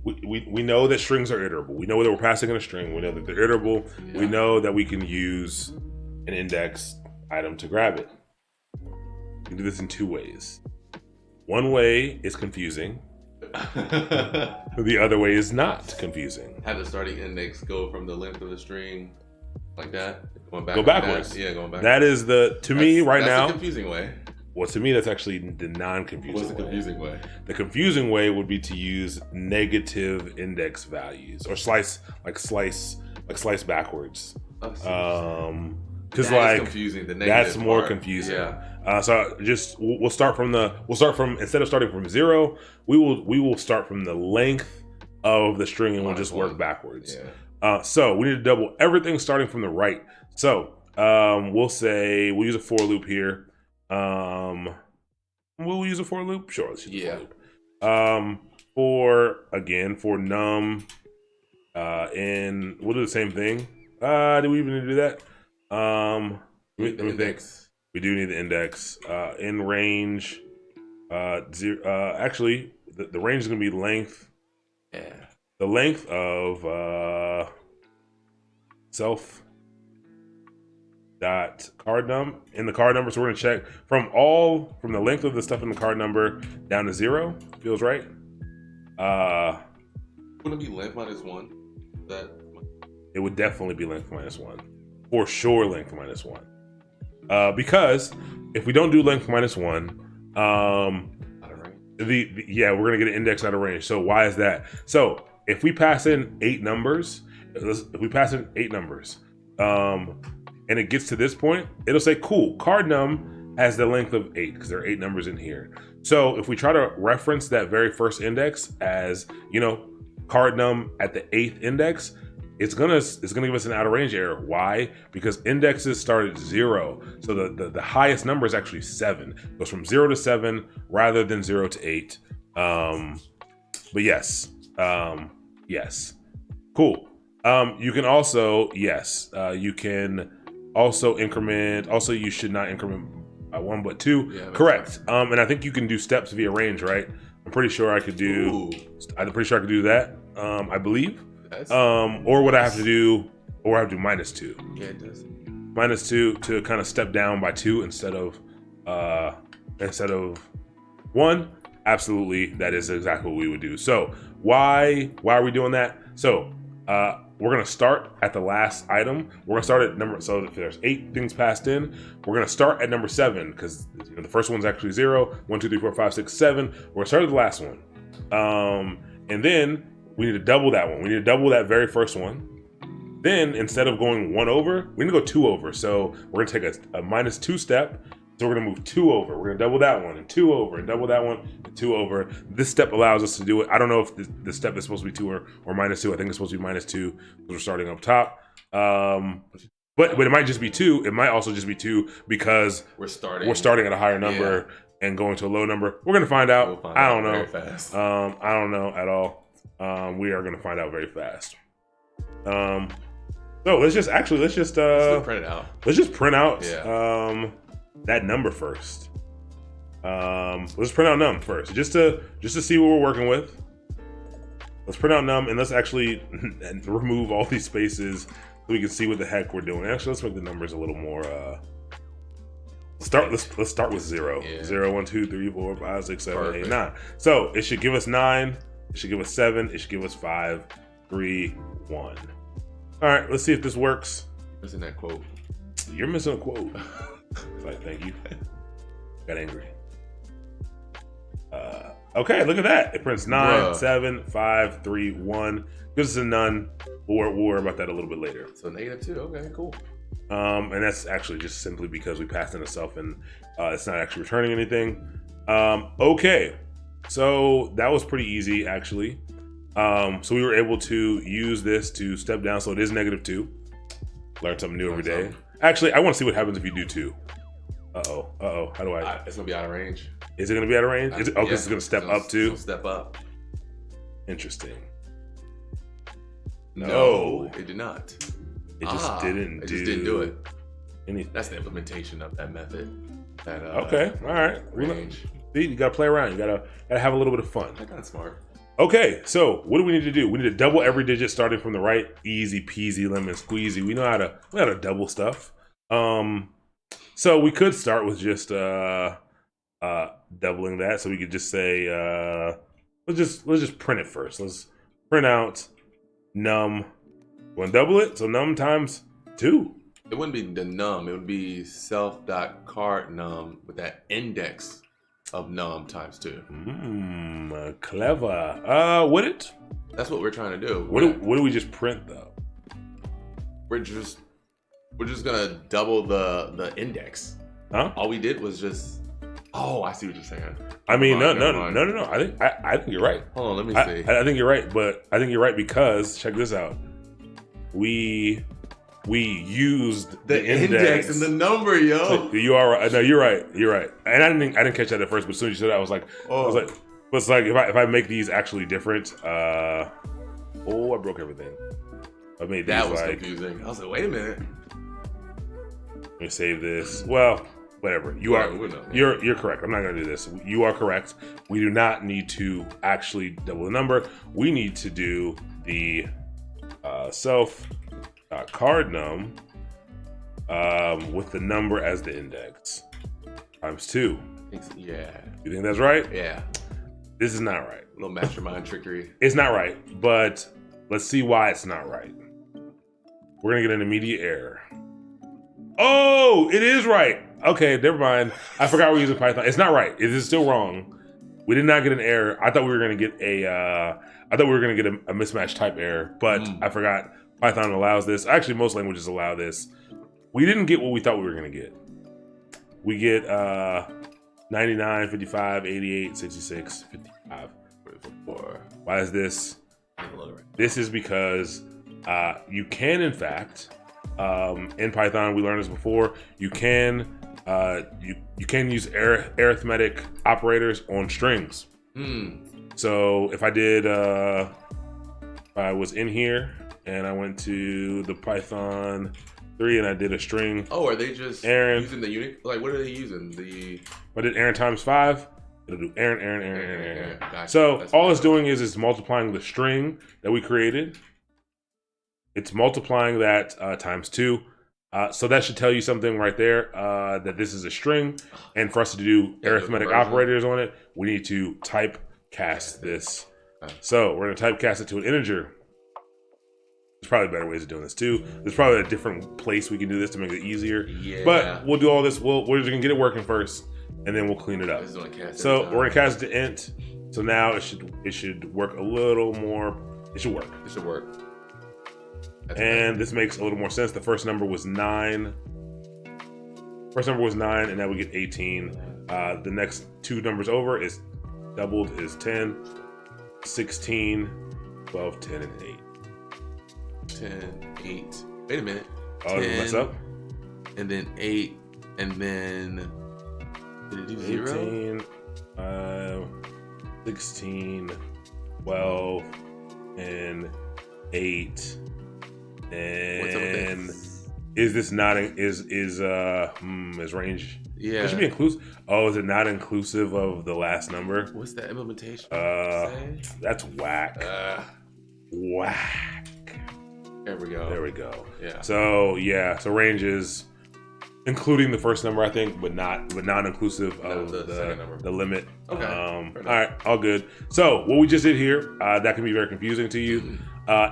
we know that strings are iterable. We know that we're passing in a string. We know that they're iterable. Yeah. We know that we can use an index item to grab it. You can do this in 2 ways. One way is confusing. The other way is not confusing. Have the starting index go from the length of the string like that? Go backwards. Like yeah, going backwards. That is that's the confusing way. Well, to me, that's actually the non-confusing way. What's the confusing way? The confusing way would be to use negative index values or slice backwards. Because like confusing. The that's more part. Confusing. Yeah. So just we'll start from instead of starting from 0, we will start from the length of the string and we'll just work backwards. Yeah. So we need to double everything starting from the right. So we'll use a for loop here. We'll use a for loop. Sure, let's use a for loop. For num, and we'll do the same thing. Do we even need to do that? Let me think. We do need the index. In range, Actually, the range is going to be length. Yeah. The length of self dot card num in the card number. So we're going to check from the length of the stuff in the card number down to 0. Feels right. Wouldn't it be length -1? That it would definitely be length -1. For sure, length -1. Because if we don't do length -1, out of range. yeah, we're gonna get an index out of range. So why is that? So if we pass in 8 numbers, and it gets to this point, it'll say, cool, card num has the length of 8 because there are 8 numbers in here. So if we try to reference that very first index as, card num at the 8th index, it's gonna give us an out of range error. Why? Because indexes start at 0. So the highest number is actually 7. It goes from 0 to 7 rather than 0 to 8. But yes. Yes. Cool. You can also, you can also increment. Also, you should not increment by 1 but 2. Yeah, correct. And I think you can do steps via range, right? I'm pretty sure I could do. I'm pretty sure I could do that. I believe. Or what I have to do, or I have to do -2. Yeah, it does. -2 to kind of step down by 2 instead of 1. Absolutely, that is exactly what we would do. So why are we doing that? So we're gonna start at the last item. We're gonna start at number. So if there's 8 things passed in, we're gonna start at number 7 because the first one's actually 0. 1, 2, 3, 4, 5, 6, 7. We're gonna start at the last one, and then we need to double that one. We need to double that very first one. Then instead of going 1 over, we're gonna go 2 over. So we're gonna take a -2 step. So we're gonna move 2 over. We're gonna double that one and 2 over and double that one and 2 over. This step allows us to do it. I don't know if the step is supposed to be 2 or -2. I think it's supposed to be -2 because we're starting up top. But it might just be 2. It might also just be 2 because we're starting at a higher number and going to a low number. We're gonna find out. I don't know. Very fast. I don't know at all. We are gonna find out very fast. So let's just print it out. Let's just print out that number first. Let's print out num first, just to see what we're working with. Let's print out num and let's actually remove all these spaces so we can see what the heck we're doing. Actually, let's make the numbers a little more. Let's start with 0. Yeah. 0, 1, 2, 3, 4, 5, 6, 7, 8, 9. So it should give us 9. It should give us 7. It should give us 5, 3, 1. All right, let's see if this works. Missing that quote. You're missing a quote. Like, thank you. Got angry. Okay, look at that. It prints 9, 7, 5, 3, 1. Gives us a none. We'll worry about that a little bit later. So -2. Okay, cool. And that's actually just simply because we passed in a self and it's not actually returning anything. Okay, so that was pretty easy actually. So we were able to use this to step down. So it is -2. Learn something new every day. Actually, I want to see what happens if you do 2. Uh-oh. How do I? It's going to be out of range. Is it going to be out of range? Is it? Oh, because it's going to step up too? Step up. Interesting. No, it did not. It just didn't do it. Anything. That's the implementation of that method. Okay, all right. Range. See, you got to play around. You got to have a little bit of fun. I got smart. Okay, so what do we need to do? We need to double every digit starting from the right. Easy peasy lemon squeezy. We know how to double stuff. So we could start with just doubling that. So we could just say let's just print it first. Let's print out num. Want to double it? So num times 2. It wouldn't be the num. It would be self.card num with that index of num times 2. Clever. Would it? That's what we're trying to do. What do we just print though? We're just gonna double the index. Huh? All we did was just. Oh, I see what you're saying. I mean, no. I think you're right. Hold on, let me see. I think you're right, but I think you're right because check this out. We used the index and the number, yo. You are right. No, you're right. You're right. And I didn't catch that at first, but as soon as you said that, I was like, but it's like if I make these actually different. I broke everything. I made these that was confusing. I was like, wait a minute. Let me save this. Well, whatever. You're correct. I'm not going to do this. You are correct. We do not need to actually double the number. We need to do the self card num with the number as the index times 2. Yeah. You think that's right? Yeah. This is not right. A little mastermind trickery. It's not right, but let's see why it's not right. We're going to get an immediate error. Oh, it is right. Okay, never mind. I forgot we're using Python. It's not right. It is still wrong. We did not get an error. I thought we were going to get a mismatch type error, but I forgot Python allows this. Actually, most languages allow this. We didn't get what we thought we were going to get. We get 99, 55, 88, 66, 55. Why is this? This is because you can, in fact, in Python, we learned this before, you can use arithmetic operators on strings. So if I was in here and I went to the Python 3 and I did a string. Oh, are they just Aaron, using the unit? Like, what are they using? I did Aaron times 5. It'll do Aaron. Gotcha. So all it's doing is it's multiplying the string that we created. It's multiplying that times 2. So that should tell you something right there, that this is a string. And for us to do arithmetic operators on it, we need to typecast this. So we're going to typecast it to an integer. There's probably better ways of doing this too. There's probably a different place we can do this to make it easier. Yeah. But we'll do all this. We're just going to get it working first, and then we'll clean it up. So we're going to cast it to int. So now it should work a little more. It should work. And this makes a little more sense. The first number was 9. And now we get 18. The next 2 numbers over is doubled is 10, 16, 12, 10, and 8. 10, 8. Wait a minute. Oh, did I mess up? And then 8, and then did it do 0? 18, 16, 12, and 8. And is this not is range? Yeah, it should be inclusive. Oh, is it not inclusive of the last number? What's that implementation? That's whack. Whack. There we go. Yeah. So range is including the first number, I think, but not inclusive of the limit. Okay. All right, all good. So what we just did here, that can be very confusing to you,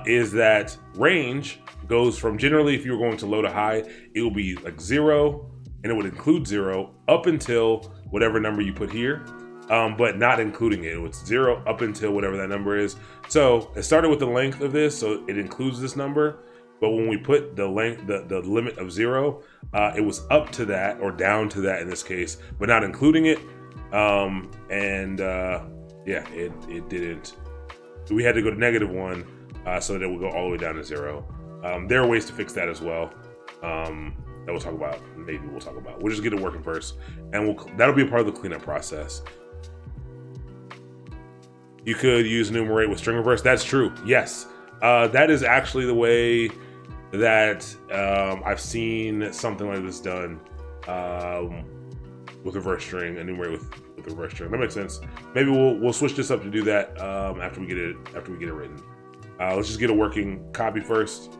is that range goes from, generally, if you were going to low to high, it will be like 0, and it would include 0 up until whatever number you put here, but not including it. It's 0 up until whatever that number is. So it started with the length of this, so it includes this number. But when we put the length, the limit of 0, it was up to that or down to that in this case, but not including it. It didn't. We had to go to -1 so that it would go all the way down to 0. There are ways to fix that as well. That we'll talk about. Maybe we'll talk about. We'll just get it working first, and that'll be a part of the cleanup process. You could use enumerate with string reverse. That's true. Yes, that is actually the way that I've seen something like this done with reverse string. Enumerate with reverse string. That makes sense. Maybe we'll switch this up to do that after we get it written. Let's just get a working copy first.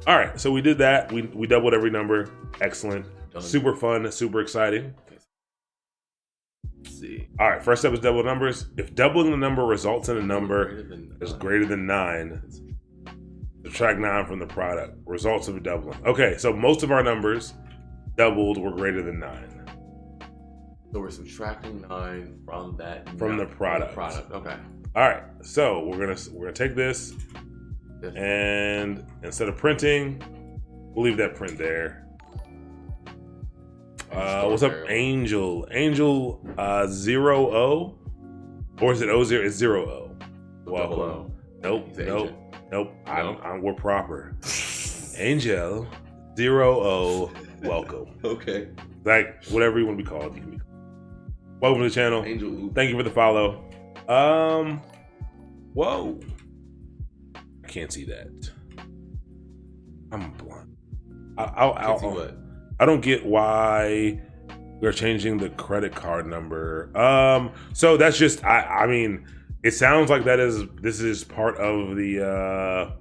All right, so we did that. We doubled every number. Excellent. Done. Super fun. Super exciting. Let's see. All right, first step is double numbers. If doubling the number results in a number is greater than 9, subtract 9 from the product. Results of a doubling. Okay, so most of our numbers doubled were greater than 9. So we're subtracting 9 from that from the product. Okay. All right, so we're gonna take this, and instead of printing, we'll leave that print there. What's up, Angel? 0O, or is it 00? It's 0O. Welcome. Nope. We're proper. Angel 0O. Welcome. Okay. Like whatever you want to be called, you can be. Welcome to the channel. Angel. Thank you for the follow. Whoa. I can't see that. I'm blind. I'll see what? I don't get why we're changing the credit card number. So that's just, I mean, it sounds like this is part of the,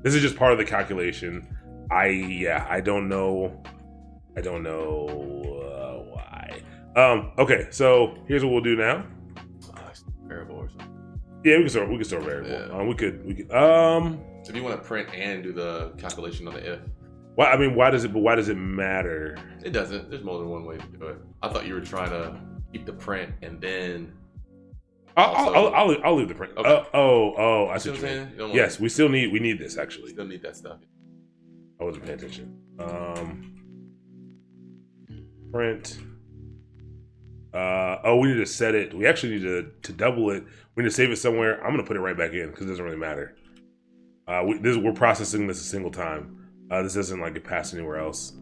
this is just part of the calculation. I don't know why. Okay, so here's what we'll do now. Variable or something. Yeah, we can store variable. Yeah. We could. If you want to print and do the calculation on the if. Why? I mean, why does it matter? It doesn't. There's more than one way to do it. I thought you were trying to keep the print and then. I'll leave the print. Okay. I see what you're saying. Yes, we need this actually. Still need that stuff. I wasn't paying attention. Print. We need to set it. We actually need to double it. We need to save it somewhere. I'm gonna put it right back in because it doesn't really matter. We're processing this a single time. This doesn't like get passed anywhere else.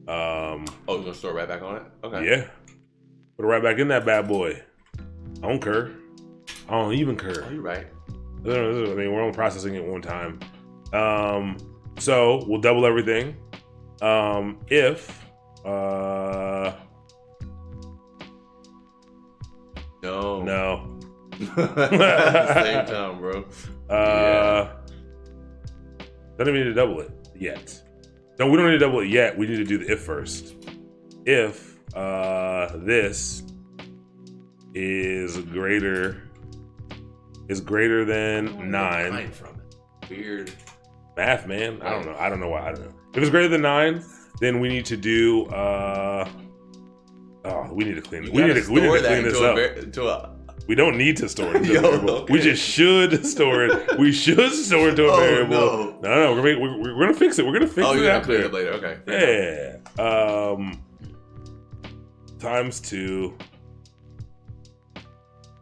You're gonna store it right back on it? Okay. Yeah. Put it right back in that bad boy. I don't care. I don't even care. Oh, you're right. I mean, we're only processing it one time. So we'll double everything. If no. Same time, bro. Don't even need to double it yet. No, we don't need to double it yet. We need to do the if first. If this is greater than 9. From it. Weird. Math, man. I don't know why. If it's greater than 9, then we need to do we need to clean it. We need to clean this up. We don't need to store it into a variable. Okay. We just should store it. We should store it to a variable. No. We're gonna fix it. We're gonna fix it. You're gonna clean it up later. Okay. Yeah. Times 2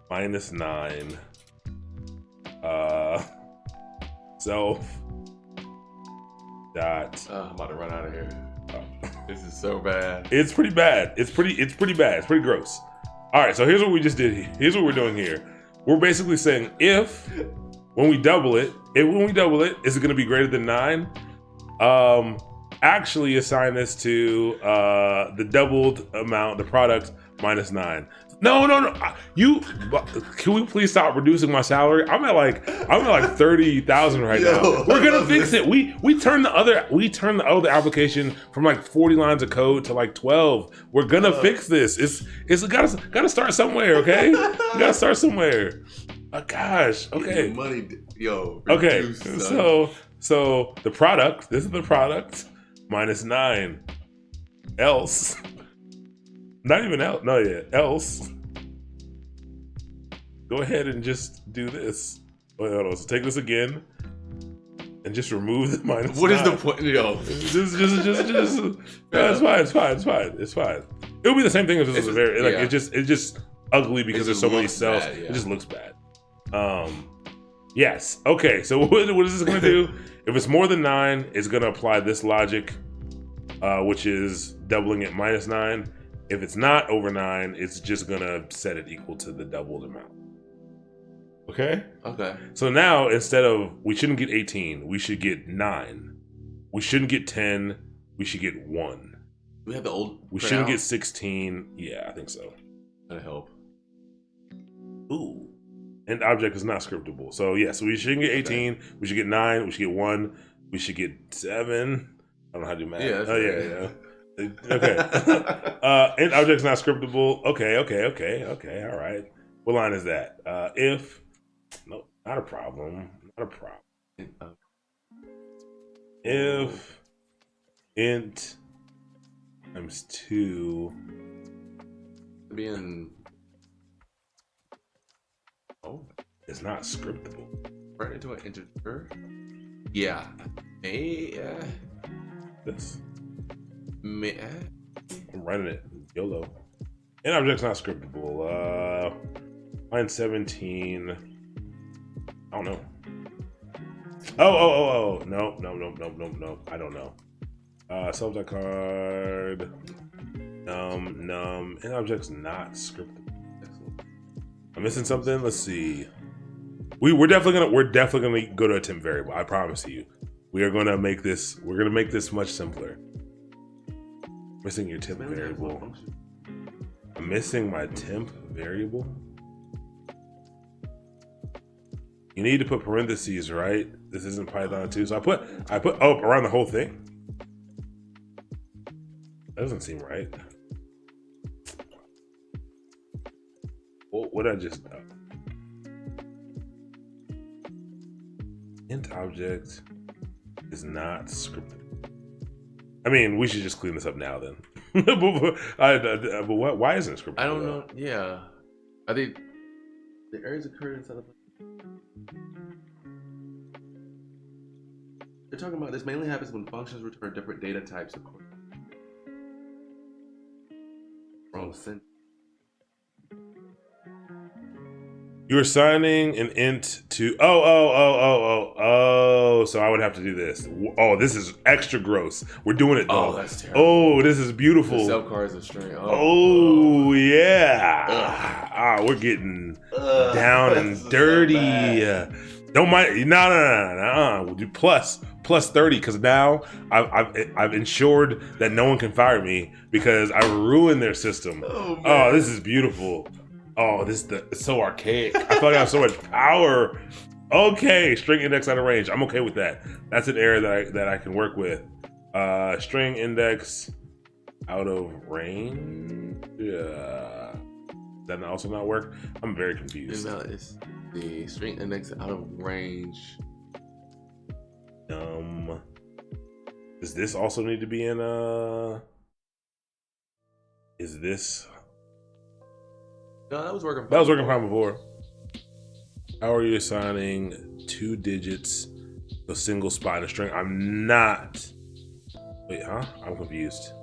minus 9. Self dot. I'm about to run out of here. This is so bad. It's pretty bad. It's pretty bad. It's pretty gross. All right, so here's what we just did. Here's what we're doing here. We're basically saying if when we double it, is it going to be greater than 9? Actually assign this to the doubled amount, the product minus 9. No. Can we please stop reducing my salary? I'm at like 30,000 right now. We're gonna fix it. We turn the other application from like 40 lines of code to like 12. We're gonna fix this. It's gotta start somewhere, okay? You gotta start somewhere. Gosh, okay. Money, Okay, reduce, so the product. This is the product minus 9. Else. Not even else. No, yeah. Else. Go ahead and just do this. Wait, hold on. So take this again, and just remove the minus. What 9. is the point? Just. It's fine. It'll be the same thing if this was a very like it's just ugly because there's so many cells. Bad, yeah. It just looks bad. Yes. Okay. So what is this going to do? If it's more than 9, it's going to apply this logic, which is doubling it minus 9. If it's not over 9, it's just gonna set it equal to the doubled amount. Okay? Okay. So now, instead of, we shouldn't get 18, we should get 9. We shouldn't get 10, we should get 1. We have the old. We shouldn't get 16. Yeah, I think so. That'll help. Ooh. And object is not scriptable. So yeah, so we shouldn't get 18, we should get 9, we should get 1, we should get 7. I don't know how to do math. Yeah. Yeah. Okay. And object's not scriptable. Okay. All right. What line is that? If no, not a problem. If int times 2 being is not scriptable. Right into an integer. Yeah. This. I'm running it. YOLO. And object's not scriptable. Line 17. I don't know. Oh. No. I don't know. Self.card. Num. And object's not scriptable. I'm missing something. Let's see. We're definitely gonna go to a temp variable. I promise you. We're gonna make this much simpler. Missing your temp Mainly has one variable. function. I'm missing my temp variable. You need to put parentheses, right? This isn't Python 2, so I put around the whole thing. That doesn't seem right. What I just int object is not scripted. I mean, we should just clean this up now then. but what? Why isn't it scripted? I don't know. Yeah, I think the errors occurred inside of. They're talking about this mainly happens when functions return different data types according. Wrong sentence. You're assigning an int to so I would have to do this. Oh, this is extra gross. We're doing it though. Oh, that's terrible. Oh, this is beautiful. The self car is a string. Oh yeah. We're getting down and dirty. So Don't mind. No. We'll do plus 30 because now I've ensured that no one can fire me because I ruined their system. Oh, this is beautiful. Oh, it's so archaic. I feel like I have so much power. Okay, string index out of range. I'm okay with that. That's an error that I can work with. String index out of range. That also not work? I'm very confused. It's the string index out of range. Does this also need to be in is this? No, that was working fine. That was working fine before. How are you assigning 2 digits to a single spot in a string? I'm not. Wait, huh? I'm confused.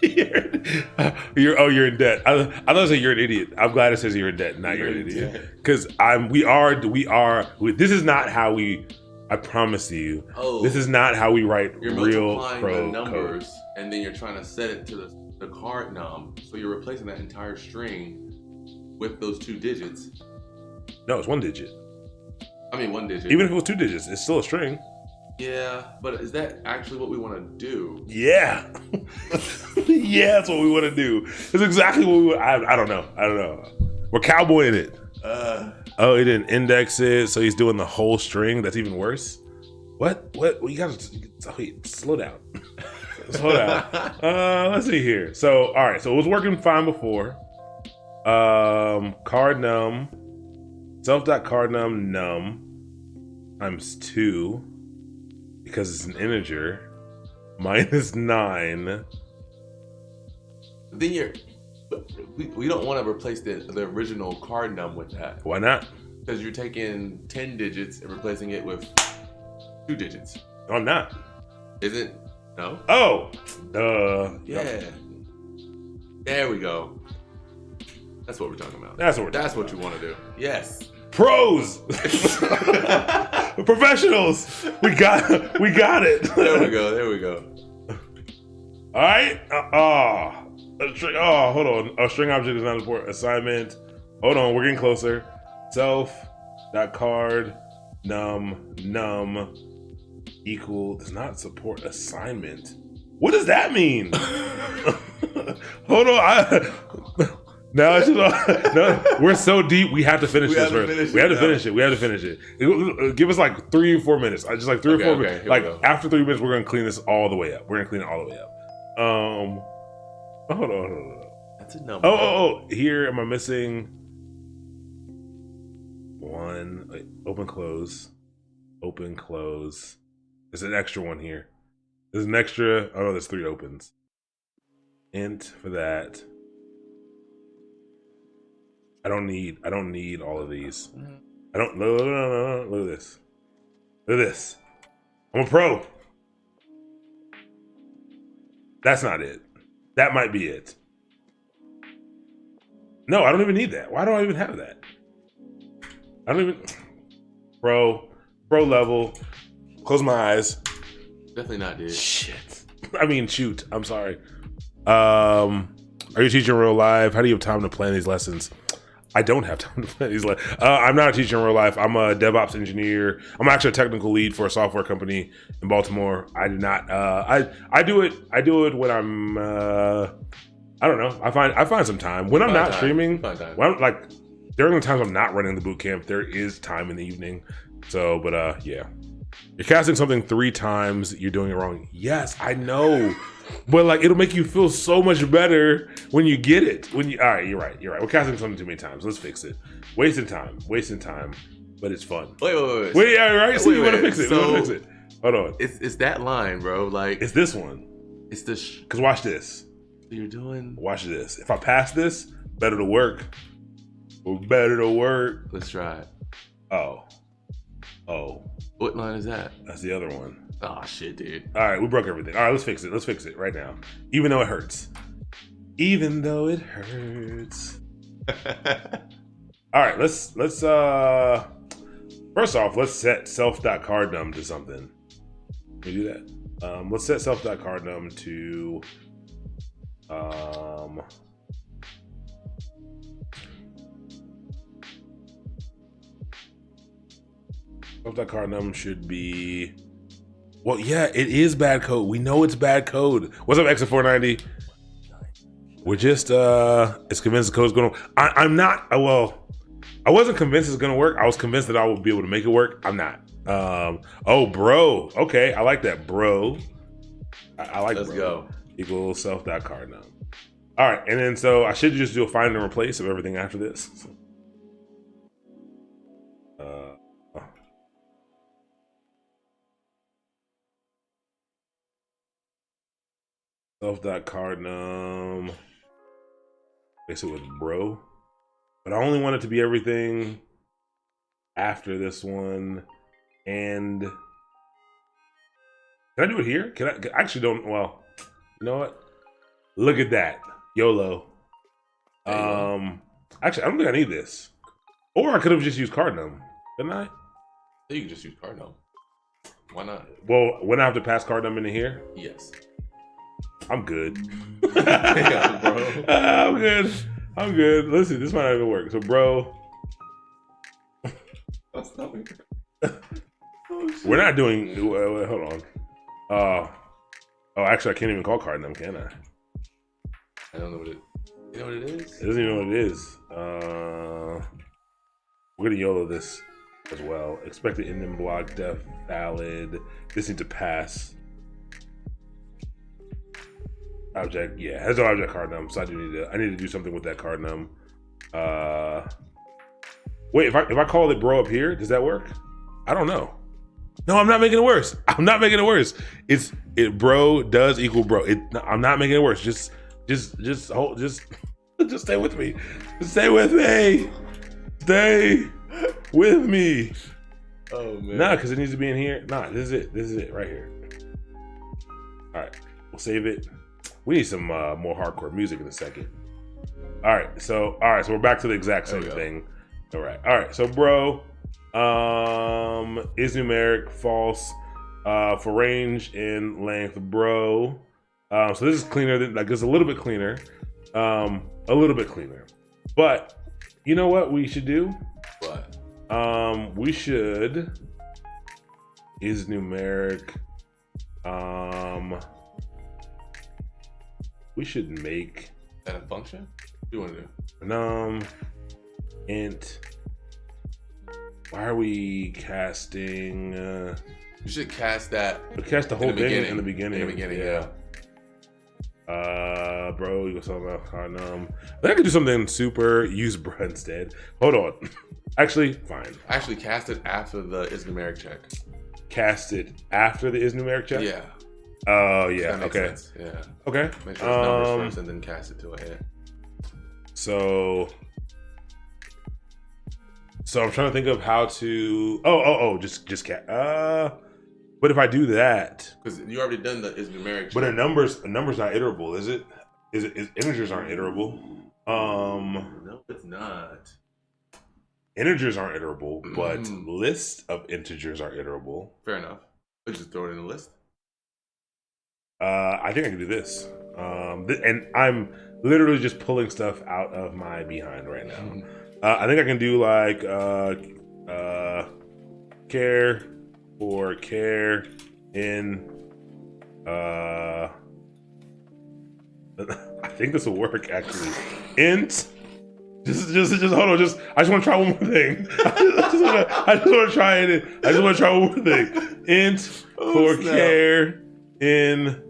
You're in debt. I thought it you're an idiot. I'm glad it says you're in debt, not you're an idiot. Because we are. This is not how we. I promise you. Oh, this is not how we write you're real multiplying pro the numbers, code. and then you're trying to set it to the card num. So you're replacing that entire string with those 2 digits. No, it's 1 digit. I mean, 1 digit. Even if it was 2 digits, it's still a string. Yeah, but is that actually what we want to do? Yeah. Yeah, that's what we want to do. It's exactly what we want. I don't know. We're cowboying it. Oh, he didn't index it, so he's doing the whole string. That's even worse. What? You gotta wait, slow down. Let's see here. So, all right. So it was working fine before. Card num, self.cardnum num times 2 because it's an integer minus 9. Then we don't want to replace the original card num with that. Why not? Because you're taking 10 digits and replacing it with 2 digits. I'm not. Is it? No? Oh, Yeah. Yep. There we go. That's what we're talking about. That's what you want to do. Yes. Pros, professionals. We got it. There we go. All right. Hold on. A string object is not important. Assignment. Hold on. We're getting closer. Self.card num equal does not support assignment. What does that mean? Hold on. No, we're so deep. We have to finish this first. We have to finish it. Give us like 3 or 4 minutes. Just like 3 or 4 minutes. Like after 3 minutes, we're gonna clean this all the way up. Hold on. That's a number. Oh. Here, am I missing one? Wait, open, close. There's an extra one here. There's an extra. Oh no, there's 3 opens. Int for that. I don't need all of these. I don't. No. Look at this. I'm a pro. That's not it. That might be it. No, I don't even need that. Why do I even have that? I don't even. Pro level. Close my eyes. Definitely not, dude. Shit. I mean, shoot. I'm sorry. Are you teaching real live? How do you have time to plan these lessons? I don't have time to play. He's like, I'm not a teacher in real life. I'm a DevOps engineer. I'm actually a technical lead for a software company in Baltimore. I do not. I do it. I do it when I'm. I don't know. I find some time when I'm not streaming. When I'm like during the times I'm not running the boot camp, there is time in the evening. So, but yeah, you're casting something 3 times. You're doing it wrong. Yes, I know. But like it'll make you feel so much better when you get it. All right, you're right. We're casting something too many times. Let's fix it. Wasting time, but it's fun. Wait. Yeah, right. So you want to fix it? So, fix it. Hold on. It's that line, bro. Like it's this one. It's this. Cause watch this. You're doing. Watch this. If I pass this, better to work. Better to work. Let's try it. Oh. What line is that? That's the other one. Oh shit, dude. All right, we broke everything. All right, let's fix it. Let's fix it right now. Even though it hurts. All right, let's first off, let's set self.cardnum to something. Can we do that? Let's set self.cardnum to self.cardnum should be. Well, yeah, it is bad code. We know it's bad code. What's up, X490? We're just, it's convinced the code's gonna, I'm not, well, I wasn't convinced it's gonna work. I was convinced that I would be able to make it work. I'm not. Oh, bro. Okay, I like that, bro. I like Let's bro. Go. Equals self.cardnum. All right, and then so I should just do a find and replace of everything after this. Self.cardnum. Replace it with bro. But I only want it to be everything after this one. And can I do it here? I actually don't. Well, you know what? Look at that. YOLO. Actually, I don't think I need this. Or I could have just used cardnum, didn't I? You can just use cardnum. Why not? Well, when I have to pass cardnum into here? Yes. I'm good. Yeah, bro. I'm good. Listen, this might not even work. So, bro. We're not doing. Wait, hold on. Oh, actually, I can't even call cardnum, can I? I don't know what it. You know what it is? It doesn't even know what it is. We're gonna YOLO this as well. Expected ending block, def valid. This needs to pass. Object, yeah, has no object cardnum, so I need to do something with that cardnum. Wait, if I call it bro up here, does that work? I don't know. No, I'm not making it worse. It bro does equal bro. I'm not making it worse. Just hold, just stay with me. Stay with me. Stay with me. Oh man. Nah, because it needs to be in here. Nah, this is it right here. All right, we'll save it. We need some more hardcore music in a second. All right, so we're back to the exact same thing. All right. So, bro, is numeric false for range and length, bro. So this is cleaner than like it's a little bit cleaner, But you know what we should do? What? We should is numeric. We should make that a function? What do you want to do? Int. Why are we casting? You should cast that. Cast the whole thing in the beginning. Yeah. Bro, you go something about cardnum. Then I could do something super. Use bro instead. Hold on. Actually, fine. Actually, cast it after the is numeric check. Cast it after the is numeric check. Yeah. Oh yeah. Okay. Sense. Yeah. Okay. Make sure it's numbers first and then cast it to a head. So I'm trying to think of how to. Just cat. But if I do that, because you already done the is numeric. But a number's not iterable, is it? Is integers aren't iterable? No, it's not. Integers aren't iterable, but lists of integers are iterable. Fair enough. Let's just throw it in the list. I think I can do this. And I'm literally just pulling stuff out of my behind right now. I think I can do like care for care in I think this will work actually. Int. Just hold on. I just want to try one more thing. I just want to try it. I just want to try one more thing. Int for care in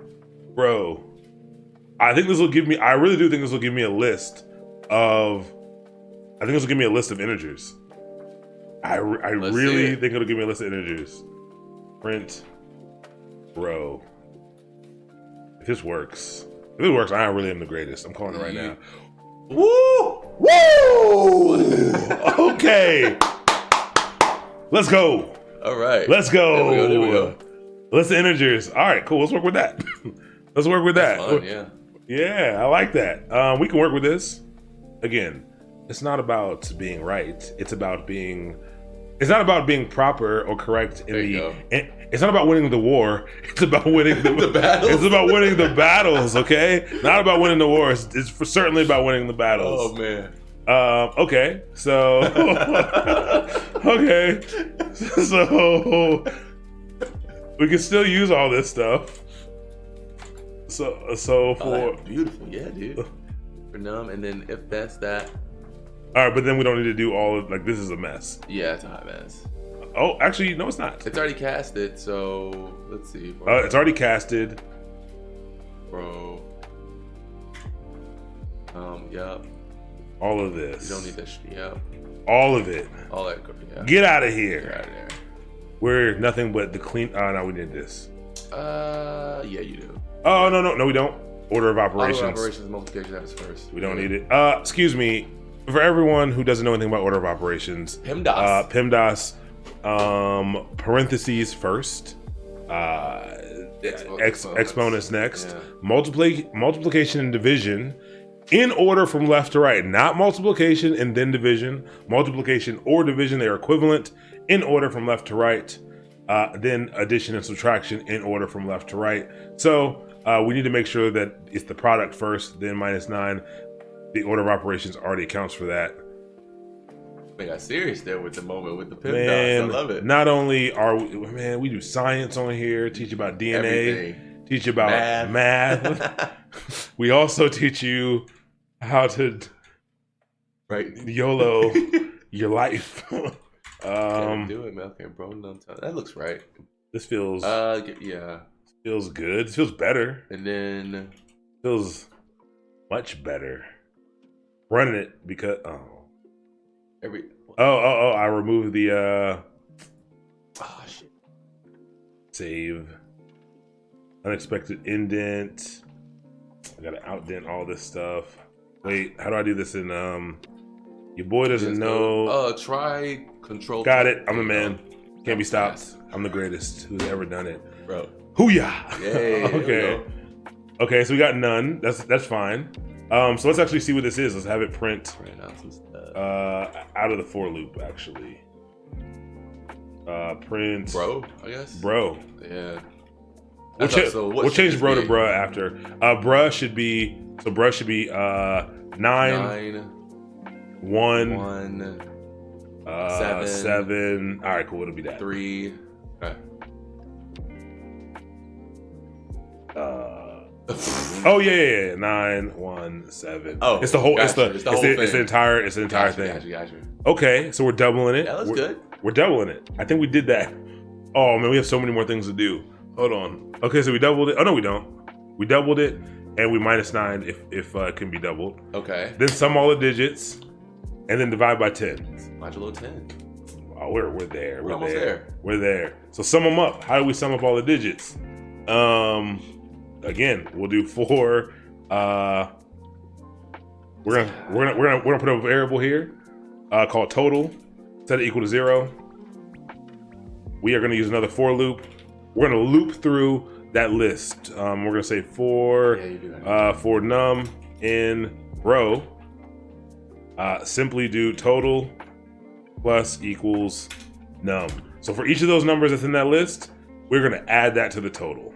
bro. I think this will give me. I really do think this will give me a list of. I think this will give me a list of integers. I really think it'll give me a list of integers. Print bro. If this works, I really am the greatest. I'm calling it right now. Woo! Woo! Okay. Let's go. All right. Let's go. There we go. List of integers. All right, cool. Let's work with that. Let's work with that. Fun, yeah. Yeah, I like that. We can work with this. Again, it's not about being right. It's not about being proper or correct it's not about winning the war. It's about winning the battles. It's about winning the battles, okay? Not about winning the wars. It's certainly about winning the battles. Oh man. Okay. So okay. So we can still use all this stuff. So for beautiful, yeah, dude. For num, and then if that's that. All right, but then we don't need to do all of this is a mess. Yeah, it's a hot mess. Oh, actually, no, it's not. It's already casted, so let's see. It's already casted. Bro. Yep. All of this. You don't need this. Yep. All of it. All that. Yeah. Get out of here. Get out of there. We're nothing but the clean. Oh, no, we need this. Yeah, you do. Oh, no, we don't. Order of operations. Order of operations multiplication happens first. We don't need it. Excuse me. For everyone who doesn't know anything about order of operations, PEMDAS. PEMDAS, parentheses first, exponents next, yeah. Multiplication and division in order from left to right, not multiplication and then division. Multiplication or division, they are equivalent in order from left to right. Then addition and subtraction in order from left to right. So we need to make sure that it's the product first, then -9. The order of operations already accounts for that. We got serious there with the moment with the PEMDAS. I love it. Not only are we do science on here, teach you about DNA, everything. Teach you about math. We also teach you how to YOLO your life. Can't do it, man. Okay, bro. That looks right. This feels yeah. Feels good. It feels better. And then feels much better. Running it because I removed the shit. Save. Unexpected indent. I gotta outdent all this stuff. Wait, how do I do this in your boy doesn't know. Try control. Got it. I'm a man. Can't be stopped. I'm the greatest who's ever done it. Bro. Hoo-yah! Yay. Okay. Okay, so we got none. That's fine. So let's actually see what this is. Let's have it print out of the for loop, actually. Print bro, I guess. Bro. Yeah. We'll change bro to bruh after. Bruh should be 9 1 7. All right, cool. It'll be that 3. Okay. Oh yeah, 9 1 7. Oh, it's the whole. Gotcha. It's the entire thing. Gotcha. Okay, so we're doubling it. Yeah, that's good. We're doubling it. I think we did that. Oh man, we have so many more things to do. Hold on. Okay, so we doubled it. Oh no, we don't. We doubled it, and we -9 if it can be doubled. Okay. Then sum all the digits, and then divide by 10. Modulo 10. Oh, we're there. We're almost there. We're there. So sum them up. How do we sum up all the digits? Again, we'll do 4. We're gonna put a variable here called total. Set it equal to 0. We are gonna use another for loop. We're gonna loop through that list. We're gonna say for num in row. Simply do total plus equals num. So for each of those numbers that's in that list, we're gonna add that to the total.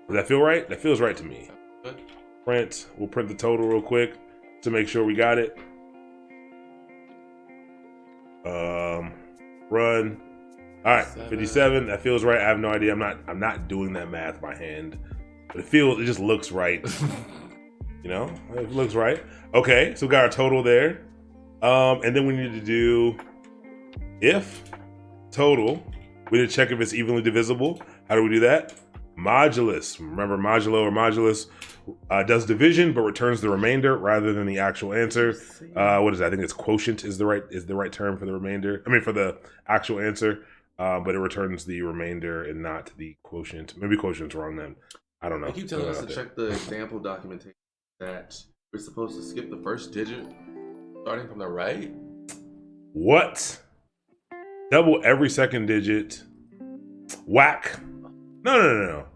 Does that feel right? That feels right to me. We'll print the total real quick to make sure we got it. Run. All right, 7. 57. That feels right. I have no idea. I'm not doing that math by hand, but it just looks right. You know, it looks right. Okay, so we got our total there. And then we need to do if total. We need to check if it's evenly divisible. How do we do that? Modulus. Remember, modulo or modulus does division but returns the remainder rather than the actual answer. What is that? I think it's quotient is the right term for the remainder. I mean for the actual answer, but it returns the remainder and not the quotient. Maybe quotient's wrong then. I don't know. They keep telling us to check the example documentation that we're supposed to skip the first digit starting from the right. What? Double every second digit. Whack. No.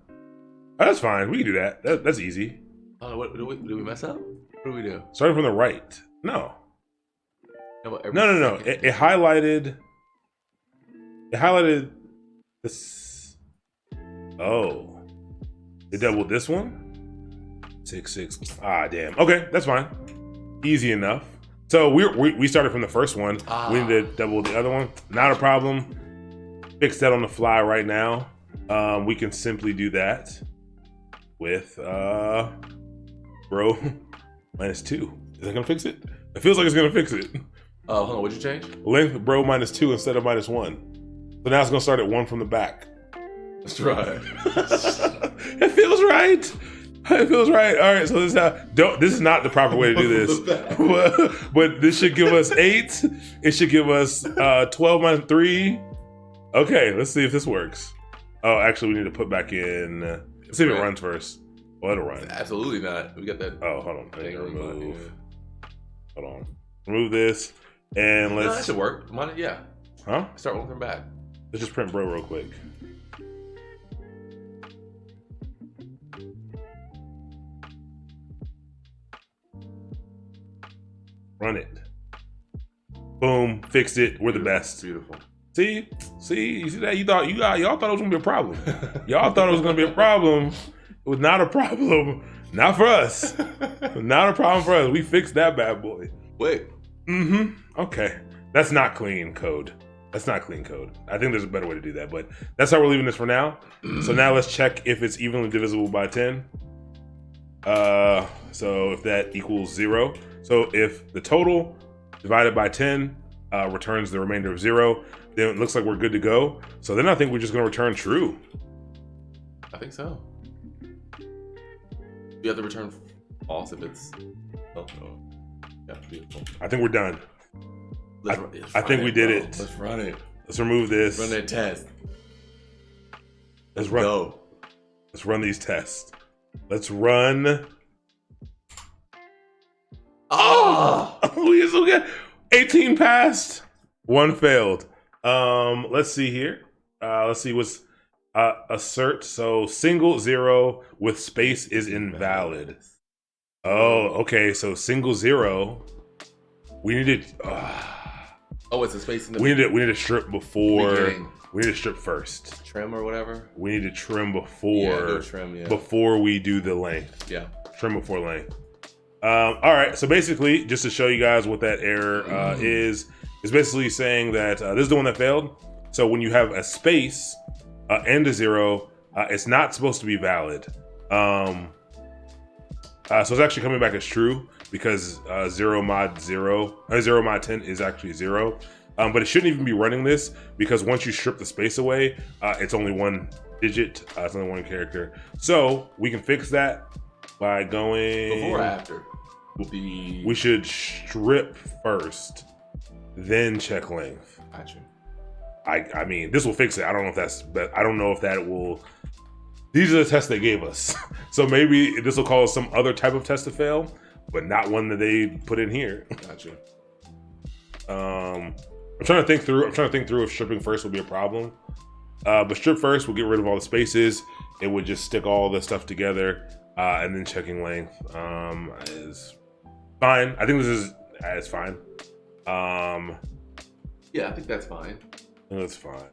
Oh, that's fine. We can do that. That's easy. What did we mess up? What do we do? Starting from the right. No. No. It highlighted. It highlighted this. Oh. It doubled this one? 6, 6. Ah, damn. Okay, that's fine. Easy enough. So we started from the first one. We need to double the other one. Not a problem. Fix that on the fly right now. We can simply do that with bro -2. Is that gonna fix it? It feels like it's gonna fix it. Hold on, what'd you change? Length bro -2 instead of -1. So now it's gonna start at 1 from the back. That's right. It feels right. It feels right. All right, so this is not the proper way to do this. but this should give us 8. It should give us 12 -3. Okay, let's see if this works. Oh, actually, we need to put back in. Let's see if it runs first. Well, it'll run. Absolutely not. We got that. Oh, hold on. I need to remove. Hold on. Remove this, and let's. No, that should work. Yeah. Huh? Start one from back. Let's just print bro real quick. Run it. Boom. Fixed it. We're the best. Beautiful. See, you see that? Y'all thought it was gonna be a problem. Y'all thought it was gonna be a problem. It was not a problem. Not for us. Not a problem for us. We fixed that bad boy. Wait. Okay. That's not clean code. That's not clean code. I think there's a better way to do that, but that's how we're leaving this for now. So now let's check if it's evenly divisible by 10. So if that equals 0. So if the total divided by 10 returns the remainder of 0, then it looks like we're good to go. So then I think we're just going to return true. I think so. You have to return false if it's. Oh no. Yeah, beautiful. I think we're done. I think we did it. Let's run it. Let's remove this. Run that test. Let's run. Go. Let's run these tests. Let's run. Oh, we so good. 18 passed, 1 failed. Let's see here. Let's see what's assert. So single 0 with space is invalid. Oh, okay. So single 0. We needed. Oh, it's a space in the. We need to strip before. Beginning. We need to strip first. Trim or whatever. We need to trim before. Yeah, go trim. Yeah. Before we do the length. Yeah. Trim before length. All right. So basically, just to show you guys what that error is basically saying that this is the one that failed. So when you have a space and a 0, it's not supposed to be valid. So it's actually coming back as true because 0 mod 10 is actually 0. But it shouldn't even be running this because once you strip the space away, it's only 1 digit. It's only 1 character. So we can fix that by going before or after. We should strip first, then check length. Gotcha. I mean, this will fix it. I don't know if that's, but I don't know if that will. These are the tests they gave us, so maybe this will cause some other type of test to fail, but not one that they put in here. Gotcha. I'm trying to think through if stripping first would be a problem. But strip first will get rid of all the spaces. It would just stick all the stuff together, and then checking length is fine. I think this is fine. Yeah, I think that's fine. That's fine.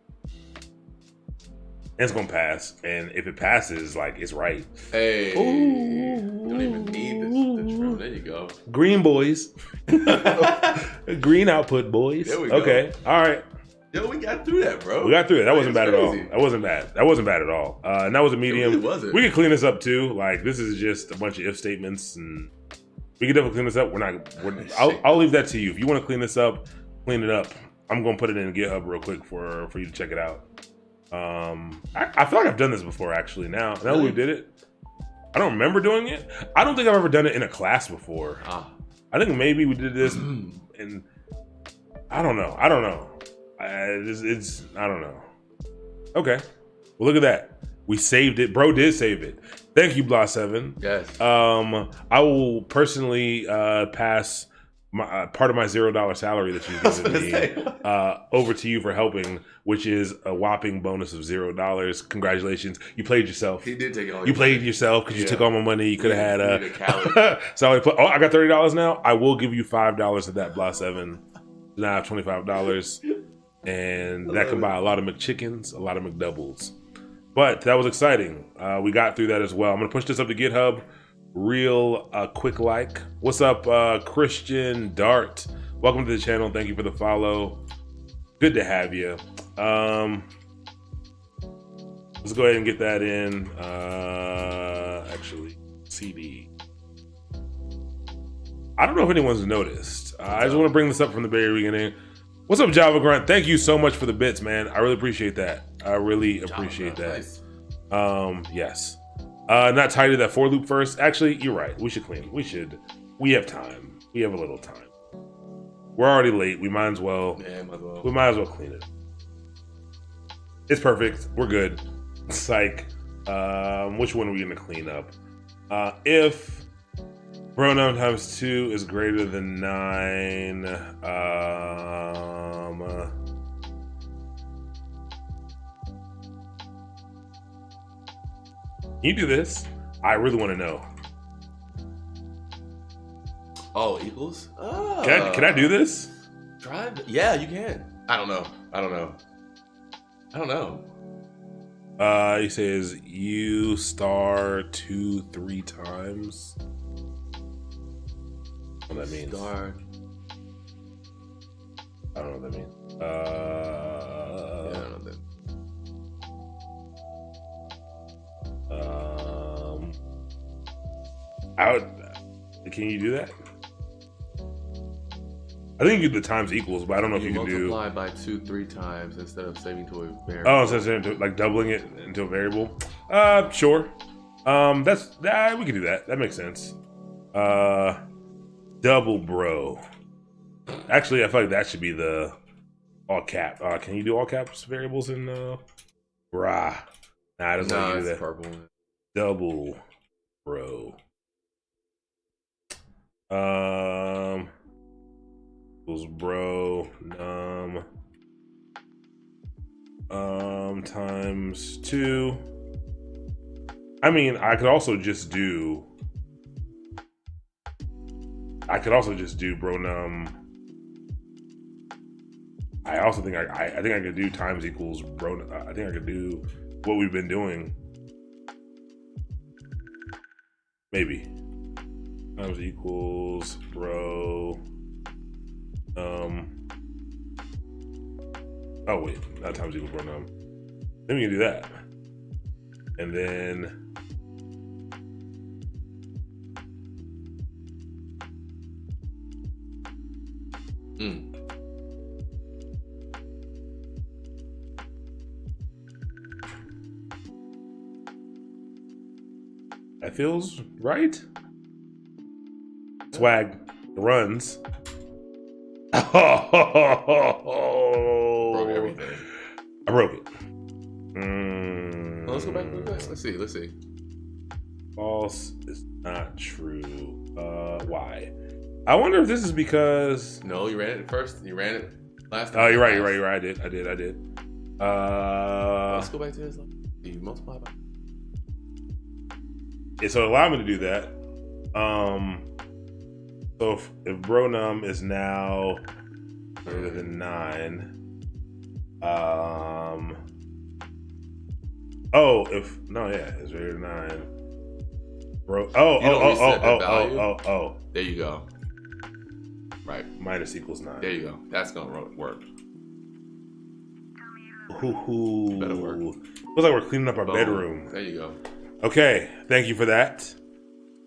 And it's gonna pass, and if it passes, like it's right. Hey, you don't even need the trim. There you go. Green boys. Green output, boys. There we go. Okay. All right. Yo, we got through that, bro. We got through it. That wasn't bad at all. crazy. That wasn't bad. That wasn't bad at all. And that was a medium. It really wasn't. We could clean this up too. Like this is just a bunch of if statements, and we could definitely clean this up. I'll leave that to you. If you want to clean this up, clean it up. I'm gonna put it in GitHub real quick for you to check it out. I feel like I've done this before actually. Now Really? we did it. I don't remember doing it. I don't think I've ever done it in a class before. I think maybe we did this, and I don't know. I don't know. I don't know. Okay. Well, look at that. We saved it. Bro did save it. Thank you, Blah7. Yes. I will personally pass my part of my $0 salary that you've given me over to you for helping, which is a whopping bonus of $0. Congratulations. You played yourself. He did take it all. You played yourself because you took all my money. You could have had a so I got $30 now. I will give you $5 of that, Blah7. Now I have $25. And that can buy a lot of McChickens, a lot of McDoubles. But that was exciting. We got through that as well. I'm going to push this up to GitHub real quick like. What's up, Christian Dart? Welcome to the channel. Thank you for the follow. Good to have you. Let's go ahead and get that in. Actually, CD. I don't know if anyone's noticed. I just want to bring this up from the very beginning. What's up, Java Grunt? Thank you so much for the bits, man. I really appreciate that. I really appreciate that. Nice. Yes. Not tidy that for loop first. Actually, you're right. We should clean. We have time. We have a little time. We're already late. We might as well. Yeah, might as well. We might as well clean it. It's perfect. We're good. Psych. Which one are we gonna clean up? If Bro9 times 2 is greater than 9. Can you do this? I really want to know. Oh, equals? Can I do this? Try. Yeah, you can. I don't know. He says U star 2 3 times. What that means? Star. I don't know what that means. Yeah, I don't know that. Can you do that? I think you do the times equals, but I don't know if you can do multiply by 2 3 times instead of saving to a variable. Oh, instead of like doubling it into a variable. Sure. We can do that. That makes sense. Double bro. Actually, I feel like that should be the all cap. Can you do all caps variables in brah? Nah, it doesn't let you do that. Purple. Double bro. Equals bro times 2. I mean, I could also just do bro num. I also think I think I could do times equals bro. I think I could do what we've been doing. Maybe times equals bro. Oh wait, not times equals bro num. Then we can do that, and then. That feels right. Swag runs. Broke everything. I broke it. Well, let's go back. Let's see. False is not true. Why? I wonder if this is because. No, you ran it first. You ran it last time. Oh, you're right. I did. Let's go back to this. You multiply by. So allow me to do that. So if bro num is now greater than 9, it's greater than 9. Bro, Oh. There you go. Right. Minus equals 9. There you go. That's gonna work. Ooh. Better work. Feels like we're cleaning up our Boom. bedroom. There you go. Okay, thank you for that.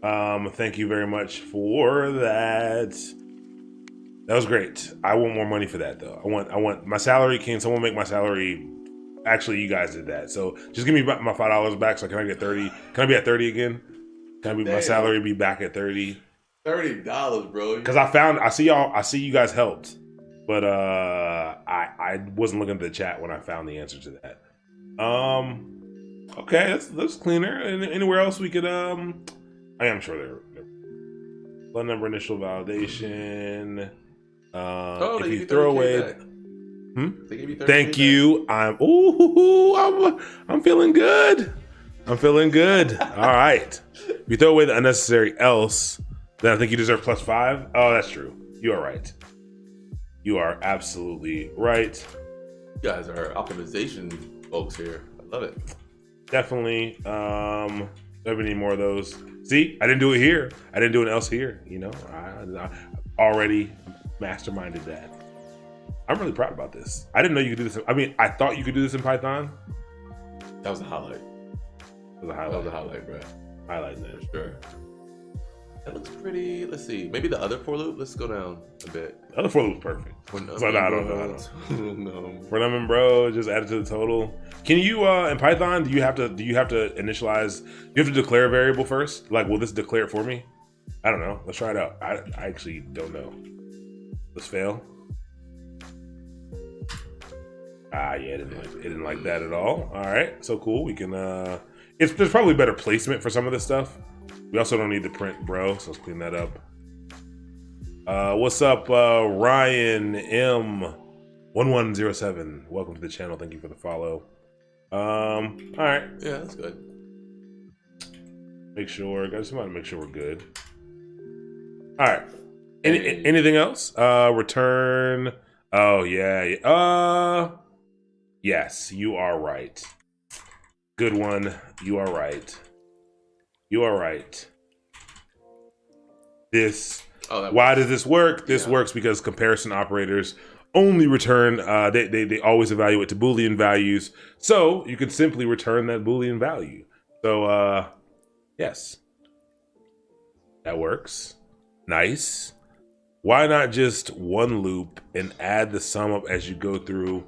Thank you very much for that. That was great. I want more money for that though. I want my salary. Can someone make my salary? Actually, you guys did that. So just give me my $5 back. So can I get 30? Can I be at 30 again? Can I be my salary be back at 30? $30, bro. Because I see y'all. I see you guys helped, but I wasn't looking at the chat when I found the answer to that. Okay, that's cleaner. Anywhere else we could I am sure they're blood number initial validation. If you throw away. Thank you. I'm feeling good. I'm feeling good. All right. If you throw away the unnecessary else, then I think you deserve +5. Oh, that's true. You are right. You are absolutely right. You guys are optimization folks here. I love it. Definitely. If we need more of those. See, I didn't do it here. I didn't do an else here. You know, I already masterminded that. I'm really proud about this. I didn't know you could do this. I mean, I thought you could do this in Python. That was a highlight. That was a highlight, bro. Highlighting that. For sure. That looks pretty. Let's see. Maybe the other for loop. Let's go down a bit. The other for loop's perfect. So I don't know. No. For them, bro, just add it to the total. Can you in Python? Do you have to initialize? Do you have to declare a variable first? Like, will this declare it for me? I don't know. Let's try it out. I actually don't know. Let's fail. Yeah, it didn't like that at all. All right, so cool. We can. There's probably better placement for some of this stuff. We also don't need the print, bro. So let's clean that up. What's up, Ryan M1107? Welcome to the channel. Thank you for the follow. All right. Yeah, that's good. Make sure, guys. Just want to make sure we're good. All right. Anything else? Return. Oh yeah. Yes, you are right. Good one. You are right. You are right. This. Why does this work? This works because comparison operators only return. They always evaluate to Boolean values. So you can simply return that Boolean value. So yes, that works. Nice. Why not just one loop and add the sum up as you go through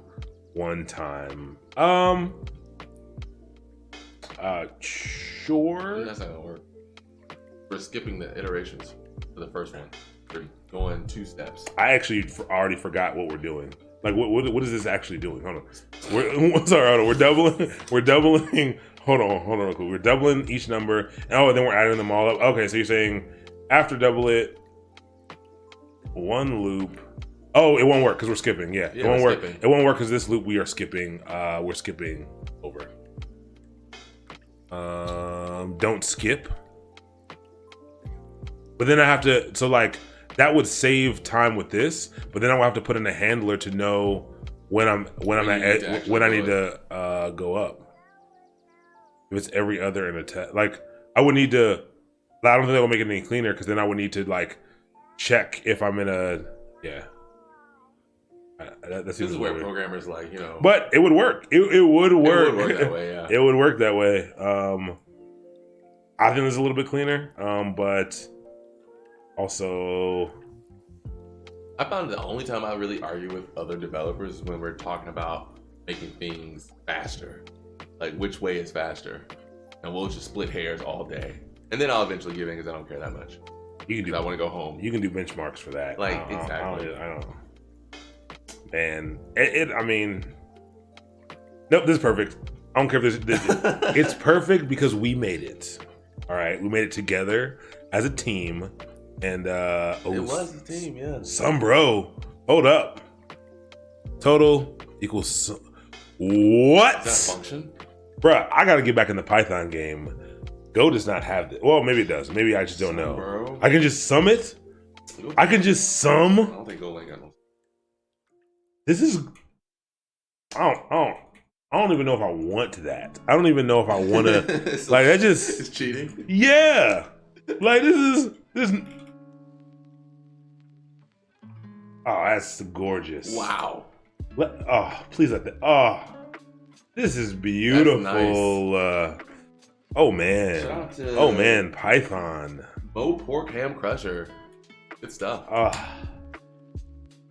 one time? Sure. That's not gonna work. We're skipping the iterations for the first one. We're going 2 steps. I actually already forgot what we're doing. Like, what is this actually doing? Hold on. We're doubling. We're doubling. Hold on. Real quick. We're doubling each number. And then we're adding them all up. Okay, so you're saying after double it, one loop. Oh, it won't work because we're skipping. Yeah, it won't work. It won't work because this loop we are skipping. We're skipping over. Don't skip. But then I have to. So like that would save time with this. But then I will have to put in a handler to know when I need to go up. If it's every other in a test, like I would need to. I don't think that will make it any cleaner because then I would need to like check if I'm in a This is where programmers like, you know. But it would work. It would work. It would work that way, yeah. It would work that way. I think it's a little bit cleaner. But also, I found the only time I really argue with other developers is when we're talking about making things faster. Like which way is faster. And we'll just split hairs all day. And then I'll eventually give in because I don't care that much. I want to go home. You can do benchmarks for that. Like, exactly. I don't. And I mean, nope, this is perfect. I don't care if this it's perfect because we made it. All right, we made it together as a team, and it was a team, yeah. Some bro, hold up. Total equals what? Does that function? Bruh, I gotta get back in the Python game. Go does not have this. Well, maybe it does. Maybe I just don't know. Bro. I can just sum it. I can just sum. I don't think Go ain't got no. This is. I don't even know if I want that. I don't even know if I want to. Like that just. It's cheating. Yeah. Like this. Oh, that's gorgeous. Wow. Please let that. Oh, this is beautiful. That's nice. Oh man. Shout out to Oh man, Python. Mo Pork Ham Crusher. Good stuff.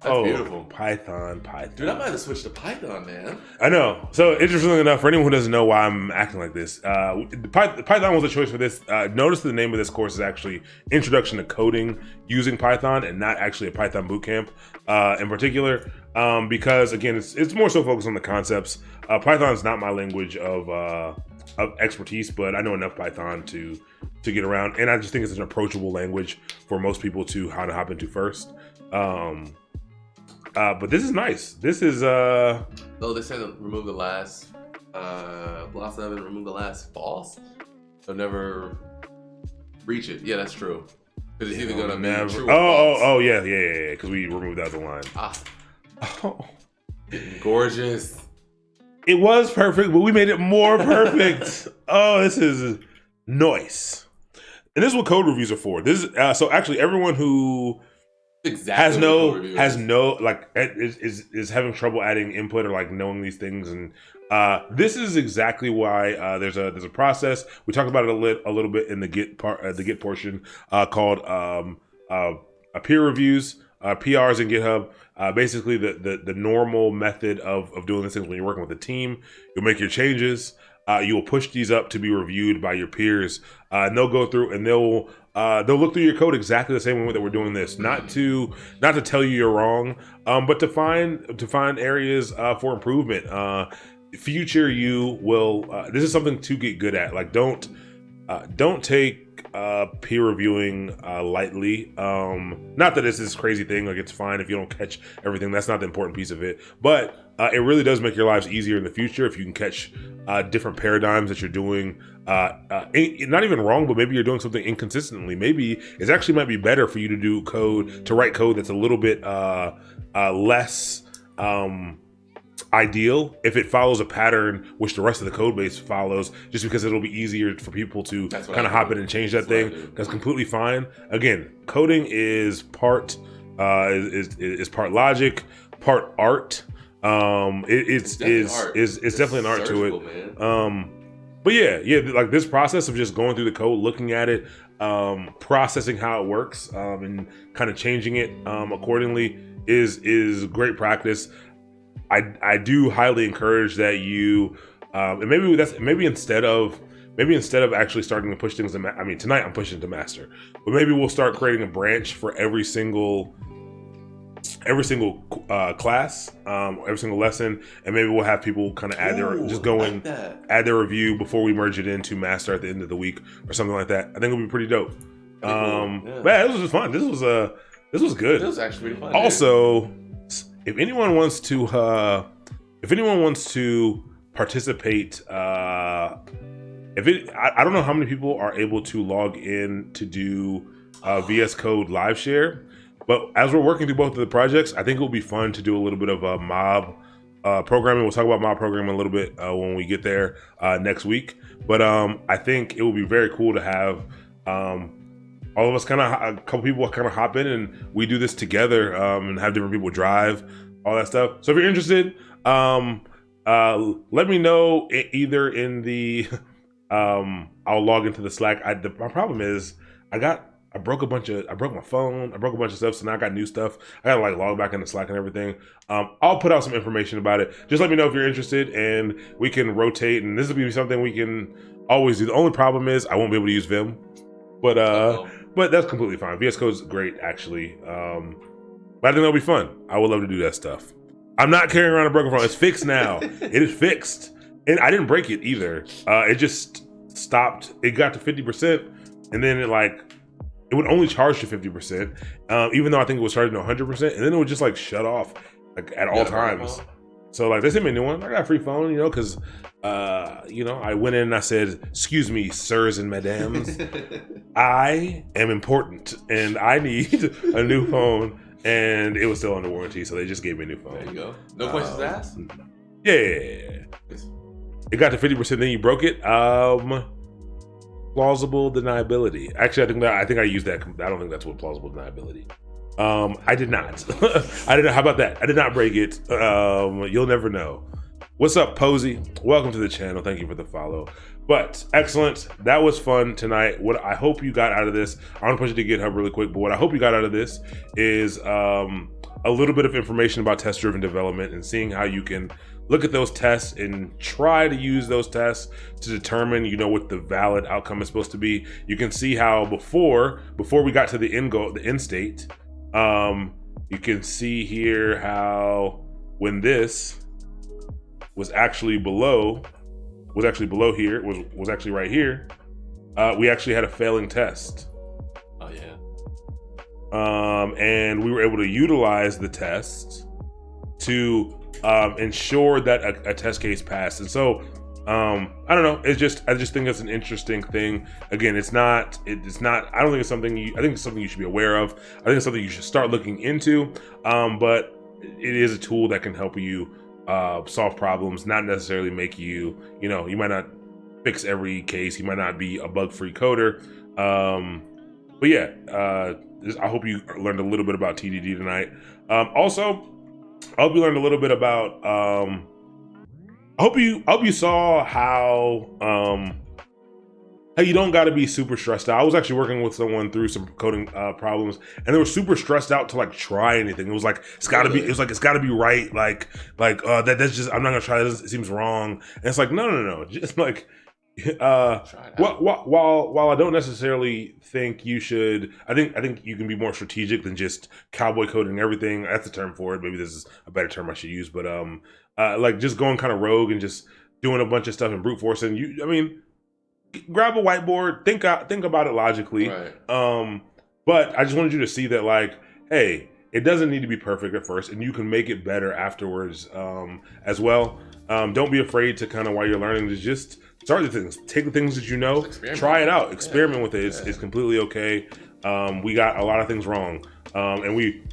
That's beautiful. Python. Dude, I might have switched to Python, man. I know. So interestingly enough, for anyone who doesn't know why I'm acting like this, Python was a choice for this. Notice the name of this course is actually Introduction to Coding Using Python, and not actually a Python bootcamp in particular, because again, it's more so focused on the concepts. Python is not my language of expertise, but I know enough Python to get around, and I just think it's an approachable language for most people to how to hop into first. But this is nice. This is though they said remove the last Block 7, remove the last false. So never reach it. Yeah, that's true. Because it's either gonna be true or false. Oh yeah. Because we removed that the line. Oh, gorgeous. It was perfect, but we made it more perfect. Oh, this is nice. And this is what code reviews are for. This is so actually everyone who has no like is having trouble adding input or like knowing these things, and this is exactly why there's a process. We talked about it a little bit in the Git part, the Git portion, called peer reviews, PRs in GitHub. Basically the normal method of doing these things when you're working with a team. You'll make your changes. You will push these up to be reviewed by your peers, and they'll go through and they'll look through your code exactly the same way that we're doing this. Not to tell you you're wrong, but to find areas for improvement. Future you will. This is something to get good at. Like don't take peer reviewing lightly. Not that it's this crazy thing. Like it's fine if you don't catch everything. That's not the important piece of it. But it really does make your lives easier in the future if you can catch different paradigms that you're doing. Not even wrong, but maybe you're doing something inconsistently. Maybe it actually might be better for you to write code that's a little bit less ideal if it follows a pattern which the rest of the code base follows, just because it'll be easier for people to kind of hop in and change that thing. That's completely fine. Again, coding is part logic, part art. It's definitely an art to it. But yeah, like this process of just going through the code, looking at it, processing how it works, and kind of changing it accordingly is great practice. I do highly encourage that you, and maybe instead of actually starting to push things to tonight I'm pushing to master, but maybe we'll start creating a branch for every single class, every single lesson, and maybe we'll have people kind of add add their review before we merge it into master at the end of the week or something like that. I think it'll be pretty dope. Man, this was just fun. This was good. It was actually really fun. Also, if anyone wants to participate, I don't know how many people are able to log in to do VS Code live share, but as we're working through both of the projects, I think it will be fun to do a little bit of mob programming. We'll talk about mob programming a little bit when we get there next week. But I think it will be very cool to have all of us a couple people kind of hop in and we do this together, and have different people drive, all that stuff. So if you're interested, let me know either in the, I'll log into the Slack. My problem is I broke my phone. I broke a bunch of stuff. So now I got new stuff. I got to like log back into Slack and everything. I'll put out some information about it. Just let me know if you're interested and we can rotate. And this will be something we can always do. The only problem is I won't be able to use Vim, but that's completely fine. VS Code's great, actually. But I think that'll be fun. I would love to do that stuff. I'm not carrying around a broken phone. It's fixed now. It is fixed. And I didn't break it either. It just stopped. It got to 50%. And then it would only charge to 50%. Even though I think it was charging to 100%. And then it would just like shut off at all times. So like they sent me a new one. I got a free phone, because I went in and I said, "Excuse me, sirs and madams, I am important and I need a new phone." And it was still under warranty, so they just gave me a new phone. There you go. No questions asked? Yeah. It got to 50%, then you broke it. Plausible deniability. Actually, I think I used that. I don't think that's what plausible deniability. I did not. I did not. How about that? I did not break it. You'll never know. What's up, Posey? Welcome to the channel. Thank you for the follow. But excellent. That was fun tonight. What I hope you got out of this, I want to push it to GitHub really quick, but what I hope you got out of this is a little bit of information about test-driven development and seeing how you can look at those tests and try to use those tests to determine, what the valid outcome is supposed to be. You can see how before we got to the end goal, the end state, you can see here how when this was actually below here, was actually right here, we actually had a failing test. Oh yeah. And we were able to utilize the test to ensure that a test case passed. And so I don't know, I just think it's an interesting thing. Again, it's not I don't think it's something I think it's something you should be aware of. I think it's something you should start looking into, but it is a tool that can help you solve problems, not necessarily make you, you might not fix every case, you might not be a bug-free coder, but yeah, I hope you learned a little bit about TDD tonight. Also, I hope you learned a little bit about I hope you saw how you don't got to be super stressed out. I was actually working with someone through some coding problems, and they were super stressed out to try anything. It was like it's got to be. It was like it's got to be right. That's just I'm not gonna try this. It seems wrong. And it's like no. Just while I don't necessarily think you should. I think you can be more strategic than just cowboy coding everything. That's the term for it. Maybe this is a better term I should use. But just going kind of rogue and just doing a bunch of stuff and brute forcing. Grab a whiteboard, think about it logically. Right. But I just wanted you to see that hey, it doesn't need to be perfect at first, and you can make it better afterwards as well. Don't be afraid to kind of, while you're learning, to just start the things. Take the things that you know, try it out, experiment with it. It's completely okay. We got a lot of things wrong, and we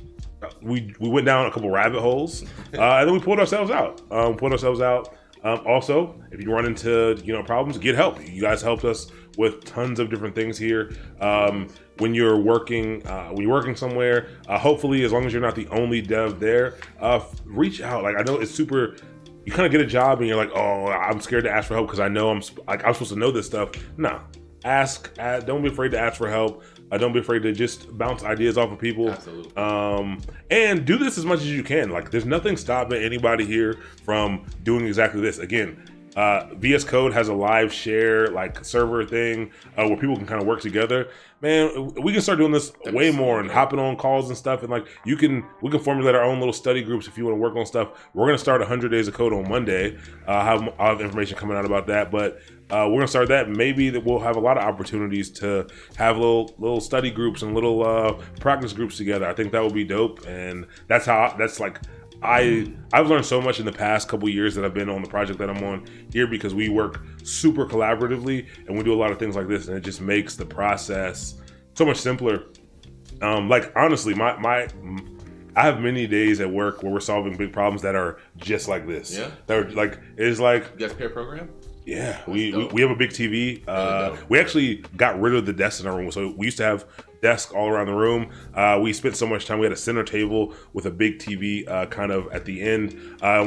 went down a couple rabbit holes, and then we pulled ourselves out. Also, if you run into problems, get help. You guys helped us with tons of different things here. When you're working somewhere, hopefully, as long as you're not the only dev there, reach out. I know it's super. You kind of get a job and you're like, oh, I'm scared to ask for help because I know I'm supposed to know this stuff. No, ask. Don't be afraid to ask for help. Don't be afraid to just bounce ideas off of people. Absolutely. And do this as much as you can. There's nothing stopping anybody here from doing exactly this. Again, VS Code has a live share server thing where people can kind of work together. Man, we can start doing this way more and hopping on calls and stuff. And we can formulate our own little study groups if you want to work on stuff. We're gonna start 100 Days of Code on Monday. I'll have information coming out about that, but we're gonna start that. Maybe that we'll have a lot of opportunities to have little study groups and little practice groups together. I think that would be dope, and I've learned so much in the past couple years that I've been on the project that I'm on here, because we work super collaboratively and we do a lot of things like this, and it just makes the process so much simpler. Honestly, I have many days at work where we're solving big problems that are just like this. Yeah. That are it's like, you guys pair program? Yeah, we have a big TV. We actually got rid of the desks in our room. So we used to have desks all around the room. We spent so much time. We had a center table with a big TV kind of at the end.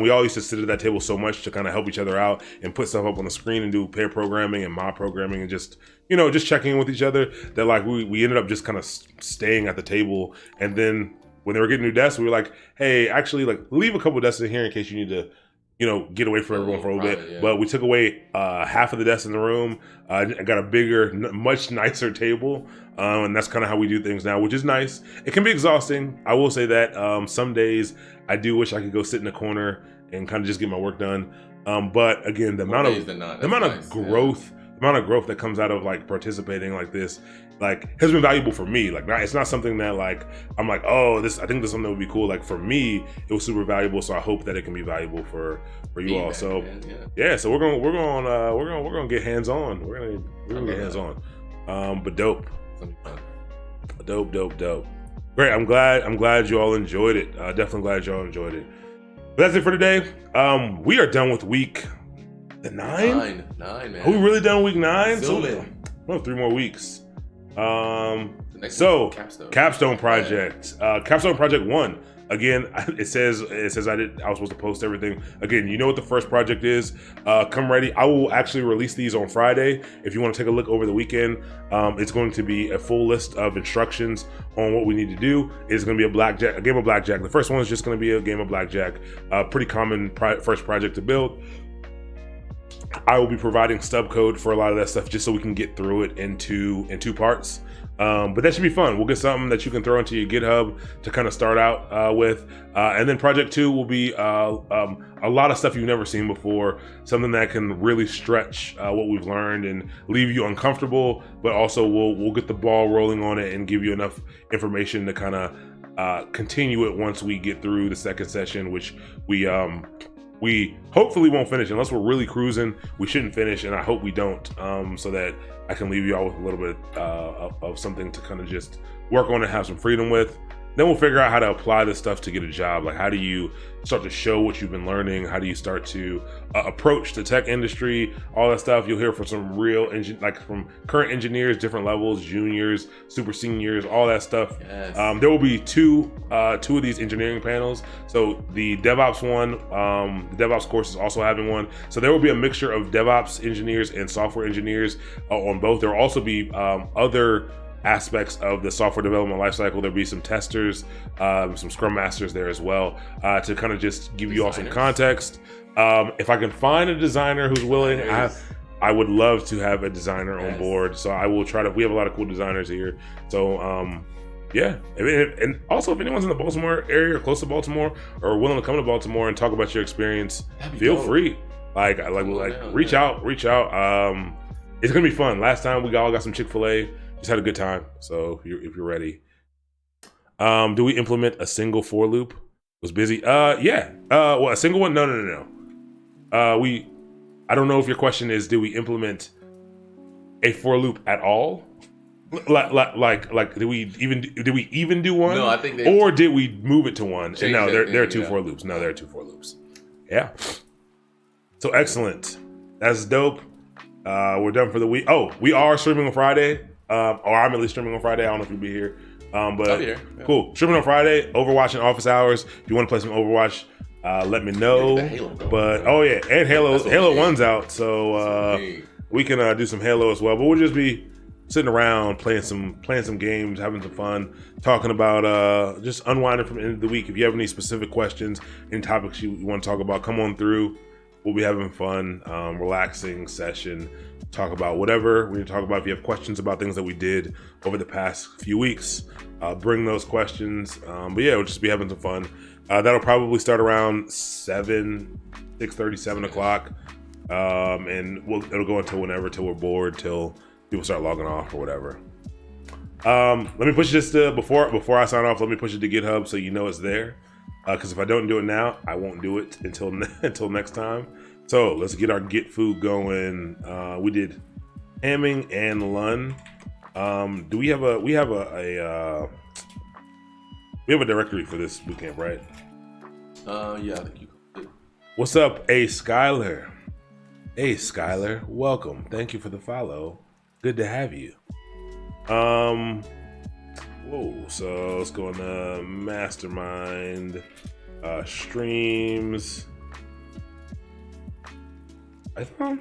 We all used to sit at that table so much to kind of help each other out and put stuff up on the screen and do pair programming and mob programming and just checking in with each other. That we ended up just kind of staying at the table. And then when they were getting new desks, we were like, hey, actually leave a couple desks in here in case you need to get away from everyone for a little bit. Yeah. But we took away half of the desks in the room. I got a bigger, much nicer table. And that's kind of how we do things now, which is nice. It can be exhausting. I will say that some days I do wish I could go sit in a corner and kind of just get my work done. But again, the amount of growth that comes out of participating like this, has been valuable for me. It's not something that I'm oh, I think this is something that would be cool. For me, it was super valuable. So I hope that it can be valuable for you all. So yeah. So we're gonna get hands on. We're gonna get hands on. But dope. Great. I'm glad you all enjoyed it. Definitely glad you all enjoyed it. But that's it for today. We are done with week 9. 9, man. Are we really done with week 9? So we have 3 more weeks. So Capstone project, Capstone project 1. Again, it says I was supposed to post everything. Again, you know what the first project is. Come ready. I will actually release these on Friday. If you want to take a look over the weekend, it's going to be a full list of instructions on what we need to do. It's going to be a game of blackjack. The first one is just going to be a game of blackjack. Pretty common first project to build. I will be providing stub code for a lot of that stuff just so we can get through it in two parts. But that should be fun. We'll get something that you can throw into your GitHub to kind of start out with. And then project 2 will be a lot of stuff you've never seen before, something that can really stretch what we've learned and leave you uncomfortable, but also we'll get the ball rolling on it and give you enough information to kind of continue it once we get through the second session, which we hopefully won't finish unless we're really cruising. We shouldn't finish, and I hope we don't, so that I can leave you all with a little bit of something to kind of just work on and have some freedom with. Then we'll figure out how to apply this stuff to get a job. Like, how do you start to show what you've been learning? How do you start to approach the tech industry? All that stuff. You'll hear from some real from current engineers, different levels, juniors, super seniors, all that stuff. Yes. There will be two of these engineering panels. So the DevOps one, the DevOps course is also having one. So there will be a mixture of DevOps engineers and software engineers on both. There will also be other aspects of the software development lifecycle. There'll be some testers, some scrum masters there as well, to kind of just give you all some context. If I can find a designer who's willing, I would love to have a designer on board. So I will try to. We have a lot of cool designers here. So yeah, and also if anyone's in the Baltimore area or close to Baltimore or willing to come to Baltimore and talk about your experience, feel free. Reach out. It's gonna be fun. Last time we all got some Chick-fil-A. Just had a good time. So if you're ready, do we implement a single for loop? Was busy. Yeah. Well, a single one? No. I don't know if your question is, do we implement a for loop at all? Like, did we even do one? No, I think or did we move it to one? And no, there are two for loops. No, there are two for loops. Yeah. So excellent. That's dope. We're done for the week. Oh, we are streaming on Friday. Or I'm at least streaming on Friday. I don't know if you'll be here. But I'll be here. Yeah. Cool. Streaming on Friday, Overwatch and office hours. If you want to play some Overwatch, let me know. But oh yeah, and Halo 1's out, so we can do some Halo as well. But we'll just be sitting around playing some games, having some fun, talking about just unwinding from the end of the week. If you have any specific questions, any topics you want to talk about, come on through. We'll be having fun, relaxing session. Talk about whatever we need to talk about. If you have questions about things that we did over the past few weeks, bring those questions. But yeah, we'll just be having some fun. That'll probably start around 6:30, 7 o'clock. And it'll go until whenever, till we're bored, till people start logging off or whatever. Let me push this to, before I sign off, let me push it to GitHub so you know it's there. Because if I don't do it now, I won't do it until next time. So let's get our Git food going. We did hamming and Lun. Do we have a directory for this bootcamp, right? Yeah, I think you could. What's up, A Skyler? Hey Skyler, welcome. Thank you for the follow. Good to have you. Whoa, so let's go into mastermind, streams. Python?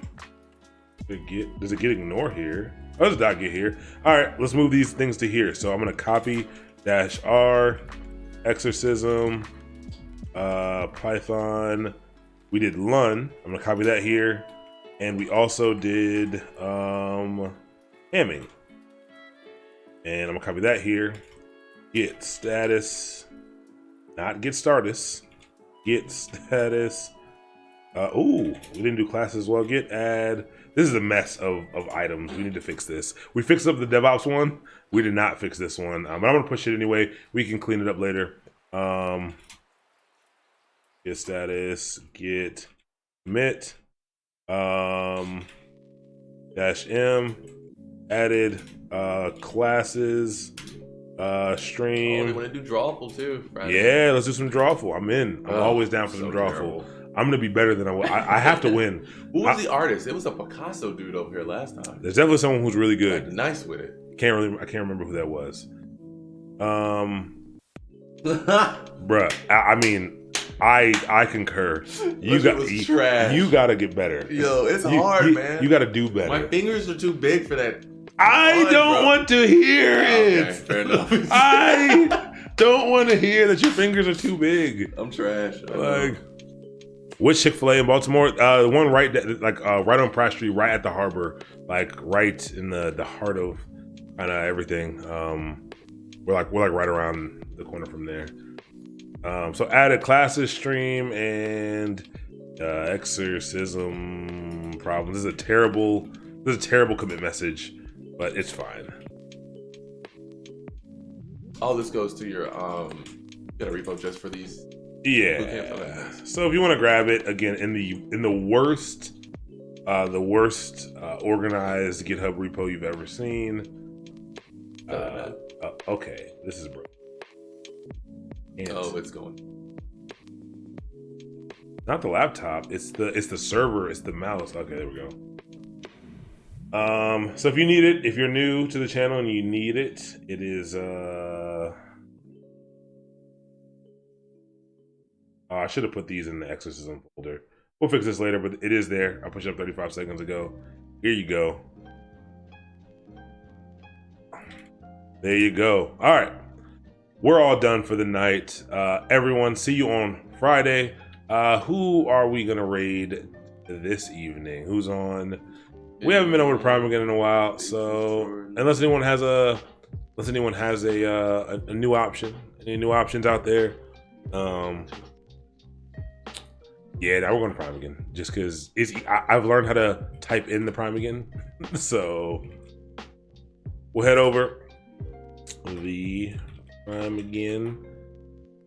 Does it get ignore here? Oh, does not get here. All right, let's move these things to here. So I'm gonna copy -R, exorcism, Python. We did Lun. I'm gonna copy that here. And we also did hamming. And I'm gonna copy that here. Git status, not git status. Git status. We didn't do classes as well. Git add. This is a mess of items. We need to fix this. We fixed up the DevOps one. We did not fix this one. But I'm gonna push it anyway. We can clean it up later. Git status, git commit, -m, added classes, stream. Oh, we want to do drawful too, Friday. Yeah, let's do some drawful. I'm in. I'm always down for some drawful. I'm gonna be better than I have to win. Who was the artist? It was a Picasso dude over here last time. There's definitely someone who's really good. Like, nice with it. I can't remember who that was. Bruh, I mean, I concur. You gotta get better. Yo, it's hard, man. You gotta do better. My fingers are too big for that. I don't want to hear it. Okay, fair enough. I don't want to hear that your fingers are too big. I'm trash. Like, which Chick-fil-A in Baltimore? The one right on Pratt Street, right at the harbor, like right in the heart of kind of everything. We're like right around the corner from there. So added classes stream and exorcism problems. This is a terrible commit message, but it's fine. All this goes to your got a repo just for these. Yeah. So if you want to grab it again in the worst organized GitHub repo you've ever seen. Okay, this is broken. It's going. Not the laptop. It's the server. It's the mouse. Okay, there we go. So if you need it, if you're new to the channel and you need it, it is I should have put these in the exorcism folder. We'll fix this later, but it is there. I pushed it up 35 seconds ago. Here you go. There you go. All right. We're all done for the night. Everyone, see you on Friday. Who are we going to raid this evening? Who's on? We haven't been over to Prime again in a while, so unless anyone has a new option, any new options out there, yeah, now we're going to Prime again, just because I've learned how to type in the Prime again, so we'll head over the Prime again.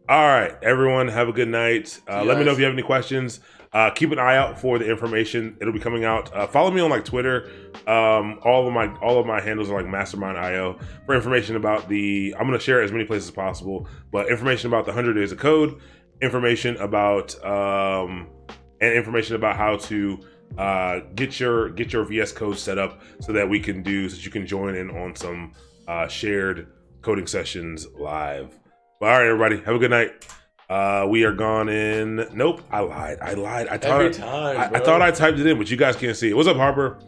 All right, everyone, have a good night. Let me know if you have any questions. Keep an eye out for the information. It'll be coming out. Follow me on like Twitter. All of my handles are like Mastermind.io for information about I'm gonna share it as many places as possible, but information about the 100 days of code, information about and information about how to get your VS Code set up so that you can join in on some shared coding sessions live. But all right, everybody, have a good night. We are gone in. Nope, I lied. I thought I typed it in, but you guys can't see it. What's up, Harper?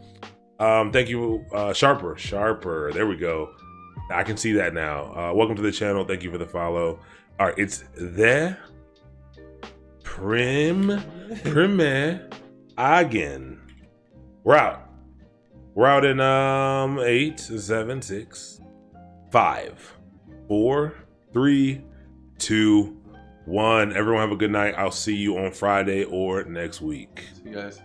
Thank you, Sharper. There we go. I can see that now. Welcome to the channel. Thank you for the follow. All right, it's the Prime again. We're out. We're out in 8, 7, 6, 5, 4, 3, 2, 1. Everyone have a good night. I'll see you on Friday or next week. See you guys.